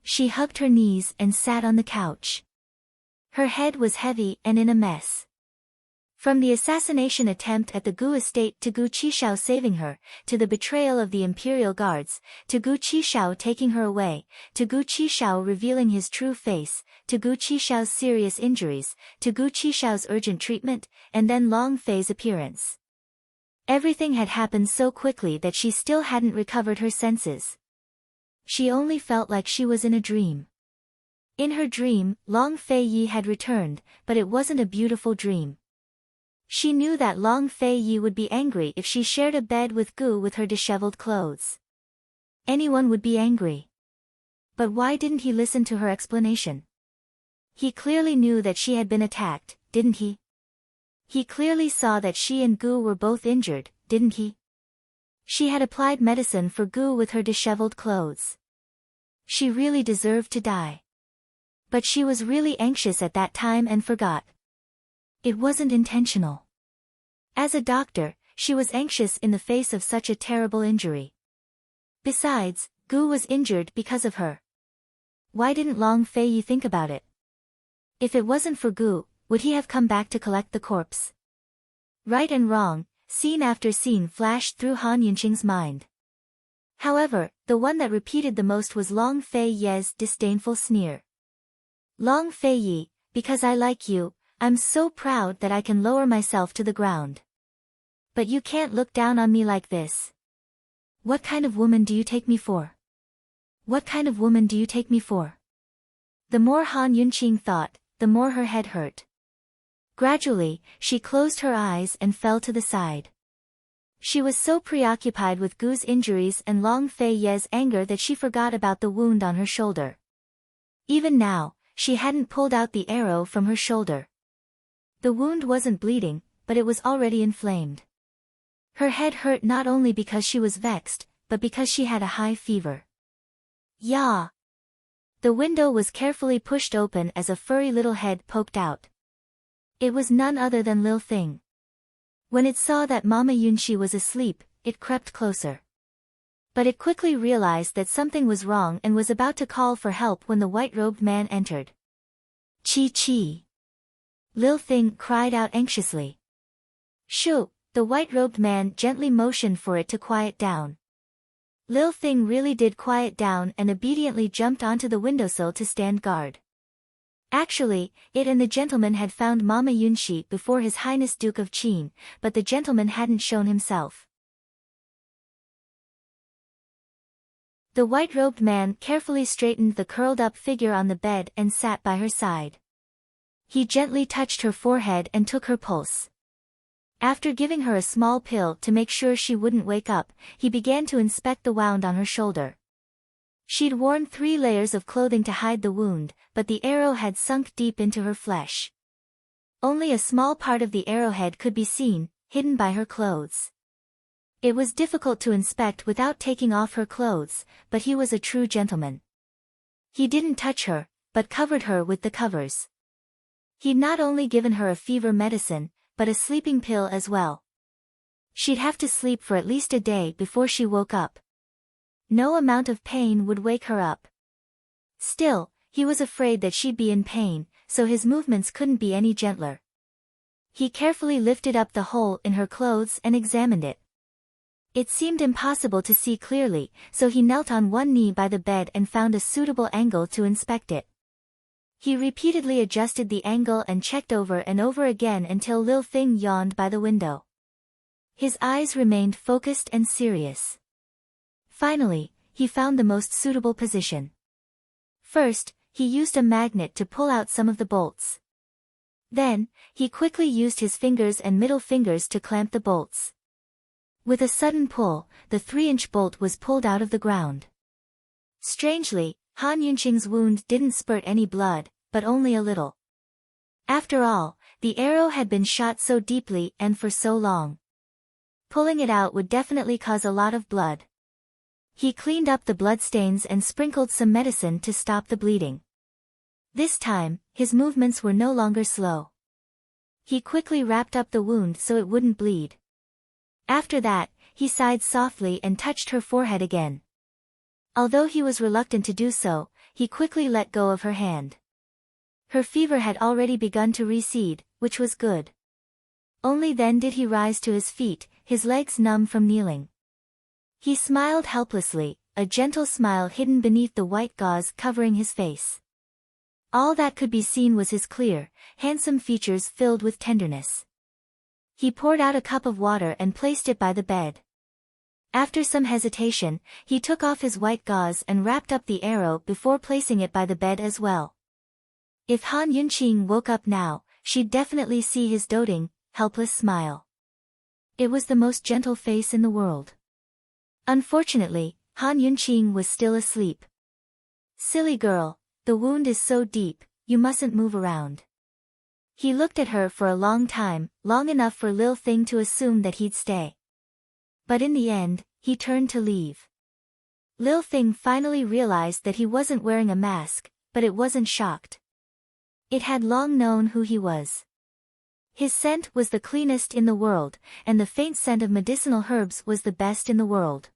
She hugged her knees and sat on the couch. Her head was heavy and in a mess. From the assassination attempt at the Gu estate to Gu Qishao saving her, to the betrayal of the Imperial Guards, to Gu Qishao taking her away, to Gu Qishao revealing his true face, to Gu Qishao's serious injuries, to Gu Qishao's urgent treatment, and then Long Fei's appearance. Everything had happened so quickly that she still hadn't recovered her senses. She only felt like she was in a dream. In her dream, Long Fei Yi had returned, but it wasn't a beautiful dream. She knew that Long Fei Yi would be angry if she shared a bed with Gu with her disheveled clothes. Anyone would be angry. But why didn't he listen to her explanation? He clearly knew that she had been attacked, didn't he? He clearly saw that she and Gu were both injured, didn't he? She had applied medicine for Gu with her disheveled clothes. She really deserved to die. But she was really anxious at that time and forgot. It wasn't intentional. As a doctor, she was anxious in the face of such a terrible injury. Besides, Gu was injured because of her. Why didn't Long Fei Yi think about it? If it wasn't for Gu, would he have come back to collect the corpse? Right and wrong, scene after scene flashed through Han Yunqing's mind. However, the one that repeated the most was Long Fei Yi's disdainful sneer. Long Fei Yi, because I like you, I'm so proud that I can lower myself to the ground. But you can't look down on me like this. What kind of woman do you take me for? What kind of woman do you take me for? The more Han Yunqing thought, the more her head hurt. Gradually, she closed her eyes and fell to the side. She was so preoccupied with Gu's injuries and Long Fei Yi's anger that she forgot about the wound on her shoulder. Even now, she hadn't pulled out the arrow from her shoulder. The wound wasn't bleeding, but it was already inflamed. Her head hurt not only because she was vexed, but because she had a high fever. Yeah. The window was carefully pushed open as a furry little head poked out. It was none other than Lil Thing. When it saw that Mama Yunxi was asleep, it crept closer. But it quickly realized that something was wrong and was about to call for help when the white-robed man entered. Chi Chi! Lil Thing cried out anxiously. Shoo! The white-robed man gently motioned for it to quiet down. Lil Thing really did quiet down and obediently jumped onto the windowsill to stand guard. Actually, it and the gentleman had found Mama Yunxi before His Highness Duke of Qin, but the gentleman hadn't shown himself. The white-robed man carefully straightened the curled-up figure on the bed and sat by her side. He gently touched her forehead and took her pulse. After giving her a small pill to make sure she wouldn't wake up, he began to inspect the wound on her shoulder. She'd worn 3 layers of clothing to hide the wound, but the arrow had sunk deep into her flesh. Only a small part of the arrowhead could be seen, hidden by her clothes. It was difficult to inspect without taking off her clothes, but he was a true gentleman. He didn't touch her, but covered her with the covers. He'd not only given her a fever medicine, but a sleeping pill as well. She'd have to sleep for at least a day before she woke up. No amount of pain would wake her up. Still, he was afraid that she'd be in pain, so his movements couldn't be any gentler. He carefully lifted up the hole in her clothes and examined it. It seemed impossible to see clearly, so he knelt on one knee by the bed and found a suitable angle to inspect it. He repeatedly adjusted the angle and checked over and over again until Lil Thing yawned by the window. His eyes remained focused and serious. Finally, he found the most suitable position. First, he used a magnet to pull out some of the bolts. Then, he quickly used his fingers and middle fingers to clamp the bolts. With a sudden pull, the 3-inch bolt was pulled out of the ground. Strangely, Han Yunqing's wound didn't spurt any blood, but only a little. After all, the arrow had been shot so deeply and for so long. Pulling it out would definitely cause a lot of blood. He cleaned up the bloodstains and sprinkled some medicine to stop the bleeding. This time, his movements were no longer slow. He quickly wrapped up the wound so it wouldn't bleed. After that, he sighed softly and touched her forehead again. Although he was reluctant to do so, he quickly let go of her hand. Her fever had already begun to recede, which was good. Only then did he rise to his feet, his legs numb from kneeling. He smiled helplessly, a gentle smile hidden beneath the white gauze covering his face. All that could be seen was his clear, handsome features filled with tenderness. He poured out a cup of water and placed it by the bed. After some hesitation, he took off his white gauze and wrapped up the arrow before placing it by the bed as well. If Han Yunqing woke up now, she'd definitely see his doting, helpless smile. It was the most gentle face in the world. Unfortunately, Han Yunqing was still asleep. Silly girl, the wound is so deep, you mustn't move around. He looked at her for a long time, long enough for Lil Thing to assume that he'd stay. But in the end, he turned to leave. Lil Thing finally realized that he wasn't wearing a mask, but it wasn't shocked. It had long known who he was. His scent was the cleanest in the world, and the faint scent of medicinal herbs was the best in the world.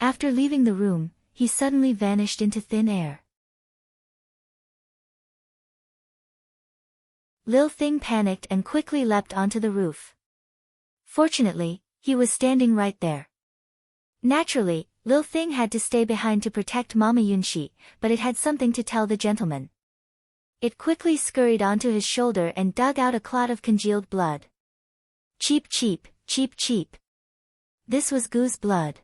After leaving the room, he suddenly vanished into thin air. Lil Thing panicked and quickly leapt onto the roof. Fortunately, he was standing right there. Naturally, Lil Thing had to stay behind to protect Mama Yunxi, but it had something to tell the gentleman. It quickly scurried onto his shoulder and dug out a clot of congealed blood. Cheep cheep, cheep cheep. This was Gu's blood.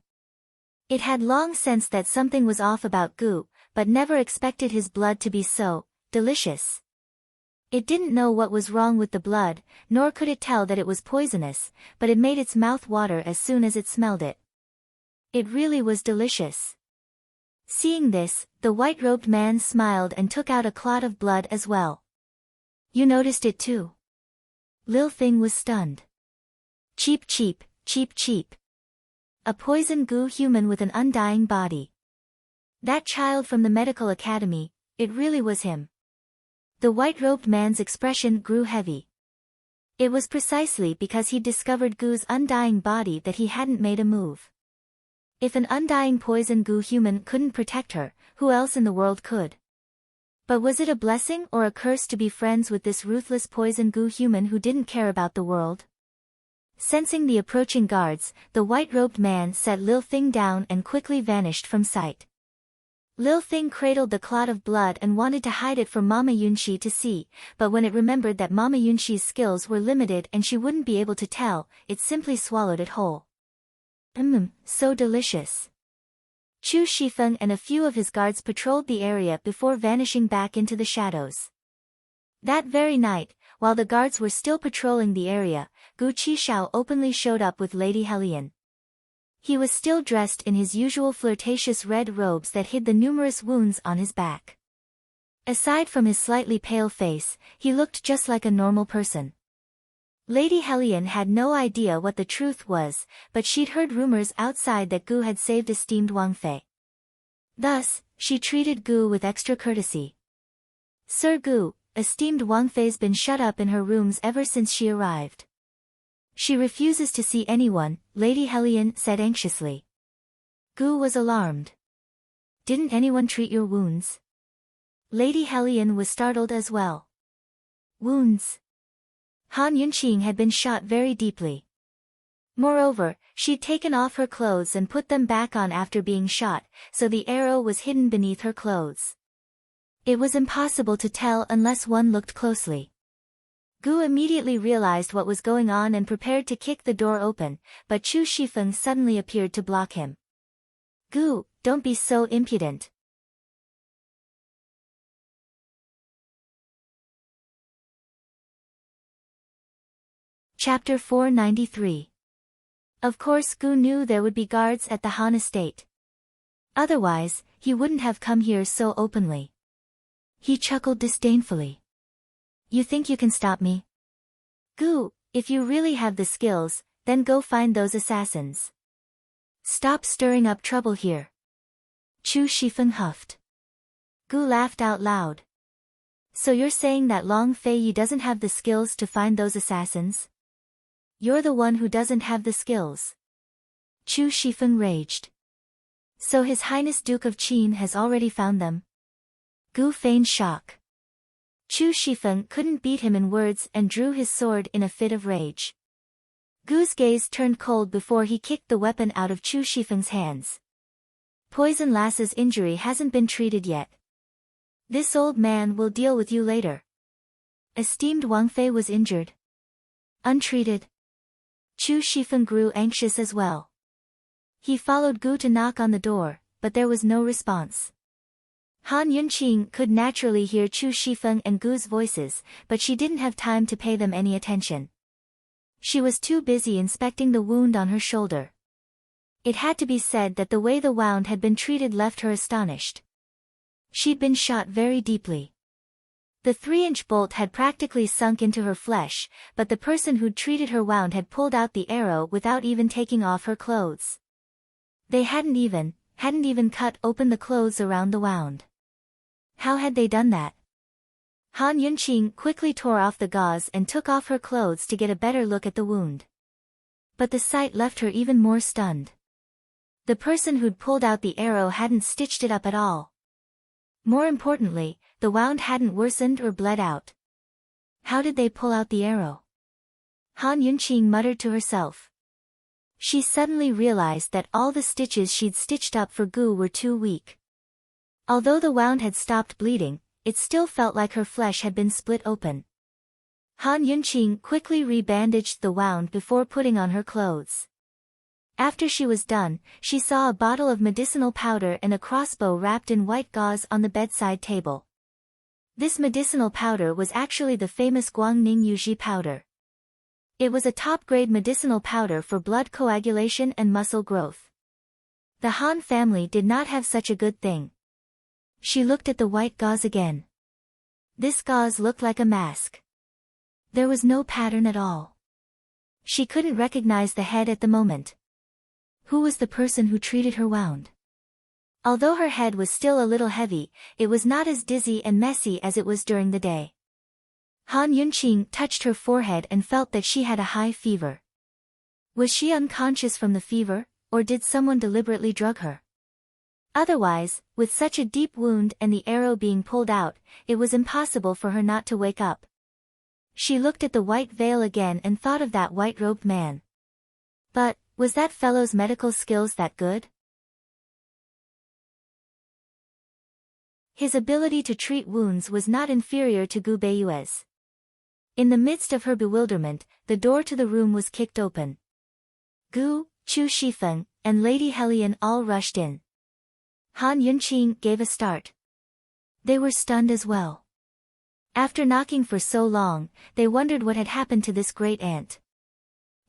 It had long sensed that something was off about Gu, but never expected his blood to be so delicious. It didn't know what was wrong with the blood, nor could it tell that it was poisonous, but it made its mouth water as soon as it smelled it. It really was delicious. Seeing this, the white-robed man smiled and took out a clot of blood as well. You noticed it too? Lil Thing was stunned. Cheep cheep, cheep cheep. A poison Gu human with an undying body. That child from the medical academy, it really was him. The white-robed man's expression grew heavy. It was precisely because he'd discovered Gu's undying body that he hadn't made a move. If an undying poison Gu human couldn't protect her, who else in the world could? But was it a blessing or a curse to be friends with this ruthless poison Gu human who didn't care about the world? Sensing the approaching guards, the white-robed man set Lil Thing down and quickly vanished from sight. Lil Thing cradled the clot of blood and wanted to hide it from Mama Yunxi to see, but when it remembered that Mama Yunxi's skills were limited and she wouldn't be able to tell, it simply swallowed it whole. So delicious. Chu Shifeng and a few of his guards patrolled the area before vanishing back into the shadows. That very night, while the guards were still patrolling the area, Gu Qishao openly showed up with Lady Hellion. He was still dressed in his usual flirtatious red robes that hid the numerous wounds on his back. Aside from his slightly pale face, he looked just like a normal person. Lady Hellion had no idea what the truth was, but she'd heard rumors outside that Gu had saved esteemed Wang Fei. Thus, she treated Gu with extra courtesy. Sir Gu, esteemed Wang Fei's been shut up in her rooms ever since she arrived. She refuses to see anyone, Lady Hellion said anxiously. Gu was alarmed. Didn't anyone treat your wounds? Lady Hellion was startled as well. Wounds? Han Yunqing had been shot very deeply. Moreover, she'd taken off her clothes and put them back on after being shot, so the arrow was hidden beneath her clothes. It was impossible to tell unless one looked closely. Gu immediately realized what was going on and prepared to kick the door open, but Chu Shifeng suddenly appeared to block him. Gu, don't be so impudent. Chapter 493. Of course Gu knew there would be guards at the Han estate. Otherwise, he wouldn't have come here so openly. He chuckled disdainfully. You think you can stop me? Gu, if you really have the skills, then go find those assassins. Stop stirring up trouble here. Chu Shifeng huffed. Gu laughed out loud. So you're saying that Long Fei Yi doesn't have the skills to find those assassins? You're the one who doesn't have the skills. Chu Shifeng raged. So His Highness Duke of Qin has already found them? Gu feigned shock. Chu Shifeng couldn't beat him in words and drew his sword in a fit of rage. Gu's gaze turned cold before he kicked the weapon out of Chu Shifeng's hands. Poison Lass's injury hasn't been treated yet. This old man will deal with you later. Esteemed Wang Fei was injured. Untreated. Chu Shifeng grew anxious as well. He followed Gu to knock on the door, but there was no response. Han Yunqing could naturally hear Chu Shifeng and Gu's voices, but she didn't have time to pay them any attention. She was too busy inspecting the wound on her shoulder. It had to be said that the way the wound had been treated left her astonished. She'd been shot very deeply. The 3-inch bolt had practically sunk into her flesh, but the person who'd treated her wound had pulled out the arrow without even taking off her clothes. They hadn't even cut open the clothes around the wound. How had they done that? Han Yunqing quickly tore off the gauze and took off her clothes to get a better look at the wound. But the sight left her even more stunned. The person who'd pulled out the arrow hadn't stitched it up at all. More importantly, the wound hadn't worsened or bled out. How did they pull out the arrow? Han Yunqing muttered to herself. She suddenly realized that all the stitches she'd stitched up for Gu were too weak. Although the wound had stopped bleeding, it still felt like her flesh had been split open. Han Yunqing quickly rebandaged the wound before putting on her clothes. After she was done, she saw a bottle of medicinal powder and a crossbow wrapped in white gauze on the bedside table. This medicinal powder was actually the famous Guangning Yuji powder. It was a top-grade medicinal powder for blood coagulation and muscle growth. The Han family did not have such a good thing. She looked at the white gauze again. This gauze looked like a mask. There was no pattern at all. She couldn't recognize the head at the moment. Who was the person who treated her wound? Although her head was still a little heavy, it was not as dizzy and messy as it was during the day. Han Yunqing touched her forehead and felt that she had a high fever. Was she unconscious from the fever, or did someone deliberately drug her? Otherwise, with such a deep wound and the arrow being pulled out, it was impossible for her not to wake up. She looked at the white veil again and thought of that white-robed man. But, was that fellow's medical skills that good? His ability to treat wounds was not inferior to Gu Beiyue's. In the midst of her bewilderment, the door to the room was kicked open. Gu, Chu Shifeng, and Lady Helian all rushed in. Han Yunqing gave a start. They were stunned as well. After knocking for so long, they wondered what had happened to this great aunt.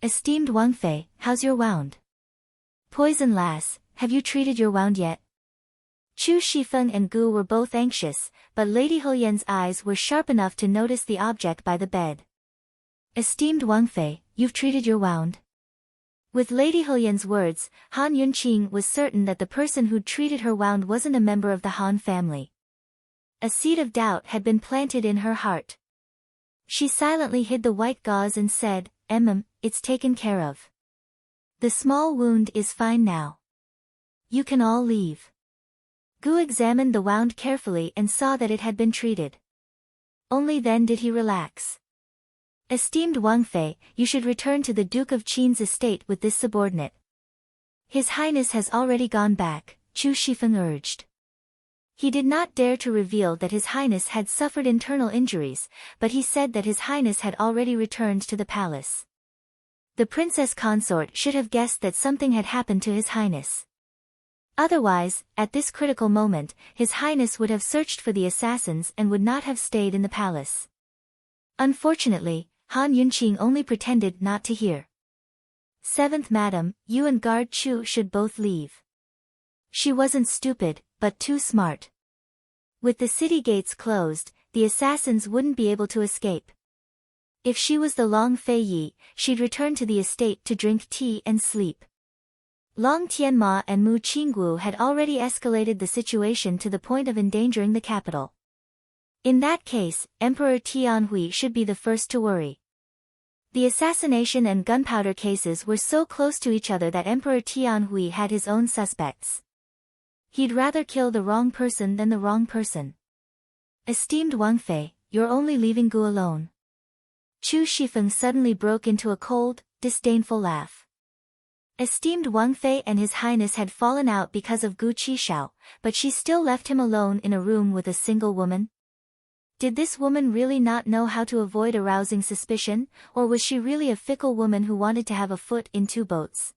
Esteemed Wang Fei, how's your wound? Poison lass, have you treated your wound yet? Chu Shifeng and Gu were both anxious, but Lady Helian's eyes were sharp enough to notice the object by the bed. Esteemed Wang Fei, you've treated your wound? With Lady Helian's words, Han Yunqing was certain that the person who'd treated her wound wasn't a member of the Han family. A seed of doubt had been planted in her heart. She silently hid the white gauze and said, it's taken care of. The small wound is fine now. You can all leave. Gu examined the wound carefully and saw that it had been treated. Only then did he relax. Esteemed Wang Fei, you should return to the Duke of Qin's estate with this subordinate. His Highness has already gone back, Chu Shifeng urged. He did not dare to reveal that His Highness had suffered internal injuries, but he said that His Highness had already returned to the palace. The Princess Consort should have guessed that something had happened to His Highness. Otherwise, at this critical moment, His Highness would have searched for the assassins and would not have stayed in the palace. Unfortunately, Han Yunqing only pretended not to hear. 7th Madam, you and Guard Chu should both leave. She wasn't stupid, but too smart. With the city gates closed, the assassins wouldn't be able to escape. If she was the Long Fei Yi, she'd return to the estate to drink tea and sleep. Long Tianma and Mu Qinggu had already escalated the situation to the point of endangering the capital. In that case, Emperor Tianhui should be the first to worry. The assassination and gunpowder cases were so close to each other that Emperor Tianhui had his own suspects. He'd rather kill the wrong person than the wrong person. Esteemed Wang Fei, you're only leaving Gu alone. Chu Shifeng suddenly broke into a cold, disdainful laugh. Esteemed Wang Fei and His Highness had fallen out because of Gu Qishao, but she still left him alone in a room with a single woman? Did this woman really not know how to avoid arousing suspicion, or was she really a fickle woman who wanted to have a foot in two boats?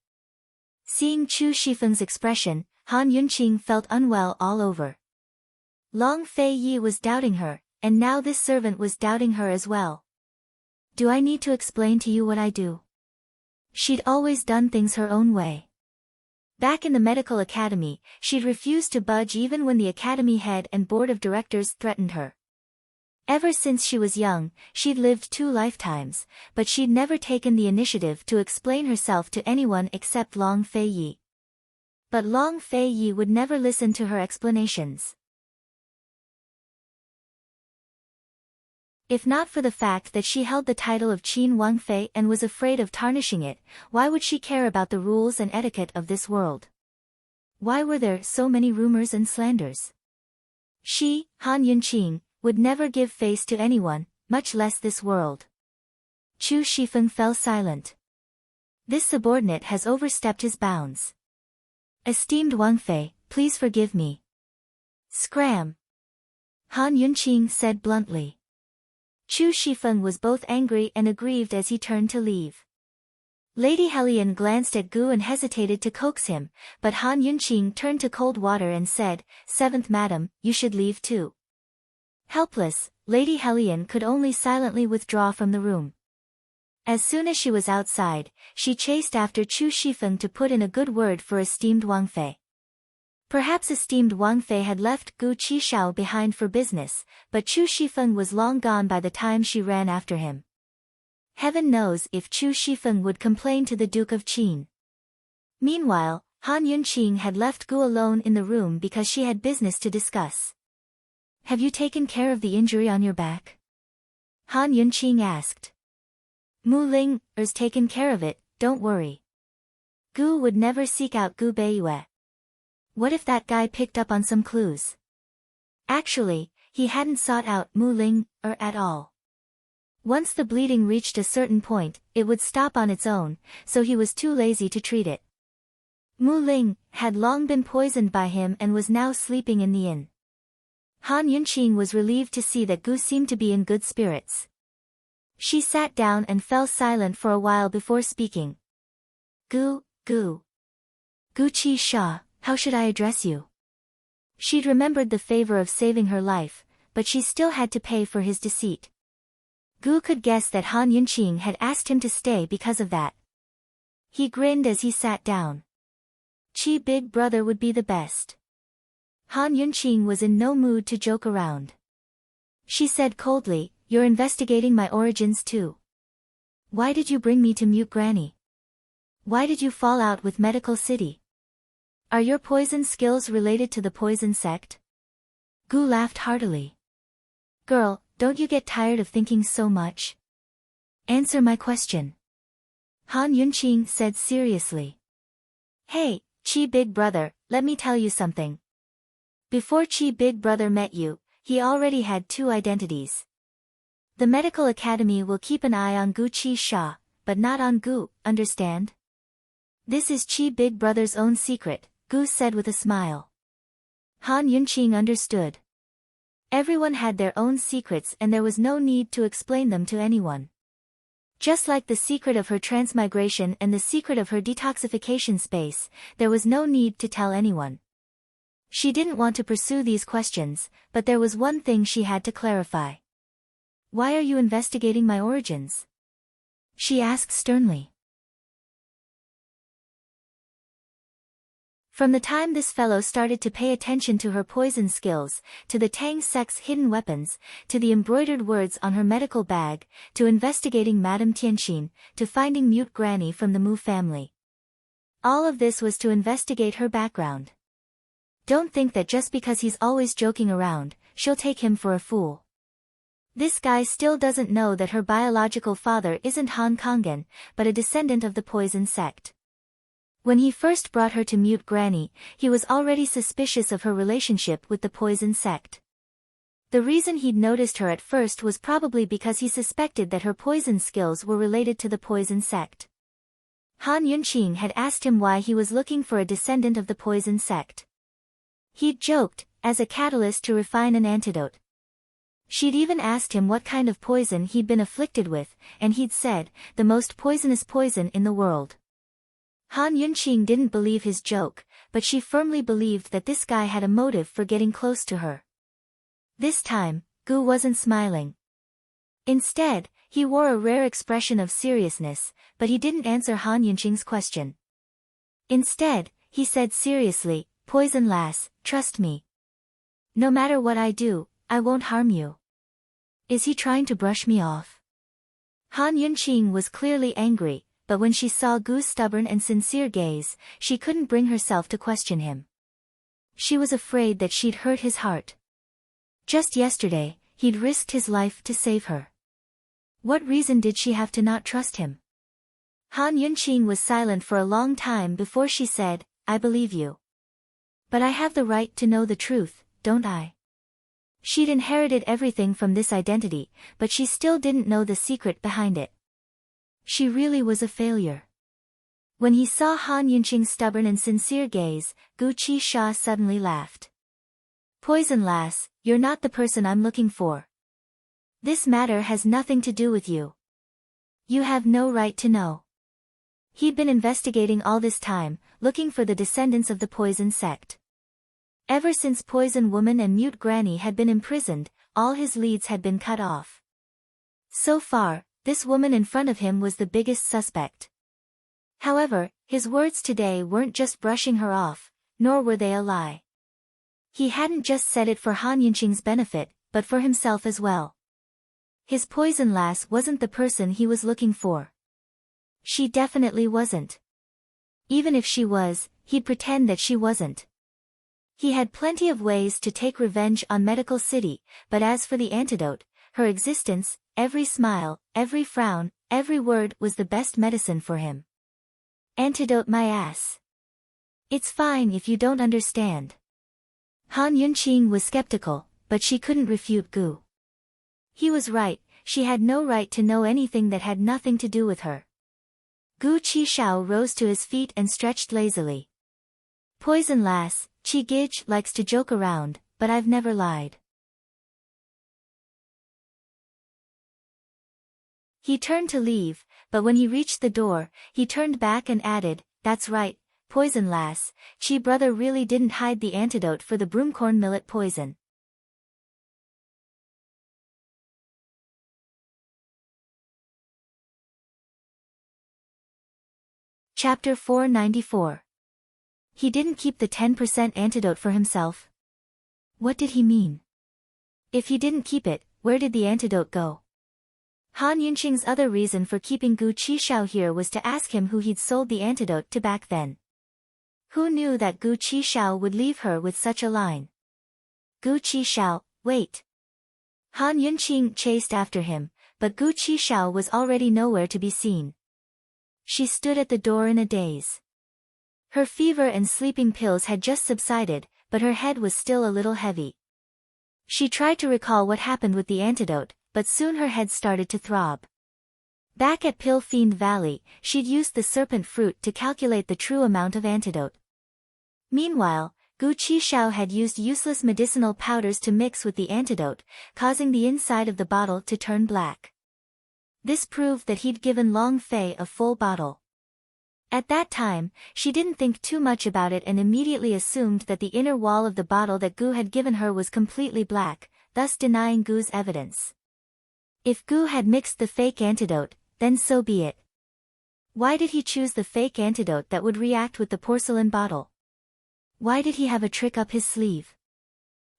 Seeing Chu Shifeng's expression, Han Yunqing felt unwell all over. Long Fei Yi was doubting her, and now this servant was doubting her as well. Do I need to explain to you what I do? She'd always done things her own way. Back in the medical academy, she'd refused to budge even when the academy head and board of directors threatened her. Ever since she was young, she'd lived 2 lifetimes, but she'd never taken the initiative to explain herself to anyone except Long Fei Yi. But Long Fei Yi would never listen to her explanations. If not for the fact that she held the title of Qin Wang Fei and was afraid of tarnishing it, why would she care about the rules and etiquette of this world? Why were there so many rumors and slanders? She, Han Yunqing, would never give face to anyone, much less this world. Chu Shifeng fell silent. This subordinate has overstepped his bounds. Esteemed Wang Fei, please forgive me. Scram! Han Yunqing said bluntly. Chu Shifeng was both angry and aggrieved as he turned to leave. Lady Helian glanced at Gu and hesitated to coax him, but Han Yunqing turned to cold water and said, 7th Madam, you should leave too. Helpless, Lady Helian could only silently withdraw from the room. As soon as she was outside, she chased after Chu Shifeng to put in a good word for esteemed Wang Fei. Perhaps esteemed Wang Fei had left Gu Qishao behind for business, but Chu Shifeng was long gone by the time she ran after him. Heaven knows if Chu Shifeng would complain to the Duke of Qin. Meanwhile, Han Yunqing had left Gu alone in the room because she had business to discuss. Have you taken care of the injury on your back? Han Yunqing asked. Mu Ling's taken care of it, don't worry. Gu would never seek out Gu Beiyue. What if that guy picked up on some clues? Actually, he hadn't sought out Mu Ling at all. Once the bleeding reached a certain point, it would stop on its own, so he was too lazy to treat it. Mu Ling had long been poisoned by him and was now sleeping in the inn. Han Yunqing was relieved to see that Gu seemed to be in good spirits. She sat down and fell silent for a while before speaking. Gu Qi Sha, how should I address you? She'd remembered the favor of saving her life, but she still had to pay for his deceit. Gu could guess that Han Yunqing had asked him to stay because of that. He grinned as he sat down. Qi big brother would be the best. Han Yunqing was in no mood to joke around. She said coldly, you're investigating my origins too. Why did you bring me to Mute Granny? Why did you fall out with Medical City? Are your poison skills related to the poison sect? Gu laughed heartily. Girl, don't you get tired of thinking so much? Answer my question. Han Yunqing said seriously. Hey, Qi big brother, let me tell you something. Before Qi big brother met you, he already had two identities. The medical academy will keep an eye on Gu Qi Sha, but not on Gu, understand? This is Qi big brother's own secret, Gu said with a smile. Han Yunqing understood. Everyone had their own secrets and there was no need to explain them to anyone. Just like the secret of her transmigration and the secret of her detoxification space, there was no need to tell anyone. She didn't want to pursue these questions, but there was one thing she had to clarify. Why are you investigating my origins? She asked sternly. From the time this fellow started to pay attention to her poison skills, to the Tang sect's hidden weapons, to the embroidered words on her medical bag, to investigating Madame Tianxin, to finding Mute Granny from the Mu family. All of this was to investigate her background. Don't think that just because he's always joking around, she'll take him for a fool. This guy still doesn't know that her biological father isn't Han Kongan, but a descendant of the poison sect. When he first brought her to Mute Granny, he was already suspicious of her relationship with the poison sect. The reason he'd noticed her at first was probably because he suspected that her poison skills were related to the poison sect. Han Yunqing had asked him why he was looking for a descendant of the poison sect. He'd joked, as a catalyst to refine an antidote. She'd even asked him what kind of poison he'd been afflicted with, and he'd said, the most poisonous poison in the world. Han Yunqing didn't believe his joke, but she firmly believed that this guy had a motive for getting close to her. This time, Gu wasn't smiling. Instead, he wore a rare expression of seriousness, but he didn't answer Han Yunqing's question. Instead, he said seriously, Poison lass, trust me. No matter what I do, I won't harm you. Is he trying to brush me off? Han Yunqing was clearly angry, but when she saw Gu's stubborn and sincere gaze, she couldn't bring herself to question him. She was afraid that she'd hurt his heart. Just yesterday, he'd risked his life to save her. What reason did she have to not trust him? Han Yunqing was silent for a long time before she said, I believe you. But I have the right to know the truth, don't I? She'd inherited everything from this identity, but she still didn't know the secret behind it. She really was a failure. When he saw Han Yunqing's stubborn and sincere gaze, Gu Qi Sha suddenly laughed. Poison lass, you're not the person I'm looking for. This matter has nothing to do with you. You have no right to know. He'd been investigating all this time, looking for the descendants of the poison sect. Ever since Poison Woman and Mute Granny had been imprisoned, all his leads had been cut off. So far, this woman in front of him was the biggest suspect. However, his words today weren't just brushing her off, nor were they a lie. He hadn't just said it for Han Yunqing's benefit, but for himself as well. His poison lass wasn't the person he was looking for. She definitely wasn't. Even if she was, he'd pretend that she wasn't. He had plenty of ways to take revenge on Medical City, but as for the antidote, her existence, every smile, every frown, every word was the best medicine for him. Antidote my ass. It's fine if you don't understand. Han Yunqing was skeptical, but she couldn't refute Gu. He was right, she had no right to know anything that had nothing to do with her. Gu Qishao rose to his feet and stretched lazily. Poison lass, Qi Gij likes to joke around, but I've never lied. He turned to leave, but when he reached the door, he turned back and added, that's right, poison lass, Qi brother really didn't hide the antidote for the broomcorn millet poison. Chapter 494. He didn't keep the 10% antidote for himself. What did he mean? If he didn't keep it, where did the antidote go? Han Yunqing's other reason for keeping Gu Qishao here was to ask him who he'd sold the antidote to back then. Who knew that Gu Qishao would leave her with such a line? Gu Qishao, wait. Han Yunqing chased after him, but Gu Qishao was already nowhere to be seen. She stood at the door in a daze. Her fever and sleeping pills had just subsided, but her head was still a little heavy. She tried to recall what happened with the antidote, but soon her head started to throb. Back at Pill Fiend Valley, she'd used the serpent fruit to calculate the true amount of antidote. Meanwhile, Gu Qishao had used useless medicinal powders to mix with the antidote, causing the inside of the bottle to turn black. This proved that he'd given Long Fei a full bottle. At that time, she didn't think too much about it and immediately assumed that the inner wall of the bottle that Gu had given her was completely black, thus denying Gu's evidence. If Gu had mixed the fake antidote, then so be it. Why did he choose the fake antidote that would react with the porcelain bottle? Why did he have a trick up his sleeve?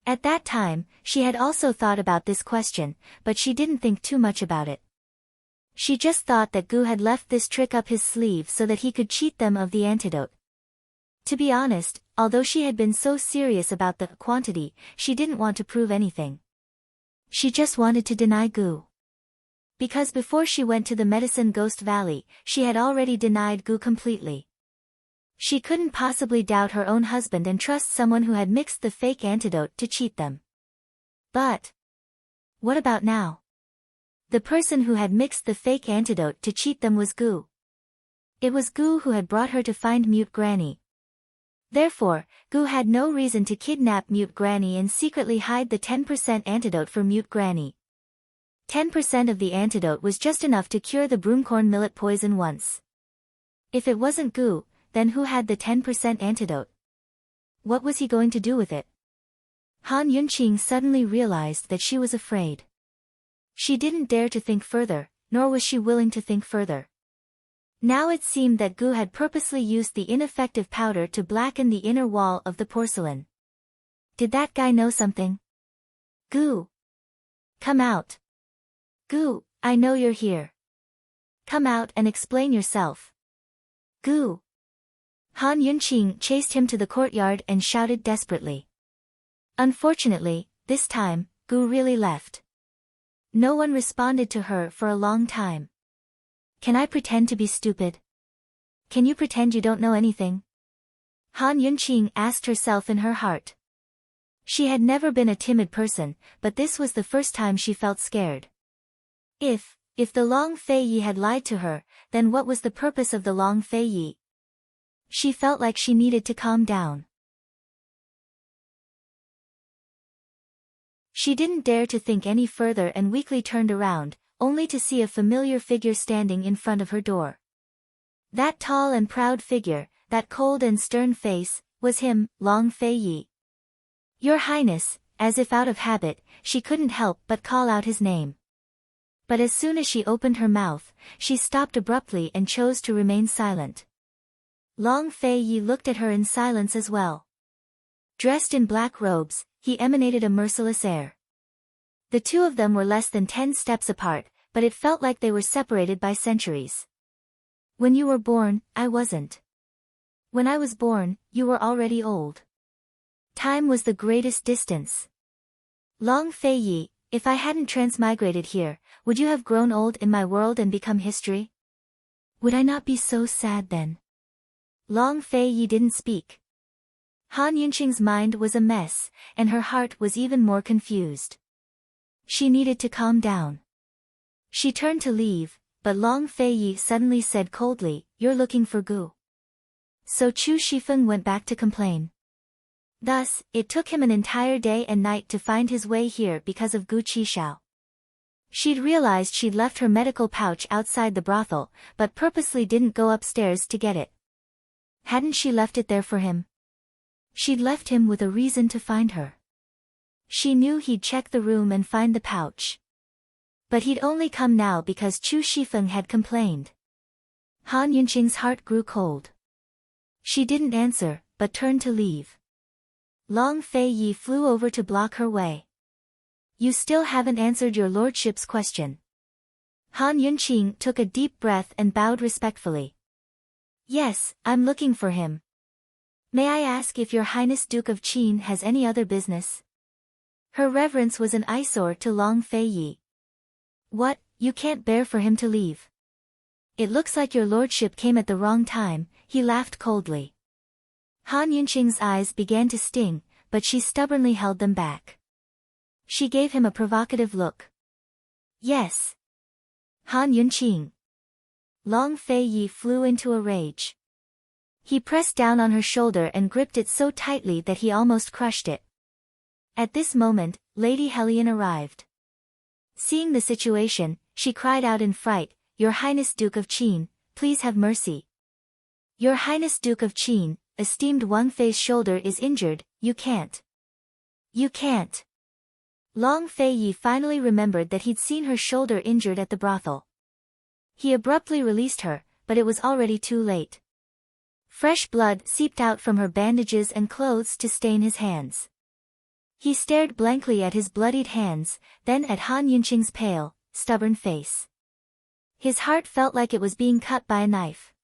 At that time, she had also thought about this question, but she didn't think too much about it. She just thought that Gu had left this trick up his sleeve so that he could cheat them of the antidote. To be honest, although she had been so serious about the quantity, she didn't want to prove anything. She just wanted to deny Gu. Because before she went to the Medicine Ghost Valley, she had already denied Gu completely. She couldn't possibly doubt her own husband and trust someone who had mixed the fake antidote to cheat them. But what about now? The person who had mixed the fake antidote to cheat them was Gu. It was Gu who had brought her to find Mute Granny. Therefore, Gu had no reason to kidnap Mute Granny and secretly hide the 10% antidote for Mute Granny. 10% of the antidote was just enough to cure the broomcorn millet poison once. If it wasn't Gu, then who had the 10% antidote? What was he going to do with it? Han Yunqing suddenly realized that she was afraid. She didn't dare to think further, nor was she willing to think further. Now it seemed that Gu had purposely used the ineffective powder to blacken the inner wall of the porcelain. Did that guy know something? Gu! Come out! Gu, I know you're here. Come out and explain yourself. Gu! Han Yunqing chased him to the courtyard and shouted desperately. Unfortunately, this time, Gu really left. No one responded to her for a long time. Can I pretend to be stupid? Can you pretend you don't know anything? Han Yunqing asked herself in her heart. She had never been a timid person, but this was the first time she felt scared. If the Long Fei Yi had lied to her, then what was the purpose of the Long Fei Yi? She felt like she needed to calm down. She didn't dare to think any further and weakly turned around, only to see a familiar figure standing in front of her door. That tall and proud figure, that cold and stern face, was him, Long Fei Yi. Your Highness, as if out of habit, she couldn't help but call out his name. But as soon as she opened her mouth, she stopped abruptly and chose to remain silent. Long Fei Yi looked at her in silence as well. Dressed in black robes, he emanated a merciless air. The two of them were less than 10 steps apart, but it felt like they were separated by centuries. When you were born, I wasn't. When I was born, you were already old. Time was the greatest distance. Long Fei Yi, if I hadn't transmigrated here, would you have grown old in my world and become history? Would I not be so sad then? Long Fei Yi didn't speak. Han Yunqing's mind was a mess, and her heart was even more confused. She needed to calm down. She turned to leave, but Long Fei Yi suddenly said coldly, "You're looking for Gu." So Chu Shifeng went back to complain. Thus, it took him an entire day and night to find his way here because of Gu Qishao. She'd realized she'd left her medical pouch outside the brothel, but purposely didn't go upstairs to get it. Hadn't she left it there for him? She'd left him with a reason to find her. She knew he'd check the room and find the pouch. But he'd only come now because Chu Shifeng had complained. Han Yunqing's heart grew cold. She didn't answer, but turned to leave. Long Fei Yi flew over to block her way. "You still haven't answered your lordship's question." Han Yunqing took a deep breath and bowed respectfully. "Yes, I'm looking for him. May I ask if your Highness Duke of Qin has any other business?" Her reverence was an eyesore to Long Fei Yi. "What, you can't bear for him to leave? It looks like your lordship came at the wrong time," he laughed coldly. Han Yunqing's eyes began to sting, but she stubbornly held them back. She gave him a provocative look. "Yes. Han Yunqing." Long Fei Yi flew into a rage. He pressed down on her shoulder and gripped it so tightly that he almost crushed it. At this moment, Lady Hellion arrived. Seeing the situation, she cried out in fright, "Your Highness Duke of Qin, please have mercy. Your Highness Duke of Qin, esteemed Wang Fei's shoulder is injured, you can't. You can't." Long Fei Yi finally remembered that he'd seen her shoulder injured at the brothel. He abruptly released her, but it was already too late. Fresh blood seeped out from her bandages and clothes to stain his hands. He stared blankly at his bloodied hands, then at Han Yunqing's pale, stubborn face. His heart felt like it was being cut by a knife.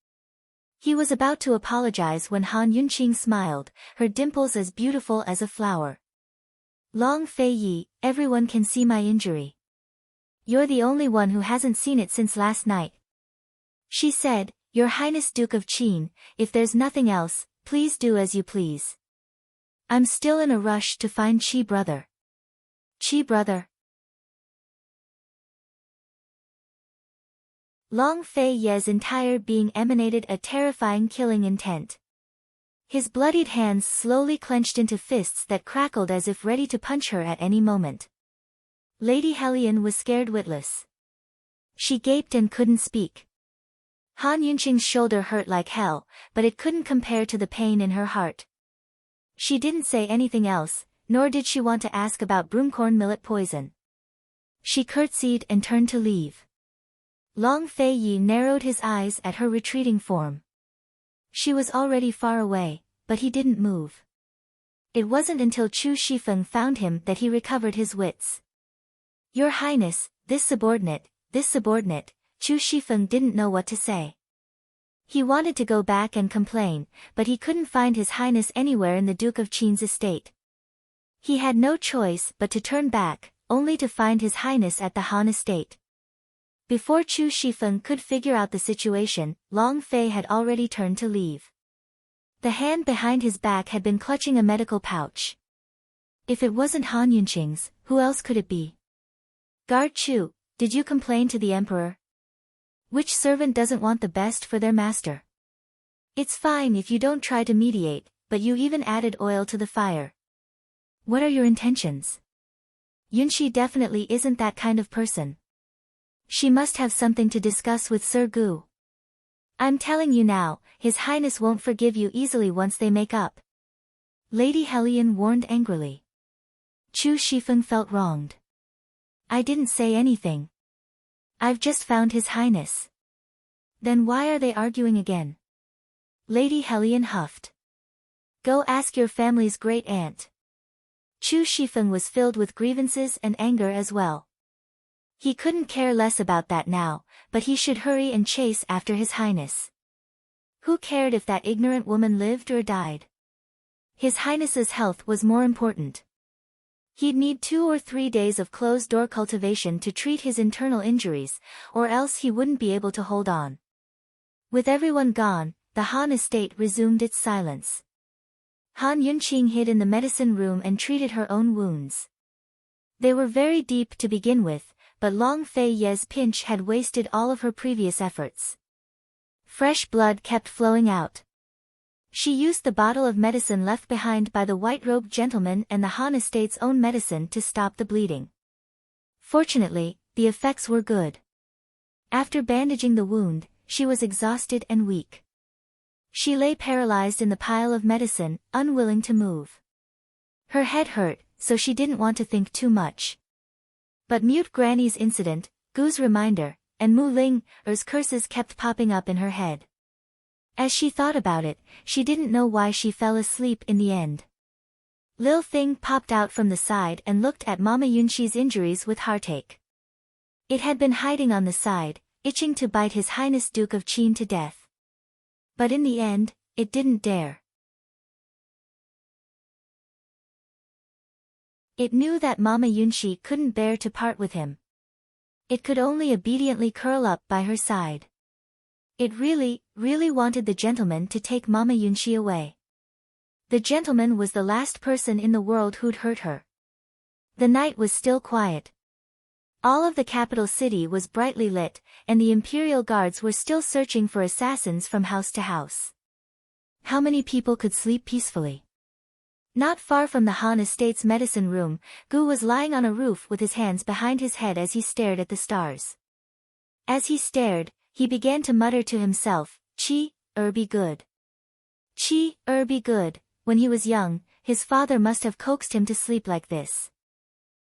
He was about to apologize when Han Yunqing smiled, her dimples as beautiful as a flower. "Long Fei Yi, everyone can see my injury. You're the only one who hasn't seen it since last night," she said. "Your Highness Duke of Qin, if there's nothing else, please do as you please. I'm still in a rush to find Qi brother." "Qi brother?" Long Fei Ye's entire being emanated a terrifying killing intent. His bloodied hands slowly clenched into fists that crackled as if ready to punch her at any moment. Lady Hellion was scared witless. She gaped and couldn't speak. Han Yunqing's shoulder hurt like hell, but it couldn't compare to the pain in her heart. She didn't say anything else, nor did she want to ask about broomcorn millet poison. She curtsied and turned to leave. Long Fei Yi narrowed his eyes at her retreating form. She was already far away, but he didn't move. It wasn't until Chu Shifeng found him that he recovered his wits. "Your Highness, this subordinate," Chu Shifeng didn't know what to say. He wanted to go back and complain, but he couldn't find His Highness anywhere in the Duke of Qin's estate. He had no choice but to turn back, only to find His Highness at the Han estate. Before Chu Shifeng could figure out the situation, Long Fei had already turned to leave. The hand behind his back had been clutching a medical pouch. If it wasn't Han Yunqing's, who else could it be? "Guard Chu, did you complain to the Emperor? Which servant doesn't want the best for their master? It's fine if you don't try to mediate, but you even added oil to the fire. What are your intentions? Yunqi definitely isn't that kind of person. She must have something to discuss with Sir Gu. I'm telling you now, His Highness won't forgive you easily once they make up." Lady Hellion warned angrily. Chu Shifeng felt wronged. "I didn't say anything. I've just found His Highness." "Then why are they arguing again?" Lady Hellion huffed. "Go ask your family's great-aunt." Chu Shifeng was filled with grievances and anger as well. He couldn't care less about that now, but he should hurry and chase after His Highness. Who cared if that ignorant woman lived or died? His Highness's health was more important. He'd need 2 or 3 days of closed-door cultivation to treat his internal injuries, or else he wouldn't be able to hold on. With everyone gone, the Han estate resumed its silence. Han Yunqing hid in the medicine room and treated her own wounds. They were very deep to begin with, but Long Fei Ye's pinch had wasted all of her previous efforts. Fresh blood kept flowing out. She used the bottle of medicine left behind by the white-robed gentleman and the Han estate's own medicine to stop the bleeding. Fortunately, the effects were good. After bandaging the wound, she was exhausted and weak. She lay paralyzed in the pile of medicine, unwilling to move. Her head hurt, so she didn't want to think too much. But Mute Granny's incident, Gu's reminder, and Mu Ling's curses kept popping up in her head. As she thought about it, she didn't know why she fell asleep in the end. Lil Thing popped out from the side and looked at Mama Yunxi's injuries with heartache. It had been hiding on the side, itching to bite His Highness Duke of Qin to death. But in the end, it didn't dare. It knew that Mama Yunxi couldn't bear to part with him. It could only obediently curl up by her side. It really, really wanted the gentleman to take Mama Yunxi away. The gentleman was the last person in the world who'd hurt her. The night was still quiet. All of the capital city was brightly lit, and the imperial guards were still searching for assassins from house to house. How many people could sleep peacefully? Not far from the Han estate's medicine room, Gu was lying on a roof with his hands behind his head as he stared at the stars. As he stared, he began to mutter to himself, "Chi, be good. Chi, be good." When he was young, his father must have coaxed him to sleep like this.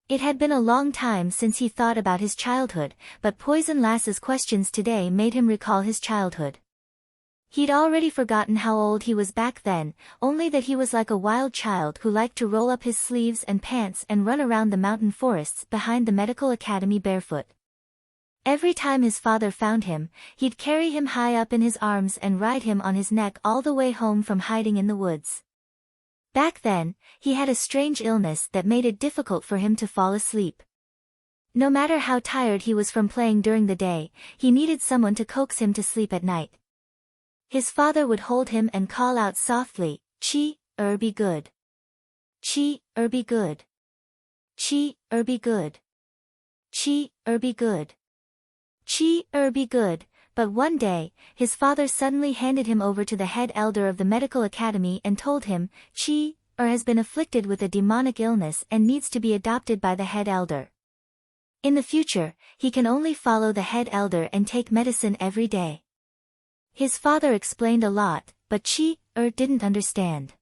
It had been a long time since he thought about his childhood, but Poison Lass's questions today made him recall his childhood. He'd already forgotten how old he was back then, only that he was like a wild child who liked to roll up his sleeves and pants and run around the mountain forests behind the medical academy barefoot. Every time his father found him, he'd carry him high up in his arms and ride him on his neck all the way home from hiding in the woods. Back then, he had a strange illness that made it difficult for him to fall asleep. No matter how tired he was from playing during the day, he needed someone to coax him to sleep at night. His father would hold him and call out softly, "Chi, be good. Chi, be good. Chi, be good. Chi, be good. Chi, be good." But one day, his father suddenly handed him over to the head elder of the medical academy and told him, Chi, has been afflicted with a demonic illness and needs to be adopted by the head elder. In the future, he can only follow the head elder and take medicine every day. His father explained a lot, but Chi, didn't understand.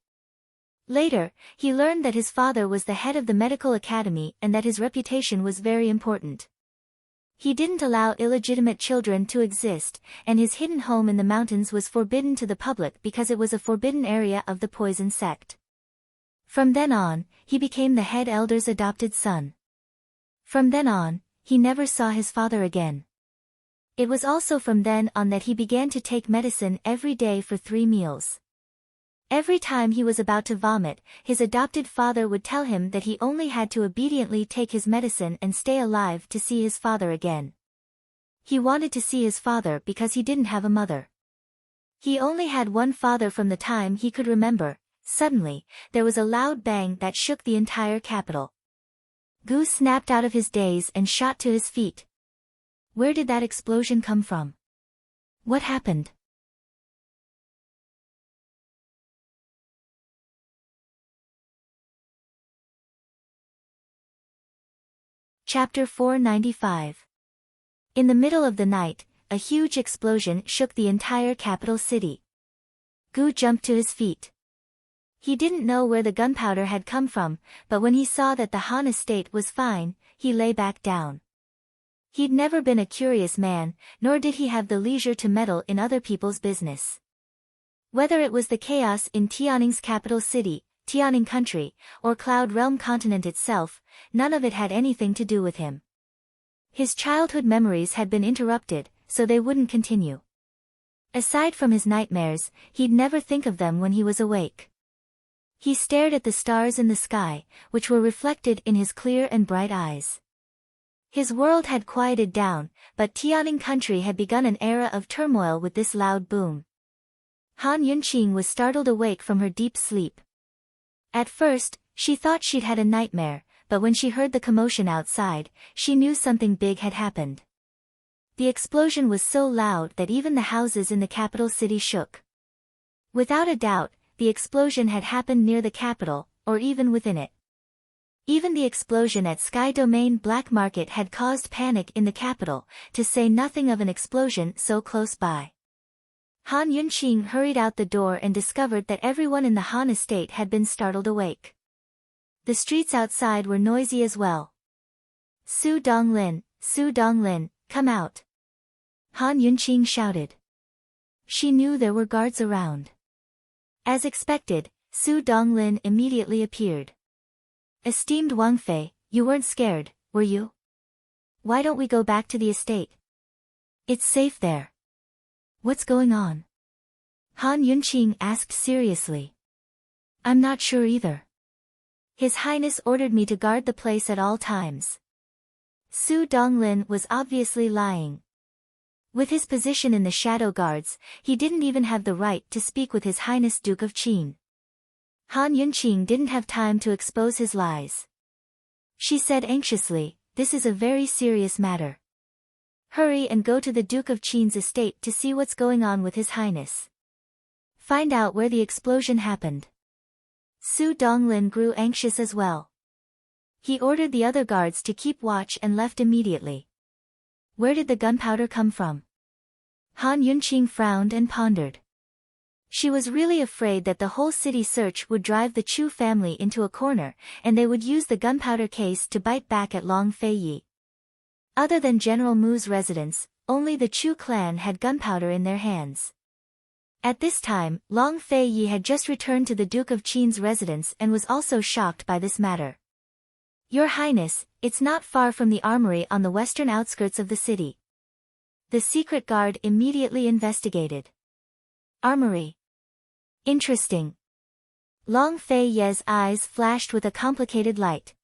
Later, he learned that his father was the head of the medical academy and that his reputation was very important. He didn't allow illegitimate children to exist, and his hidden home in the mountains was forbidden to the public because it was a forbidden area of the poison sect. From then on, he became the head elder's adopted son. From then on, he never saw his father again. It was also from then on that he began to take medicine every day for 3 meals. Every time he was about to vomit, his adopted father would tell him that he only had to obediently take his medicine and stay alive to see his father again. He wanted to see his father because he didn't have a mother. He only had one father from the time he could remember. Suddenly, there was a loud bang that shook the entire capital. Gu snapped out of his daze and shot to his feet. Where did that explosion come from? What happened? Chapter 495. In the middle of the night, a huge explosion shook the entire capital city. Gu jumped to his feet. He didn't know where the gunpowder had come from, but when he saw that the Han estate was fine, he lay back down. He'd never been a curious man, nor did he have the leisure to meddle in other people's business. Whether it was the chaos in Tianning's capital city, Tianning country, or Cloud Realm continent itself, none of it had anything to do with him. His childhood memories had been interrupted, so they wouldn't continue. Aside from his nightmares, he'd never think of them when he was awake. He stared at the stars in the sky, which were reflected in his clear and bright eyes. His world had quieted down, but Tianing country had begun an era of turmoil with this loud boom. Han Yunqing was startled awake from her deep sleep. At first, she thought she'd had a nightmare, but when she heard the commotion outside, she knew something big had happened. The explosion was so loud that even the houses in the capital city shook. Without a doubt, the explosion had happened near the capital, or even within it. Even the explosion at Sky Domain Black Market had caused panic in the capital, to say nothing of an explosion so close by. Han Yunqing hurried out the door and discovered that everyone in the Han estate had been startled awake. The streets outside were noisy as well. Su Donglin, come out. Han Yunqing shouted. She knew there were guards around. As expected, Su Donglin immediately appeared. Esteemed Wang Fei, you weren't scared, were you? Why don't we go back to the estate? It's safe there. What's going on? Han Yunqing asked seriously. I'm not sure either. His Highness ordered me to guard the place at all times. Su Donglin was obviously lying. With his position in the Shadow Guards, he didn't even have the right to speak with His Highness Duke of Qin. Han Yunqing didn't have time to expose his lies. She said anxiously, this is a very serious matter. Hurry and go to the Duke of Qin's estate to see what's going on with His Highness. Find out where the explosion happened. Su Donglin grew anxious as well. He ordered the other guards to keep watch and left immediately. Where did the gunpowder come from? Han Yunqing frowned and pondered. She was really afraid that the whole city search would drive the Chu family into a corner, and they would use the gunpowder case to bite back at Long Feiyi. Other than General Mu's residence, only the Chu clan had gunpowder in their hands. At this time, Long Feiyi had just returned to the Duke of Qin's residence and was also shocked by this matter. Your Highness, it's not far from the armory on the western outskirts of the city. The secret guard immediately investigated. Armory. Interesting. Long Feiyi's eyes flashed with a complicated light.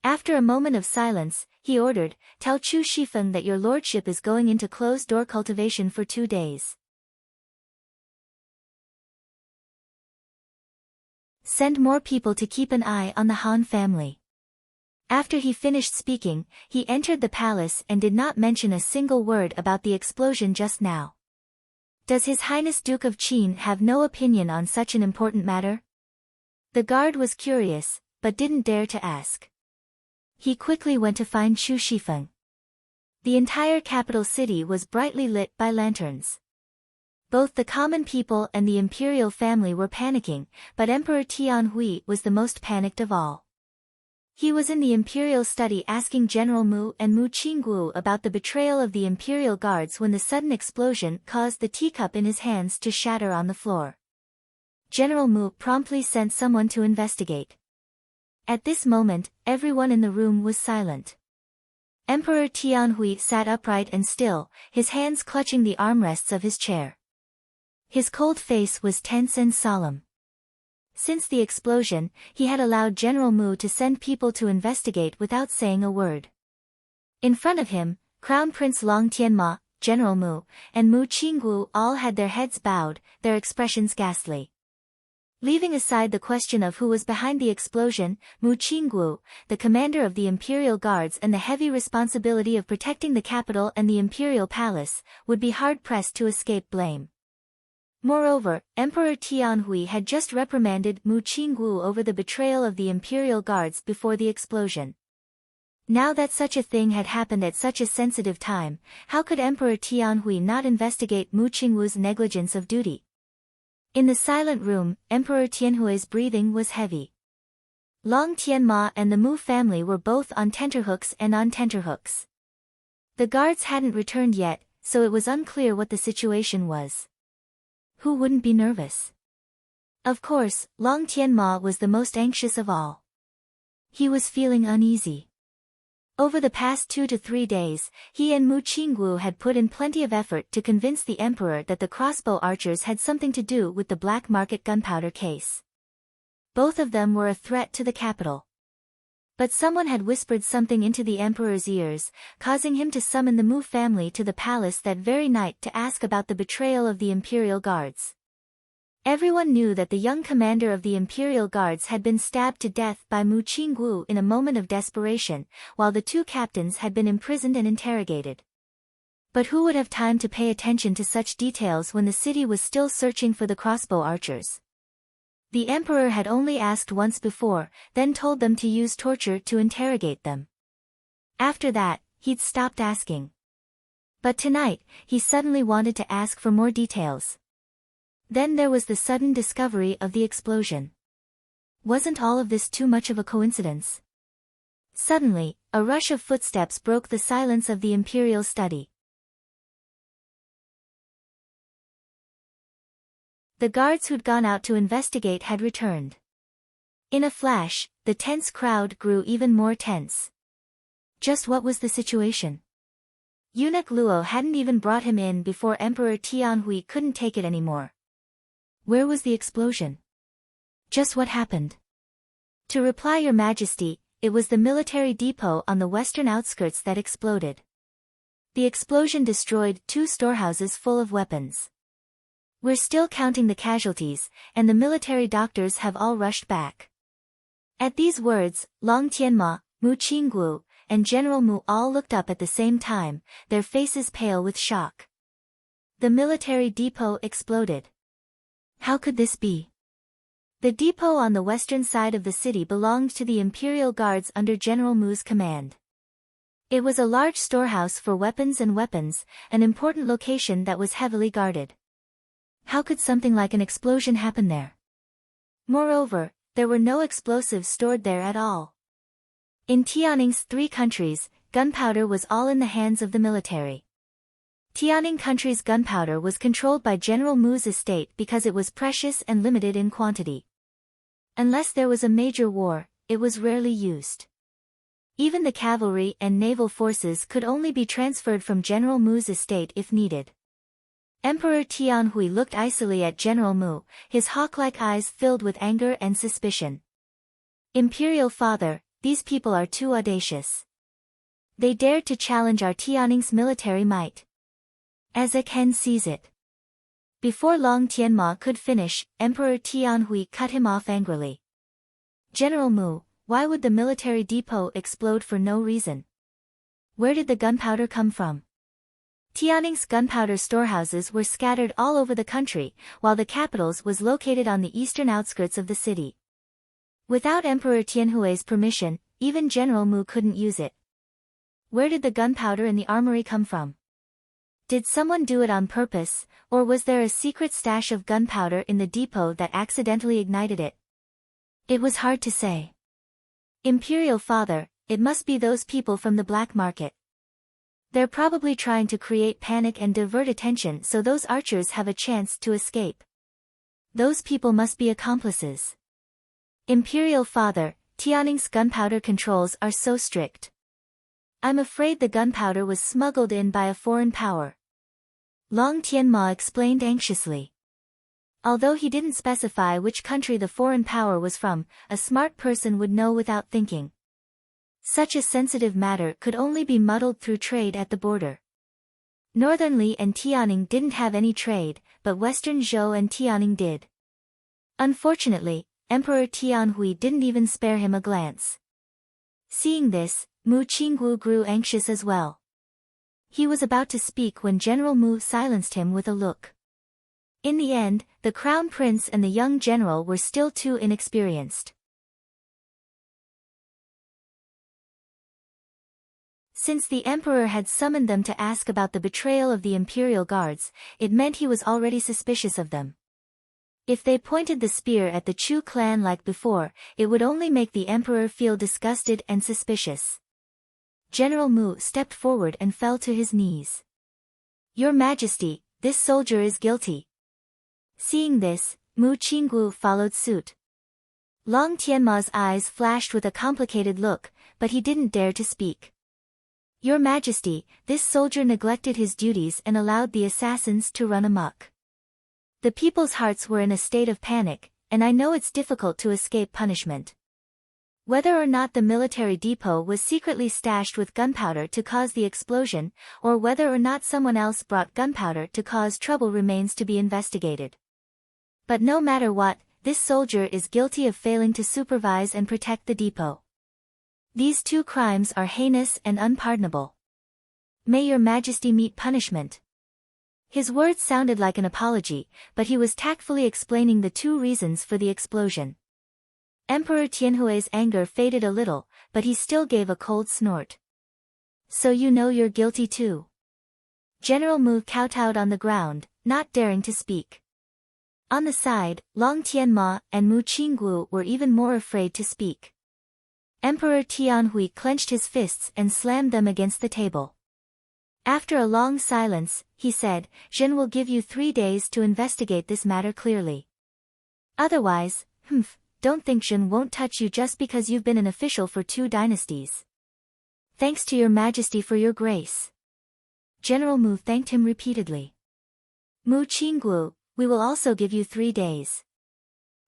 After a moment of silence, he ordered, tell Chu Shifeng that your lordship is going into closed-door cultivation for 2 days. Send more people to keep an eye on the Han family. After he finished speaking, he entered the palace and did not mention a single word about the explosion just now. Does His Highness Duke of Qin have no opinion on such an important matter? The guard was curious, but didn't dare to ask. He quickly went to find Chu Shifeng. The entire capital city was brightly lit by lanterns. Both the common people and the imperial family were panicking, but Emperor Tianhui was the most panicked of all. He was in the imperial study asking General Mu and Mu Qingguo about the betrayal of the imperial guards when the sudden explosion caused the teacup in his hands to shatter on the floor. General Mu promptly sent someone to investigate. At this moment, everyone in the room was silent. Emperor Tianhui sat upright and still, his hands clutching the armrests of his chair. His cold face was tense and solemn. Since the explosion, he had allowed General Mu to send people to investigate without saying a word. In front of him, Crown Prince Long Tianma, General Mu, and Mu Qingguo all had their heads bowed, their expressions ghastly. Leaving aside the question of who was behind the explosion, Mu Qingguo, the commander of the Imperial Guards and the heavy responsibility of protecting the capital and the Imperial Palace, would be hard-pressed to escape blame. Moreover, Emperor Tianhui had just reprimanded Mu Qingguo over the betrayal of the Imperial Guards before the explosion. Now that such a thing had happened at such a sensitive time, how could Emperor Tianhui not investigate Mu Qingguo's negligence of duty? In the silent room, Emperor Tianhui's breathing was heavy. Long Tianma and the Mu family were both on tenterhooks and on tenterhooks. The guards hadn't returned yet, so it was unclear what the situation was. Who wouldn't be nervous? Of course, Long Tianma was the most anxious of all. He was feeling uneasy. Over the past 2 to 3 days, he and Mu Qingguo had put in plenty of effort to convince the emperor that the crossbow archers had something to do with the black market gunpowder case. Both of them were a threat to the capital. But someone had whispered something into the emperor's ears, causing him to summon the Mu family to the palace that very night to ask about the betrayal of the imperial guards. Everyone knew that the young commander of the imperial guards had been stabbed to death by Mu Qinggu in a moment of desperation, while the two captains had been imprisoned and interrogated. But who would have time to pay attention to such details when the city was still searching for the crossbow archers? The emperor had only asked once before, then told them to use torture to interrogate them. After that, he'd stopped asking. But tonight, he suddenly wanted to ask for more details. Then there was the sudden discovery of the explosion. Wasn't all of this too much of a coincidence? Suddenly, a rush of footsteps broke the silence of the imperial study. The guards who'd gone out to investigate had returned. In a flash, the tense crowd grew even more tense. Just what was the situation? Eunuch Luo hadn't even brought him in before Emperor Tianhui couldn't take it anymore. Where was the explosion? Just what happened? To reply, Your Majesty, it was the military depot on the western outskirts that exploded. The explosion destroyed 2 storehouses full of weapons. We're still counting the casualties, and the military doctors have all rushed back. At these words, Long Tianma, Mu Qinggu, and General Mu all looked up at the same time, their faces pale with shock. The military depot exploded. How could this be? The depot on the western side of the city belonged to the Imperial Guards under General Mu's command. It was a large storehouse for weapons and weapons, an important location that was heavily guarded. How could something like an explosion happen there? Moreover, there were no explosives stored there at all. In Tianning's 3 countries, gunpowder was all in the hands of the military. Tianning country's gunpowder was controlled by General Mu's estate because it was precious and limited in quantity. Unless there was a major war, it was rarely used. Even the cavalry and naval forces could only be transferred from General Mu's estate if needed. Emperor Tianhui looked icily at General Mu, his hawk-like eyes filled with anger and suspicion. Imperial father, these people are too audacious. They dared to challenge our Tianning's military might. As a Ken sees it. Before Long Tianma could finish, Emperor Tianhui cut him off angrily. General Mu, why would the military depot explode for no reason? Where did the gunpowder come from? Tianning's gunpowder storehouses were scattered all over the country, while the capital's was located on the eastern outskirts of the city. Without Emperor Tianhui's permission, even General Mu couldn't use it. Where did the gunpowder in the armory come from? Did someone do it on purpose, or was there a secret stash of gunpowder in the depot that accidentally ignited it? It was hard to say. Imperial father, it must be those people from the black market. They're probably trying to create panic and divert attention so those archers have a chance to escape. Those people must be accomplices. Imperial father, Tianning's gunpowder controls are so strict. I'm afraid the gunpowder was smuggled in by a foreign power. Long Tianma explained anxiously. Although he didn't specify which country the foreign power was from, a smart person would know without thinking. Such a sensitive matter could only be muddled through trade at the border. Northern Li and Tianning didn't have any trade, but Western Zhou and Tianning did. Unfortunately, Emperor Tianhui didn't even spare him a glance. Seeing this, Mu Qinggu grew anxious as well. He was about to speak when General Mu silenced him with a look. In the end, the crown prince and the young general were still too inexperienced. Since the emperor had summoned them to ask about the betrayal of the imperial guards, it meant he was already suspicious of them. If they pointed the spear at the Chu clan like before, it would only make the emperor feel disgusted and suspicious. General Mu stepped forward and fell to his knees. Your Majesty, this soldier is guilty. Seeing this, Mu Qinggu followed suit. Long Tianma's eyes flashed with a complicated look, but he didn't dare to speak. Your Majesty, this soldier neglected his duties and allowed the assassins to run amok. The people's hearts were in a state of panic, and I know it's difficult to escape punishment. Whether or not the military depot was secretly stashed with gunpowder to cause the explosion, or whether or not someone else brought gunpowder to cause trouble remains to be investigated. But no matter what, this soldier is guilty of failing to supervise and protect the depot. These two crimes are heinous and unpardonable. May your majesty meet punishment. His words sounded like an apology, but he was tactfully explaining the two reasons for the explosion. Emperor Tianhui's anger faded a little, but he still gave a cold snort. So you know you're guilty too. General Mu kowtowed on the ground, not daring to speak. On the side, Long Tianma and Mu Qinggu were even more afraid to speak. Emperor Tianhui clenched his fists and slammed them against the table. After a long silence, he said, Zhen will give you 3 days to investigate this matter clearly. Otherwise, don't think Zhen won't touch you just because you've been an official for 2 dynasties. Thanks to your majesty for your grace. General Mu thanked him repeatedly. Mu Qinggu, we will also give you 3 days.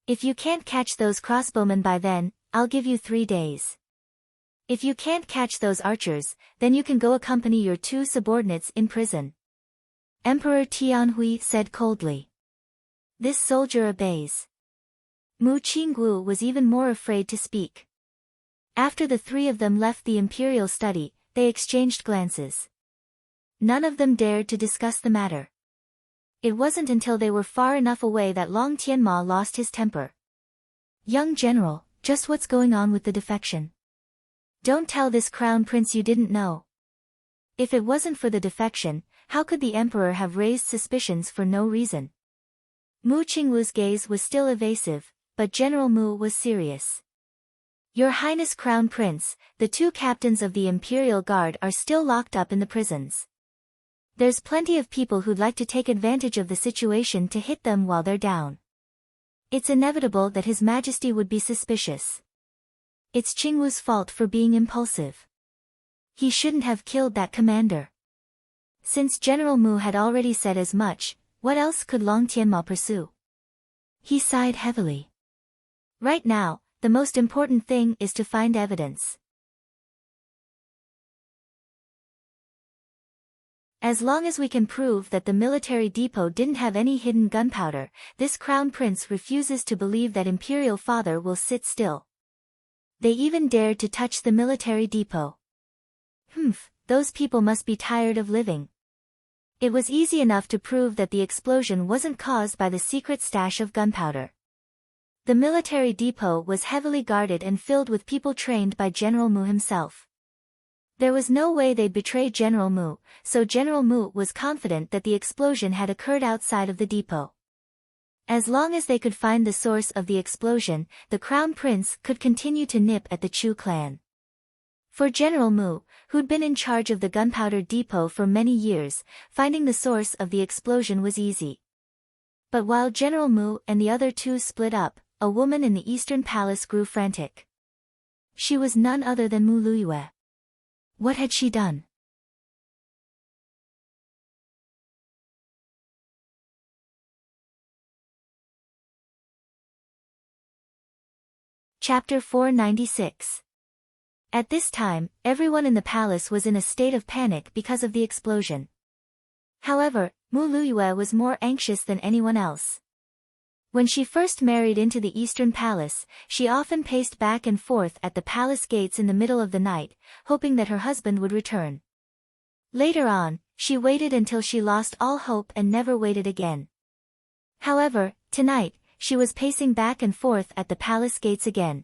If you can't catch those crossbowmen by then, I'll give you 3 days. If you can't catch those archers, then you can go accompany your 2 subordinates in prison. Emperor Tianhui said coldly. This soldier obeys. Mu Qinggu was even more afraid to speak. After the 3 of them left the imperial study, they exchanged glances. None of them dared to discuss the matter. It wasn't until they were far enough away that Long Tianma lost his temper. Young general, just what's going on with the defection? Don't tell this crown prince you didn't know. If it wasn't for the defection, how could the emperor have raised suspicions for no reason? Mu Qingwu's gaze was still evasive, but General Mu was serious. Your Highness Crown Prince, the 2 captains of the Imperial Guard are still locked up in the prisons. There's plenty of people who'd like to take advantage of the situation to hit them while they're down. It's inevitable that His Majesty would be suspicious. It's Qingwu's fault for being impulsive. He shouldn't have killed that commander. Since General Mu had already said as much, what else could Long Tianma pursue? He sighed heavily. Right now, the most important thing is to find evidence. As long as we can prove that the military depot didn't have any hidden gunpowder, this crown prince refuses to believe that imperial father will sit still. They even dared to touch the military depot. Those people must be tired of living. It was easy enough to prove that the explosion wasn't caused by the secret stash of gunpowder. The military depot was heavily guarded and filled with people trained by General Mu himself. There was no way they'd betray General Mu, so General Mu was confident that the explosion had occurred outside of the depot. As long as they could find the source of the explosion, the Crown Prince could continue to nip at the Chu clan. For General Mu, who'd been in charge of the gunpowder depot for many years, finding the source of the explosion was easy. But while General Mu and the other 2 split up, a woman in the Eastern Palace grew frantic. She was none other than Mu Luiyue. What had she done? Chapter 496. At this time, everyone in the palace was in a state of panic because of the explosion. However, Mu Luiyue was more anxious than anyone else. When she first married into the Eastern Palace, she often paced back and forth at the palace gates in the middle of the night, hoping that her husband would return. Later on, she waited until she lost all hope and never waited again. However, tonight, she was pacing back and forth at the palace gates again.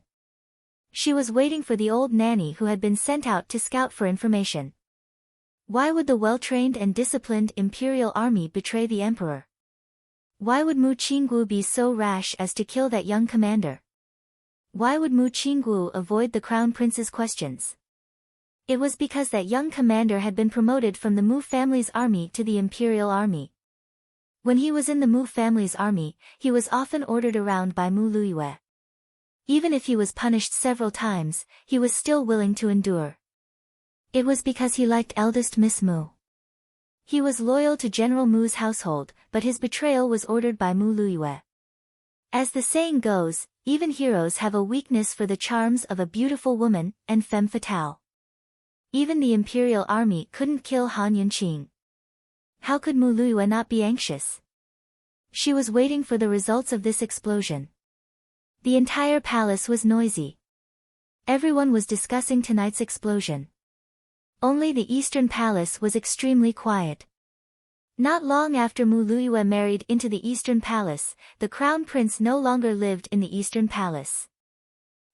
She was waiting for the old nanny who had been sent out to scout for information. Why would the well-trained and disciplined imperial army betray the emperor? Why would Mu Qinggu be so rash as to kill that young commander? Why would Mu Qinggu avoid the crown prince's questions? It was because that young commander had been promoted from the Mu family's army to the imperial army. When he was in the Mu family's army, he was often ordered around by Mu Luiyue. Even if he was punished several times, he was still willing to endure. It was because he liked eldest Miss Mu. He was loyal to General Mu's household, but his betrayal was ordered by Mu Luiyue. As the saying goes, even heroes have a weakness for the charms of a beautiful woman, and femme fatale. Even the imperial army couldn't kill Han Yunqing. How could Mu Luiyue not be anxious? She was waiting for the results of this explosion. The entire palace was noisy. Everyone was discussing tonight's explosion. Only the Eastern Palace was extremely quiet. Not long after Mu Luiyue married into the Eastern Palace, the Crown Prince no longer lived in the Eastern Palace.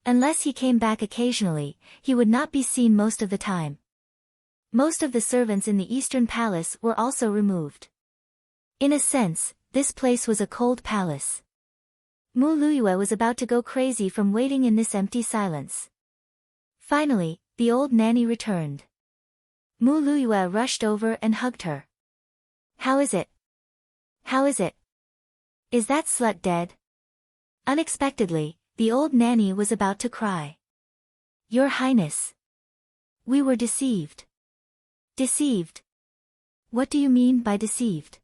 Unless he came back occasionally, he would not be seen most of the time. Most of the servants in the Eastern Palace were also removed. In a sense, this place was a cold palace. Mu Luiyue was about to go crazy from waiting in this empty silence. Finally, the old nanny returned. Mu Luiyue rushed over and hugged her. How is it? How is it? Is that slut dead? Unexpectedly, the old nanny was about to cry. Your Highness. We were deceived. Deceived? What do you mean by deceived?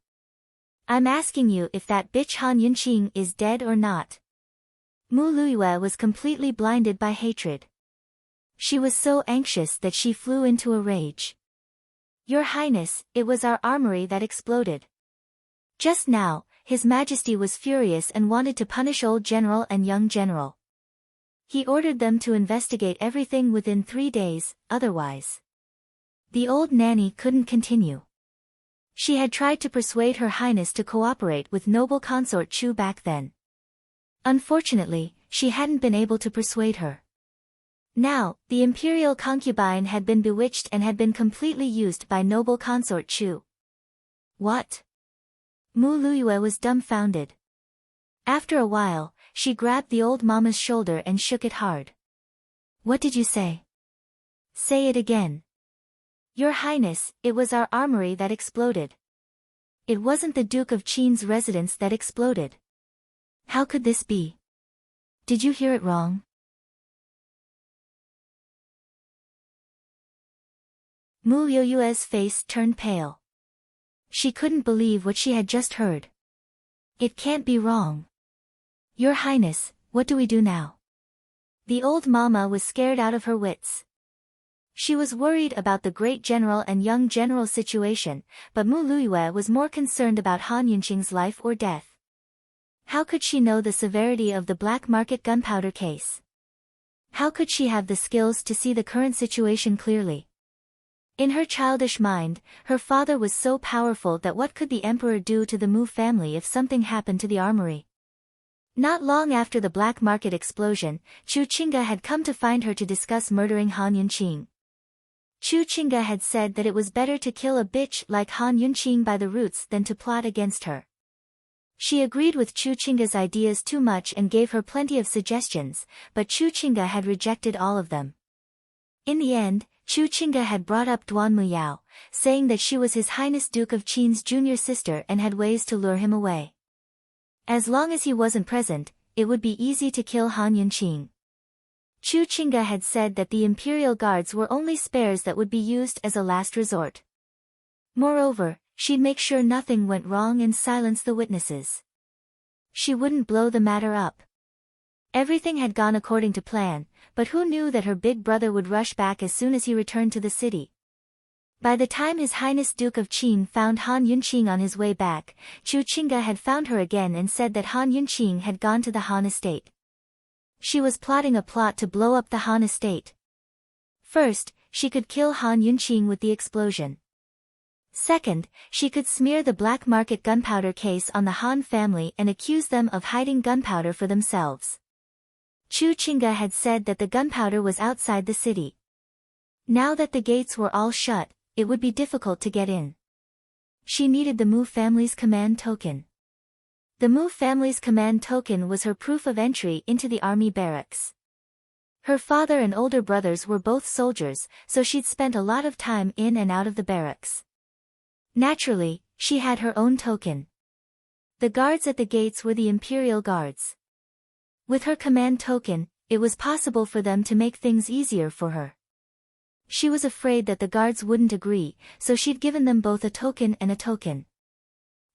I'm asking you if that bitch Han Yunqing is dead or not. Mu Luiyue was completely blinded by hatred. She was so anxious that she flew into a rage. Your Highness, it was our armory that exploded. Just now, His Majesty was furious and wanted to punish old general and young general. He ordered them to investigate everything within 3 days, otherwise. The old nanny couldn't continue. She had tried to persuade Her Highness to cooperate with noble Consort Chu back then. Unfortunately, she hadn't been able to persuade her. Now, the imperial concubine had been bewitched and had been completely used by noble Consort Chu. What? Mu Luiyue was dumbfounded. After a while, she grabbed the old mama's shoulder and shook it hard. What did you say? Say it again. Your Highness, it was our armory that exploded. It wasn't the Duke of Qin's residence that exploded. How could this be? Did you hear it wrong? Mu Luiyue's face turned pale. She couldn't believe what she had just heard. It can't be wrong. Your Highness, what do we do now? The old mama was scared out of her wits. She was worried about the great general and young general situation, but Mu Luiyue was more concerned about Han Yunqing's life or death. How could she know the severity of the black market gunpowder case? How could she have the skills to see the current situation clearly? In her childish mind, her father was so powerful that what could the emperor do to the Mu family if something happened to the armory? Not long after the black market explosion, Chu Qingge had come to find her to discuss murdering Han Yunqing. Chu Qingge had said that it was better to kill a bitch like Han Yunqing by the roots than to plot against her. She agreed with Chu Qingge's ideas too much and gave her plenty of suggestions, but Chu Qingge had rejected all of them. In the end, Chu Qingge had brought up Duan Muyao, saying that she was His Highness Duke of Qin's junior sister and had ways to lure him away. As long as he wasn't present, it would be easy to kill Han Yunqing. Chu Qingge had said that the imperial guards were only spares that would be used as a last resort. Moreover, she'd make sure nothing went wrong and silence the witnesses. She wouldn't blow the matter up. Everything had gone according to plan, but who knew that her big brother would rush back as soon as he returned to the city? By the time His Highness Duke of Qin found Han Yunqing on his way back, Chu Qingge had found her again and said that Han Yunqing had gone to the Han estate. She was plotting a plot to blow up the Han estate. First, she could kill Han Yunqing with the explosion. Second, she could smear the black market gunpowder case on the Han family and accuse them of hiding gunpowder for themselves. Chu Qingge had said that the gunpowder was outside the city. Now that the gates were all shut, it would be difficult to get in. She needed the Mu family's command token. The Mu family's command token was her proof of entry into the army barracks. Her father and older brothers were both soldiers, so she'd spent a lot of time in and out of the barracks. Naturally, she had her own token. The guards at the gates were the imperial guards. With her command token, it was possible for them to make things easier for her. She was afraid that the guards wouldn't agree, so she'd given them both a token and a token.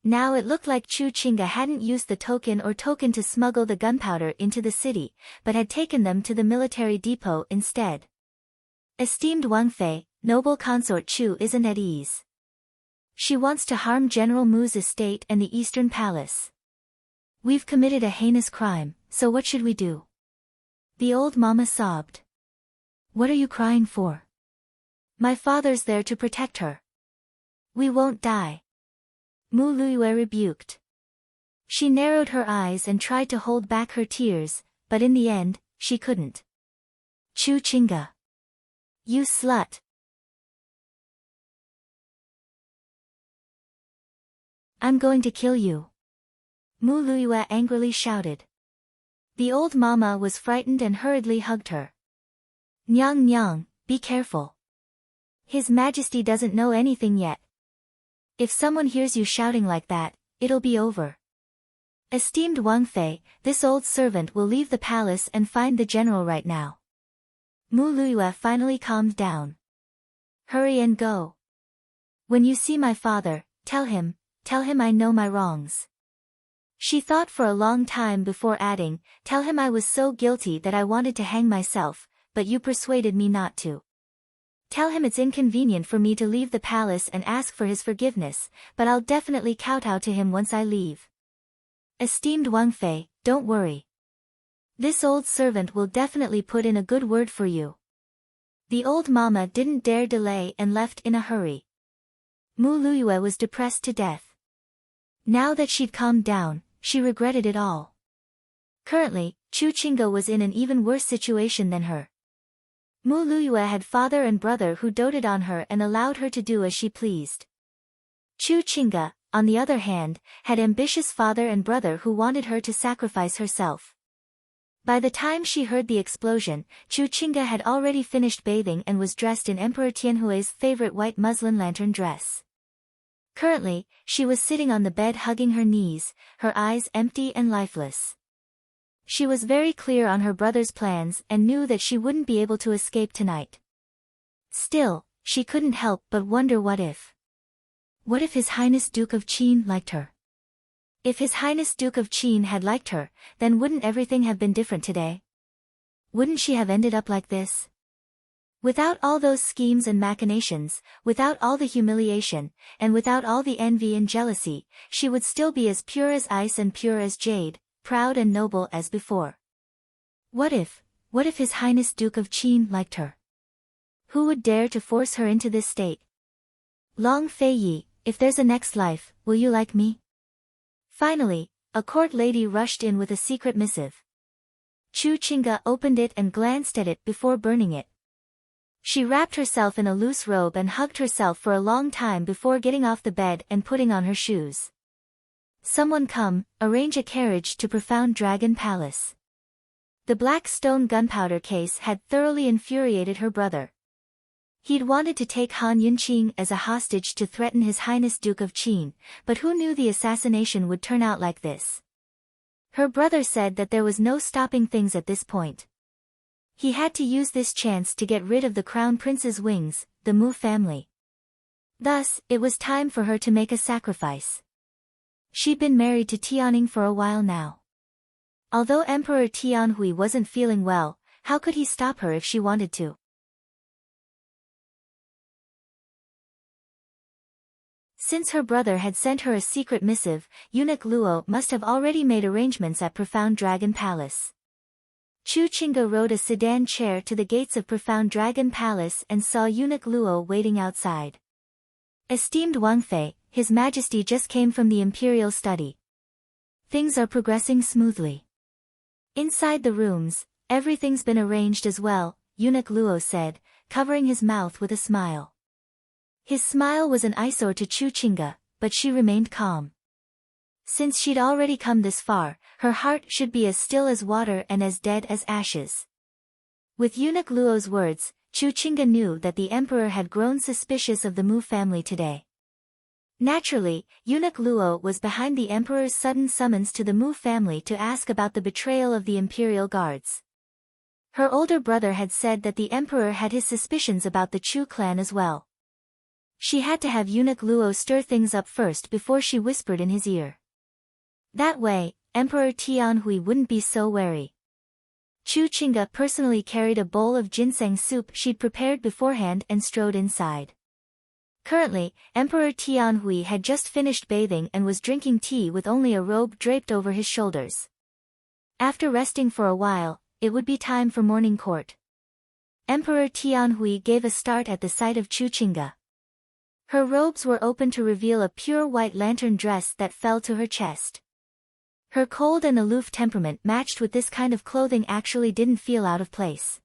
Now it looked like Chu Qingge hadn't used the token to smuggle the gunpowder into the city, but had taken them to the military depot instead. Esteemed Wang Fei, noble consort Chu isn't at ease. She wants to harm General Mu's estate and the Eastern Palace. We've committed a heinous crime, so what should we do? The old mama sobbed. What are you crying for? My father's there to protect her. We won't die. Mu Luiyue rebuked. She narrowed her eyes and tried to hold back her tears, but in the end, she couldn't. Chu Qingge. You slut. I'm going to kill you. Mu Luiyue angrily shouted. The old mama was frightened and hurriedly hugged her. Nyang Nyang, be careful. His Majesty doesn't know anything yet. If someone hears you shouting like that, it'll be over. Esteemed Wang Fei, this old servant will leave the palace and find the general right now. Mu Luiyue finally calmed down. Hurry and go. When you see my father, tell him I know my wrongs. She thought for a long time before adding, tell him I was so guilty that I wanted to hang myself, but you persuaded me not to. Tell him it's inconvenient for me to leave the palace and ask for his forgiveness, but I'll definitely kowtow to him once I leave. Esteemed Wang Fei, don't worry. This old servant will definitely put in a good word for you. The old mama didn't dare delay and left in a hurry. Mu Luiyue was depressed to death. Now that she'd calmed down, she regretted it all. Currently, Chu Qingge was in an even worse situation than her. Mu Luiyue had father and brother who doted on her and allowed her to do as she pleased. Chu Qingge, on the other hand, had ambitious father and brother who wanted her to sacrifice herself. By the time she heard the explosion, Chu Qingge had already finished bathing and was dressed in Emperor Tianhui's favorite white muslin lantern dress. Currently, she was sitting on the bed hugging her knees, her eyes empty and lifeless. She was very clear on her brother's plans and knew that she wouldn't be able to escape tonight. Still, she couldn't help but wonder what if. What if His Highness Duke of Qin liked her? If His Highness Duke of Qin had liked her, then wouldn't everything have been different today? Wouldn't she have ended up like this? Without all those schemes and machinations, without all the humiliation, and without all the envy and jealousy, she would still be as pure as ice and pure as jade, proud and noble as before. What if His Highness Duke of Qin liked her? Who would dare to force her into this state? Long Fei Yi, if there's a next life, will you like me? Finally, a court lady rushed in with a secret missive. Chu Qingge opened it and glanced at it before burning it. She wrapped herself in a loose robe and hugged herself for a long time before getting off the bed and putting on her shoes. Someone come, arrange a carriage to Profound Dragon Palace. The black stone gunpowder case had thoroughly infuriated her brother. He'd wanted to take Han Yunqing as a hostage to threaten His Highness Duke of Qin, but who knew the assassination would turn out like this? Her brother said that there was no stopping things at this point. He had to use this chance to get rid of the Crown Prince's wings, the Mu family. Thus, it was time for her to make a sacrifice. She'd been married to Tianning for a while now. Although Emperor Tianhui wasn't feeling well, how could he stop her if she wanted to? Since her brother had sent her a secret missive, Eunuch Luo must have already made arrangements at Profound Dragon Palace. Chu Qingge rode a sedan chair to the gates of Profound Dragon Palace and saw Eunuch Luo waiting outside. Esteemed Wang Fei, His Majesty just came from the imperial study. Things are progressing smoothly. Inside the rooms, everything's been arranged as well, Eunuch Luo said, covering his mouth with a smile. His smile was an eyesore to Chu Qingge, but she remained calm. Since she'd already come this far, her heart should be as still as water and as dead as ashes. With Eunuch Luo's words, Chu Qingge knew that the emperor had grown suspicious of the Mu family today. Naturally, Eunuch Luo was behind the emperor's sudden summons to the Mu family to ask about the betrayal of the imperial guards. Her older brother had said that the emperor had his suspicions about the Chu clan as well. She had to have eunuch Luo stir things up first before she whispered in his ear. That way, Emperor Tianhui wouldn't be so wary. Chu Qingge personally carried a bowl of ginseng soup she'd prepared beforehand and strode inside. Currently, Emperor Tianhui had just finished bathing and was drinking tea with only a robe draped over his shoulders. After resting for a while, it would be time for morning court. Emperor Tianhui gave a start at the sight of Chu Qingge. Her robes were open to reveal a pure white lantern dress that fell to her chest. Her cold and aloof temperament matched with this kind of clothing actually didn't feel out of place.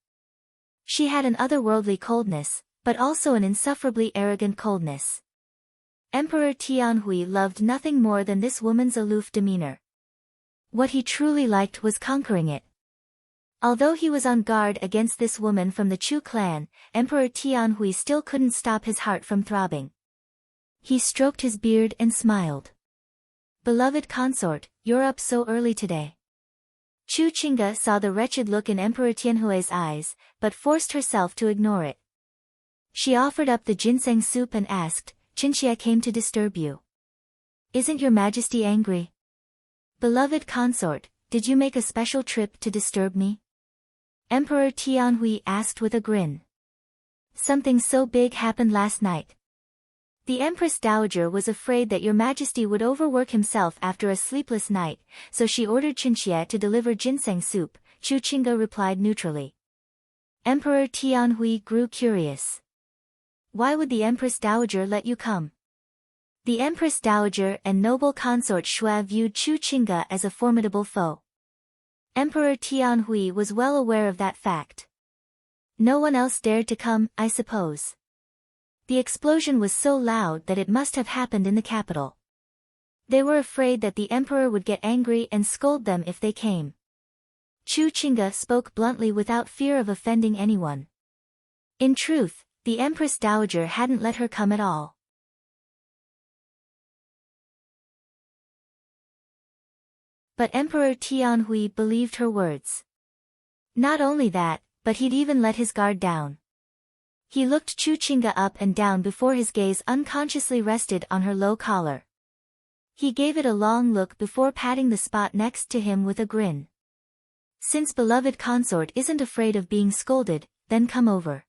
She had an otherworldly coldness, but also an insufferably arrogant coldness. Emperor Tianhui loved nothing more than this woman's aloof demeanor. What he truly liked was conquering it. Although he was on guard against this woman from the Chu clan, Emperor Tianhui still couldn't stop his heart from throbbing. He stroked his beard and smiled. Beloved consort, you're up so early today. Chu Qingge saw the wretched look in Emperor Tianhui's eyes, but forced herself to ignore it. She offered up the ginseng soup and asked, Qinxie came to disturb you. Isn't your majesty angry? Beloved consort, did you make a special trip to disturb me? Emperor Tianhui asked with a grin. Something so big happened last night. The Empress Dowager was afraid that your majesty would overwork himself after a sleepless night, so she ordered Qinxie to deliver ginseng soup, Chu Qingge replied neutrally. Emperor Tianhui grew curious. Why would the Empress Dowager let you come? The Empress Dowager and noble consort Shui viewed Chu Qingge as a formidable foe. Emperor Tianhui was well aware of that fact. No one else dared to come, I suppose. The explosion was so loud that it must have happened in the capital. They were afraid that the emperor would get angry and scold them if they came. Chu Qingge spoke bluntly without fear of offending anyone. In truth, the Empress Dowager hadn't let her come at all. But Emperor Tianhui believed her words. Not only that, but he'd even let his guard down. He looked Chu Qingge up and down before his gaze unconsciously rested on her low collar. He gave it a long look before patting the spot next to him with a grin. Since beloved consort isn't afraid of being scolded, then come over.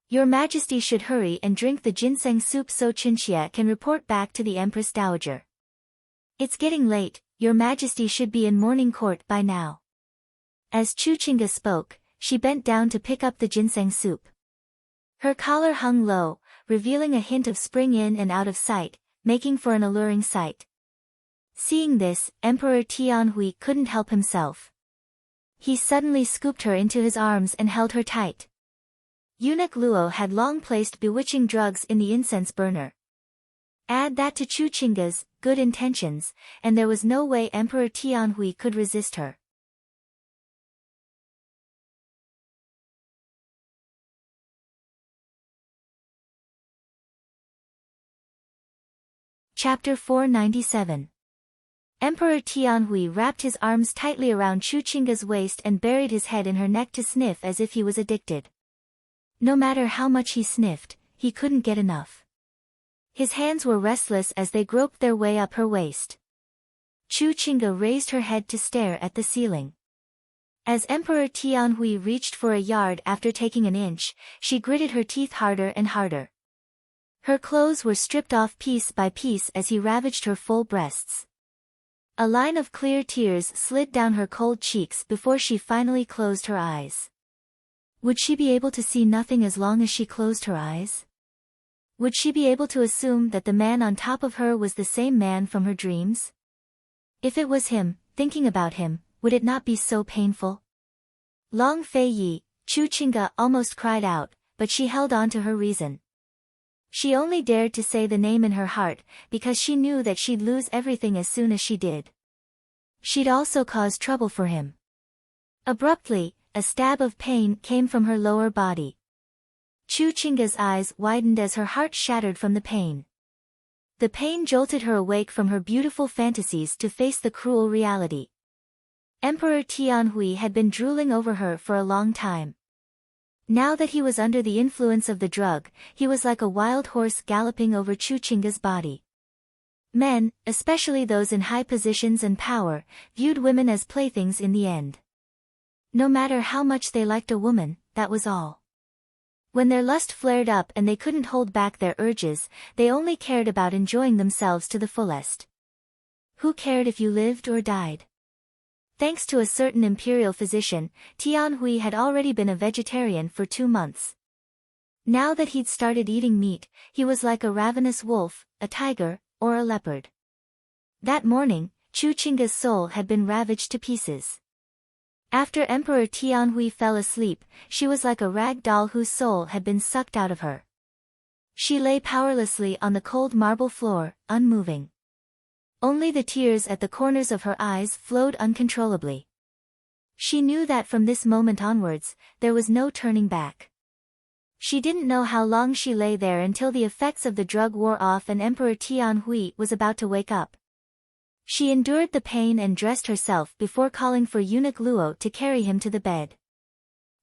Your majesty should hurry and drink the ginseng soup so Qinxie can report back to the Empress Dowager. It's getting late, your majesty should be in morning court by now. As Chu Qingge spoke, she bent down to pick up the ginseng soup. Her collar hung low, revealing a hint of spring in and out of sight, making for an alluring sight. Seeing this, Emperor Tianhui couldn't help himself. He suddenly scooped her into his arms and held her tight. Eunuch Luo had long placed bewitching drugs in the incense burner. Add that to Chu Qingge's good intentions, and there was no way Emperor Tianhui could resist her. Chapter 497. Emperor Tianhui wrapped his arms tightly around Chu Qingge's waist and buried his head in her neck to sniff as if he was addicted. No matter how much he sniffed, he couldn't get enough. His hands were restless as they groped their way up her waist. Chu Qingge raised her head to stare at the ceiling. As Emperor Tianhui reached for a yard after taking an inch, she gritted her teeth harder and harder. Her clothes were stripped off piece by piece as he ravaged her full breasts. A line of clear tears slid down her cold cheeks before she finally closed her eyes. Would she be able to see nothing as long as she closed her eyes? Would she be able to assume that the man on top of her was the same man from her dreams? If it was him, thinking about him, would it not be so painful? Long Fei Yi, Chu Qingge almost cried out, but she held on to her reason. She only dared to say the name in her heart, because she knew that she'd lose everything as soon as she did. She'd also cause trouble for him. Abruptly, a stab of pain came from her lower body. Chu Qingge's eyes widened as her heart shattered from the pain. The pain jolted her awake from her beautiful fantasies to face the cruel reality. Emperor Tianhui had been drooling over her for a long time. Now that he was under the influence of the drug, he was like a wild horse galloping over Chuchinga's body. Men, especially those in high positions and power, viewed women as playthings in the end. No matter how much they liked a woman, that was all. When their lust flared up and they couldn't hold back their urges, they only cared about enjoying themselves to the fullest. Who cared if you lived or died? Thanks to a certain imperial physician, Tianhui had already been a vegetarian for 2 months. Now that he'd started eating meat, he was like a ravenous wolf, a tiger, or a leopard. That morning, Chuchinga's soul had been ravaged to pieces. After Emperor Tianhui fell asleep, she was like a rag doll whose soul had been sucked out of her. She lay powerlessly on the cold marble floor, unmoving. Only the tears at the corners of her eyes flowed uncontrollably. She knew that from this moment onwards, there was no turning back. She didn't know how long she lay there until the effects of the drug wore off and Emperor Tianhui was about to wake up. She endured the pain and dressed herself before calling for Eunuch Luo to carry him to the bed.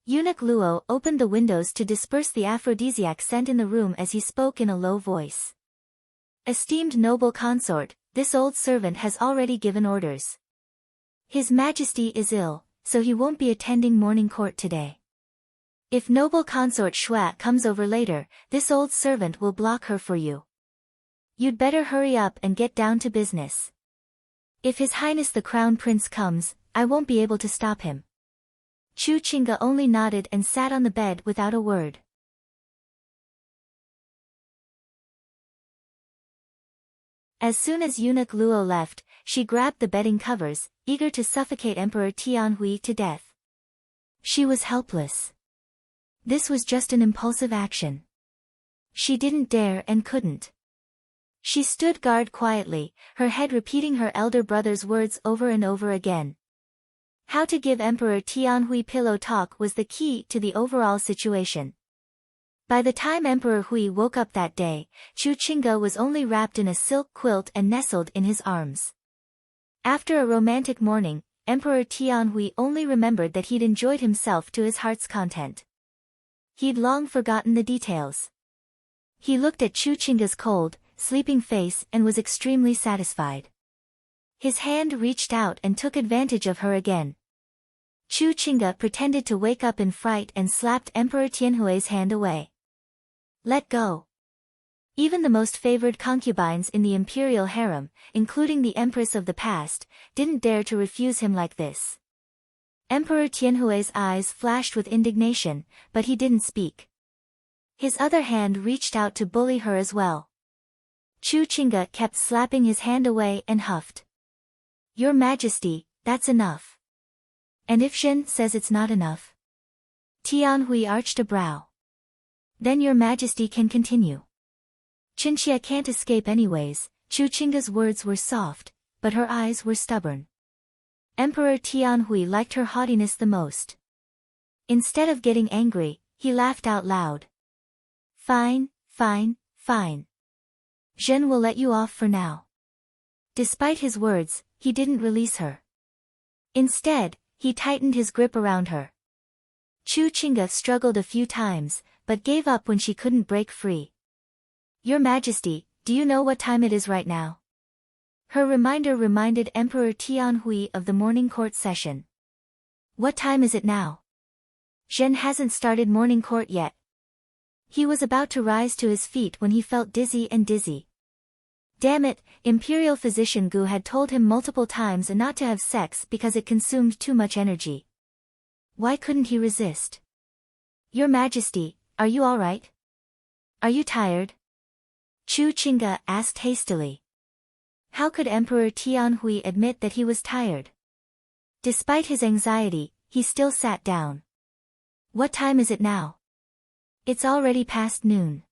Eunuch Luo opened the windows to disperse the aphrodisiac scent in the room as he spoke in a low voice. Esteemed noble consort, this old servant has already given orders. His Majesty is ill, so he won't be attending morning court today. If noble consort Shua comes over later, this old servant will block her for you. You'd better hurry up and get down to business. If His Highness the Crown Prince comes, I won't be able to stop him. Chuchinga only nodded and sat on the bed without a word. As soon as Eunuch Luo left, she grabbed the bedding covers, eager to suffocate Emperor Tianhui to death. She was helpless. This was just an impulsive action. She didn't dare and couldn't. She stood guard quietly, her head repeating her elder brother's words over and over again. How to give Emperor Tianhui pillow talk was the key to the overall situation. By the time Emperor Hui woke up that day, Chuchinga was only wrapped in a silk quilt and nestled in his arms. After a romantic morning, Emperor Tianhui only remembered that he'd enjoyed himself to his heart's content. He'd long forgotten the details. He looked at Chuchinga's cold, sleeping face and was extremely satisfied. His hand reached out and took advantage of her again. Chuchinga pretended to wake up in fright and slapped Emperor Tianhui's hand away. Let go. Even the most favored concubines in the imperial harem, including the empress of the past, didn't dare to refuse him like this. Emperor Tianhui's eyes flashed with indignation, but he didn't speak. His other hand reached out to bully her as well. Chuchinga kept slapping his hand away and huffed. Your Majesty, that's enough. And if Zhen says it's not enough? Tianhui arched a brow. Then Your Majesty can continue. Qinxia can't escape anyways. Chuchinga's words were soft, but her eyes were stubborn. Emperor Tianhui liked her haughtiness the most. Instead of getting angry, he laughed out loud. Fine, fine, fine. Zhen will let you off for now. Despite his words, he didn't release her. Instead, he tightened his grip around her. Chuchinga struggled a few times, but gave up when she couldn't break free. Your Majesty, do you know what time it is right now? Her reminder reminded Emperor Tianhui of the morning court session. What time is it now? Zhen hasn't started morning court yet. He was about to rise to his feet when he felt dizzy and dizzy. Damn it, Imperial Physician Gu had told him multiple times not to have sex because it consumed too much energy. Why couldn't he resist? Your Majesty, are you all right? Are you tired? Chuchinga asked hastily. How could Emperor Tianhui admit that he was tired? Despite his anxiety, he still sat down. What time is it now? It's already past noon.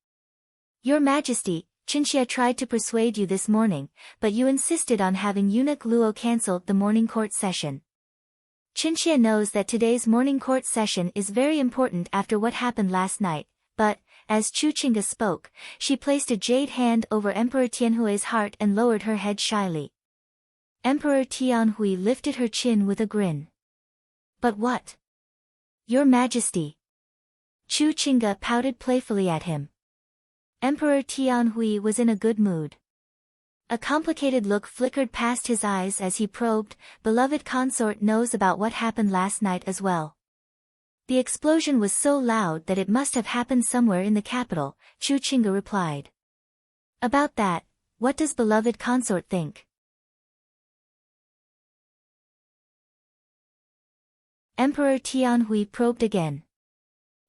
Your Majesty, Qinxia tried to persuade you this morning, but you insisted on having Eunuch Luo cancel the morning court session. Qinxia knows that today's morning court session is very important after what happened last night, but, as Chuchinga spoke, she placed a jade hand over Emperor Tianhui's heart and lowered her head shyly. Emperor Tianhui lifted her chin with a grin. But what? Your Majesty. Chu Qingge pouted playfully at him. Emperor Tianhui was in a good mood. A complicated look flickered past his eyes as he probed, "Beloved consort knows about what happened last night as well." "The explosion was so loud that it must have happened somewhere in the capital," Chu Qingge replied. "About that, what does beloved consort think?" Emperor Tianhui probed again.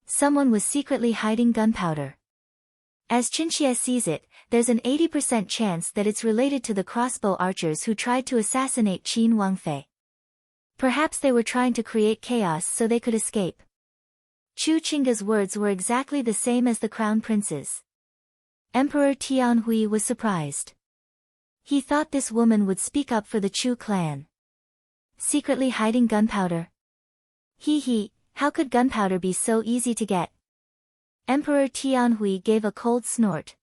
"Someone was secretly hiding gunpowder. As Qinxie sees it, there's an 80% chance that it's related to the crossbow archers who tried to assassinate Qin Wangfei. Perhaps they were trying to create chaos so they could escape." Chu Qingge's words were exactly the same as the crown prince's. Emperor Tianhui was surprised. He thought this woman would speak up for the Chu clan. Secretly hiding gunpowder? He, how could gunpowder be so easy to get? Emperor Tianhui gave a cold snort.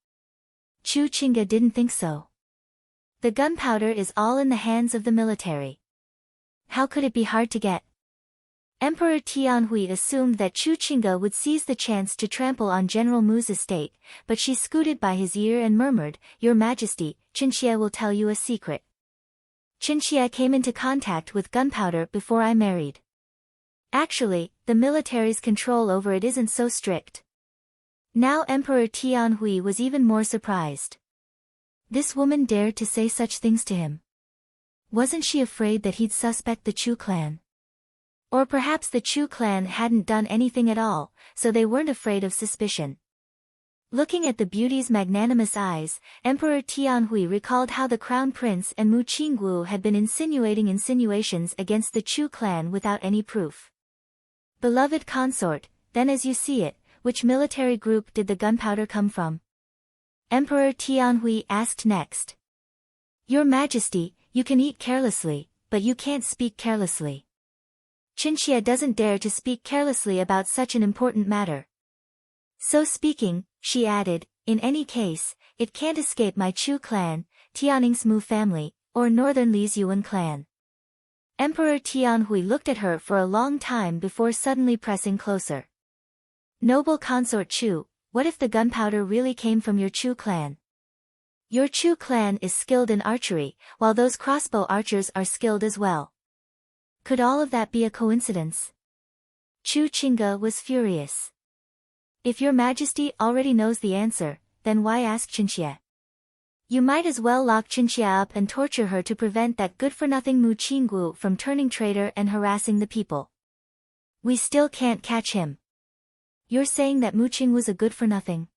Chu Qingge didn't think so. The gunpowder is all in the hands of the military. How could it be hard to get? Emperor Tianhui assumed that Chu Qingge would seize the chance to trample on General Mu's estate, but she scooted by his ear and murmured, "Your Majesty, Qinxie will tell you a secret. Qinxie came into contact with gunpowder before I married. Actually, the military's control over it isn't so strict." Now Emperor Tianhui was even more surprised. This woman dared to say such things to him. Wasn't she afraid that he'd suspect the Chu clan? Or perhaps the Chu clan hadn't done anything at all, so they weren't afraid of suspicion. Looking at the beauty's magnanimous eyes, Emperor Tianhui recalled how the crown prince and Mu Qingwu had been insinuating insinuations against the Chu clan without any proof. "Beloved consort, then as you see it, which military group did the gunpowder come from?" Emperor Tianhui asked next. "Your Majesty, you can eat carelessly, but you can't speak carelessly. Qinxie doesn't dare to speak carelessly about such an important matter. So speaking," she added, "in any case, it can't escape my Chu clan, Tianning's Mu family, or Northern Li's Yuan clan." Emperor Tianhui looked at her for a long time before suddenly pressing closer. "Noble consort Chu, what if the gunpowder really came from your Chu clan? Your Chu clan is skilled in archery, while those crossbow archers are skilled as well. Could all of that be a coincidence?" Chu Qingge was furious. "If your Majesty already knows the answer, then why ask Qinxie? You might as well lock Qinxie up and torture her to prevent that good-for-nothing Mu Qingwu from turning traitor and harassing the people. We still can't catch him." "You're saying that Mu Qingwu's a good-for-nothing?"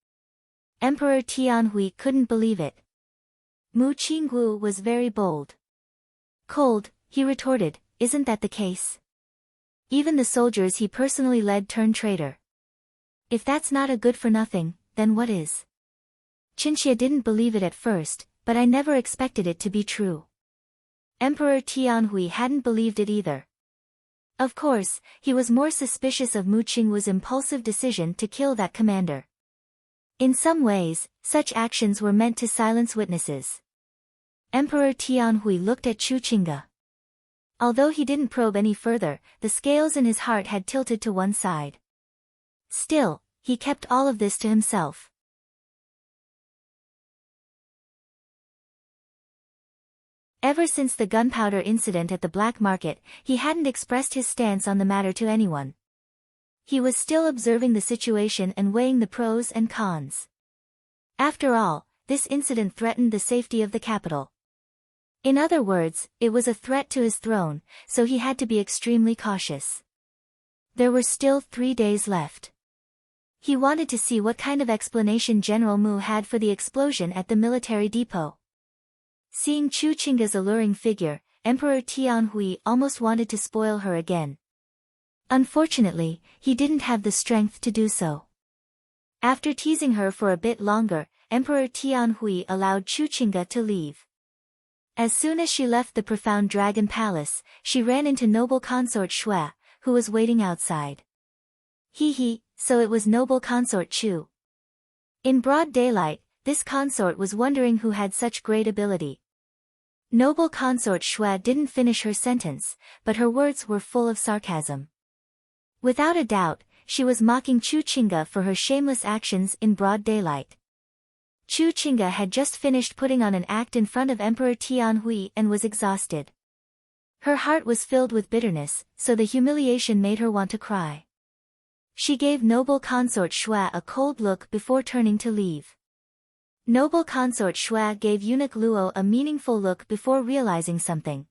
Emperor Tianhui couldn't believe it. Mu Qingwu was very bold. Cold, he retorted, "Isn't that the case? Even the soldiers he personally led turned traitor. If that's not a good-for-nothing, then what is?" "Qinxie didn't believe it at first, but I never expected it to be true." Emperor Tianhui hadn't believed it either. Of course, he was more suspicious of Mu Qingwu's impulsive decision to kill that commander. In some ways, such actions were meant to silence witnesses. Emperor Tianhui looked at Chu Qingge. Although he didn't probe any further, the scales in his heart had tilted to one side. Still, he kept all of this to himself. Ever since the gunpowder incident at the black market, he hadn't expressed his stance on the matter to anyone. He was still observing the situation and weighing the pros and cons. After all, this incident threatened the safety of the capital. In other words, it was a threat to his throne, so he had to be extremely cautious. There were still 3 days left. He wanted to see what kind of explanation General Mu had for the explosion at the military depot. Seeing Chu Qingge's alluring figure, Emperor Tianhui almost wanted to spoil her again. Unfortunately, he didn't have the strength to do so. After teasing her for a bit longer, Emperor Tianhui allowed Chu Qingge to leave. As soon as she left the profound dragon palace, she ran into noble consort Shui, who was waiting outside. So it was noble consort Chu. In broad daylight, this consort was wondering who had such great ability. Noble consort Shui didn't finish her sentence, but her words were full of sarcasm. Without a doubt, she was mocking Chu Qingge for her shameless actions in broad daylight. Chu Qingge had just finished putting on an act in front of Emperor Tianhui and was exhausted. Her heart was filled with bitterness, so the humiliation made her want to cry. She gave noble consort Shui a cold look before turning to leave. Noble consort Shui gave eunuch Luo a meaningful look before realizing something.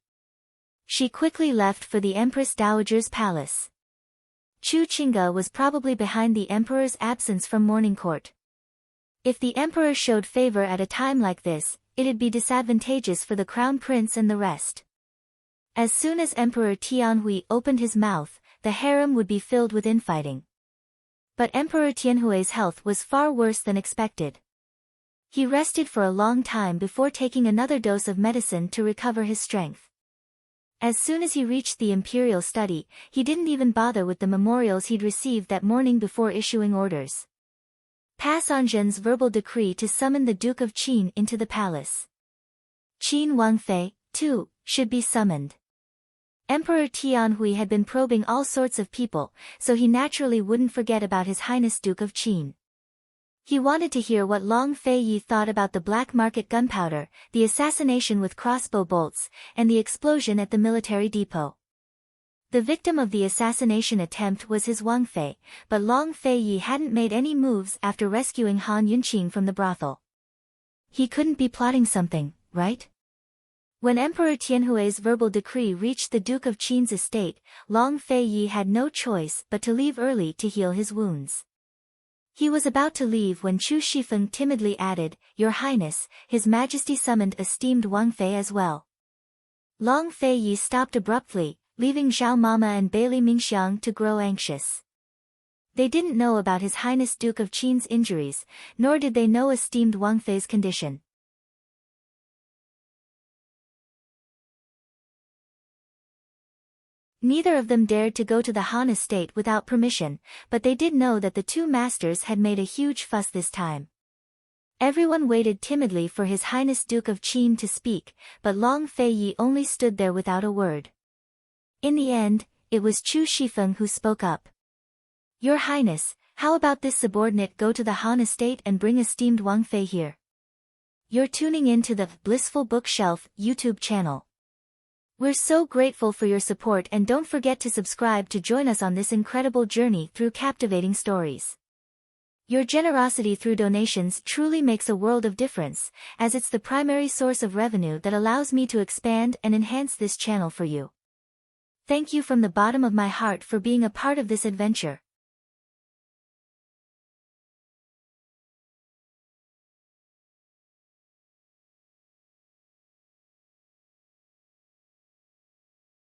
She quickly left for the Empress Dowager's palace. Chu Qingge was probably behind the emperor's absence from morning court. If the emperor showed favor at a time like this, it'd be disadvantageous for the crown prince and the rest. As soon as Emperor Tianhui opened his mouth, the harem would be filled with infighting. But Emperor Tianhui's health was far worse than expected. He rested for a long time before taking another dose of medicine to recover his strength. As soon as he reached the imperial study, he didn't even bother with the memorials he'd received that morning before issuing orders. Pass on Zhen's verbal decree to summon the Duke of Qin into the palace. Qin Wangfei, too, should be summoned. Emperor Tianhui had been probing all sorts of people, so he naturally wouldn't forget about His Highness Duke of Qin. He wanted to hear what Long Fei Yi thought about the black market gunpowder, the assassination with crossbow bolts, and the explosion at the military depot. The victim of the assassination attempt was his Wang Fei, but Long Fei Yi hadn't made any moves after rescuing Han Yunqing from the brothel. He couldn't be plotting something, right? When Emperor Tianhui's verbal decree reached the Duke of Qin's estate, Long Fei Yi had no choice but to leave early to heal his wounds. He was about to leave when Chu Shifeng timidly added, "Your Highness, His Majesty summoned esteemed Wang Fei as well." Long Fei Yi stopped abruptly, leaving Zhao Mama and Bailey Mingxiang to grow anxious. They didn't know about His Highness Duke of Qin's injuries, nor did they know esteemed Wang Fei's condition. Neither of them dared to go to the Han estate without permission, but they did know that the two masters had made a huge fuss this time. Everyone waited timidly for His Highness Duke of Qin to speak, but Long Fei Yi only stood there without a word. In the end, it was Chu Shifeng who spoke up. "Your Highness, how about this subordinate go to the Han estate and bring esteemed Wang Fei here?" You're tuning in to the Blissful Bookshelf YouTube channel. We're so grateful for your support, and don't forget to subscribe to join us on this incredible journey through captivating stories. Your generosity through donations truly makes a world of difference, as it's the primary source of revenue that allows me to expand and enhance this channel for you. Thank you from the bottom of my heart for being a part of this adventure.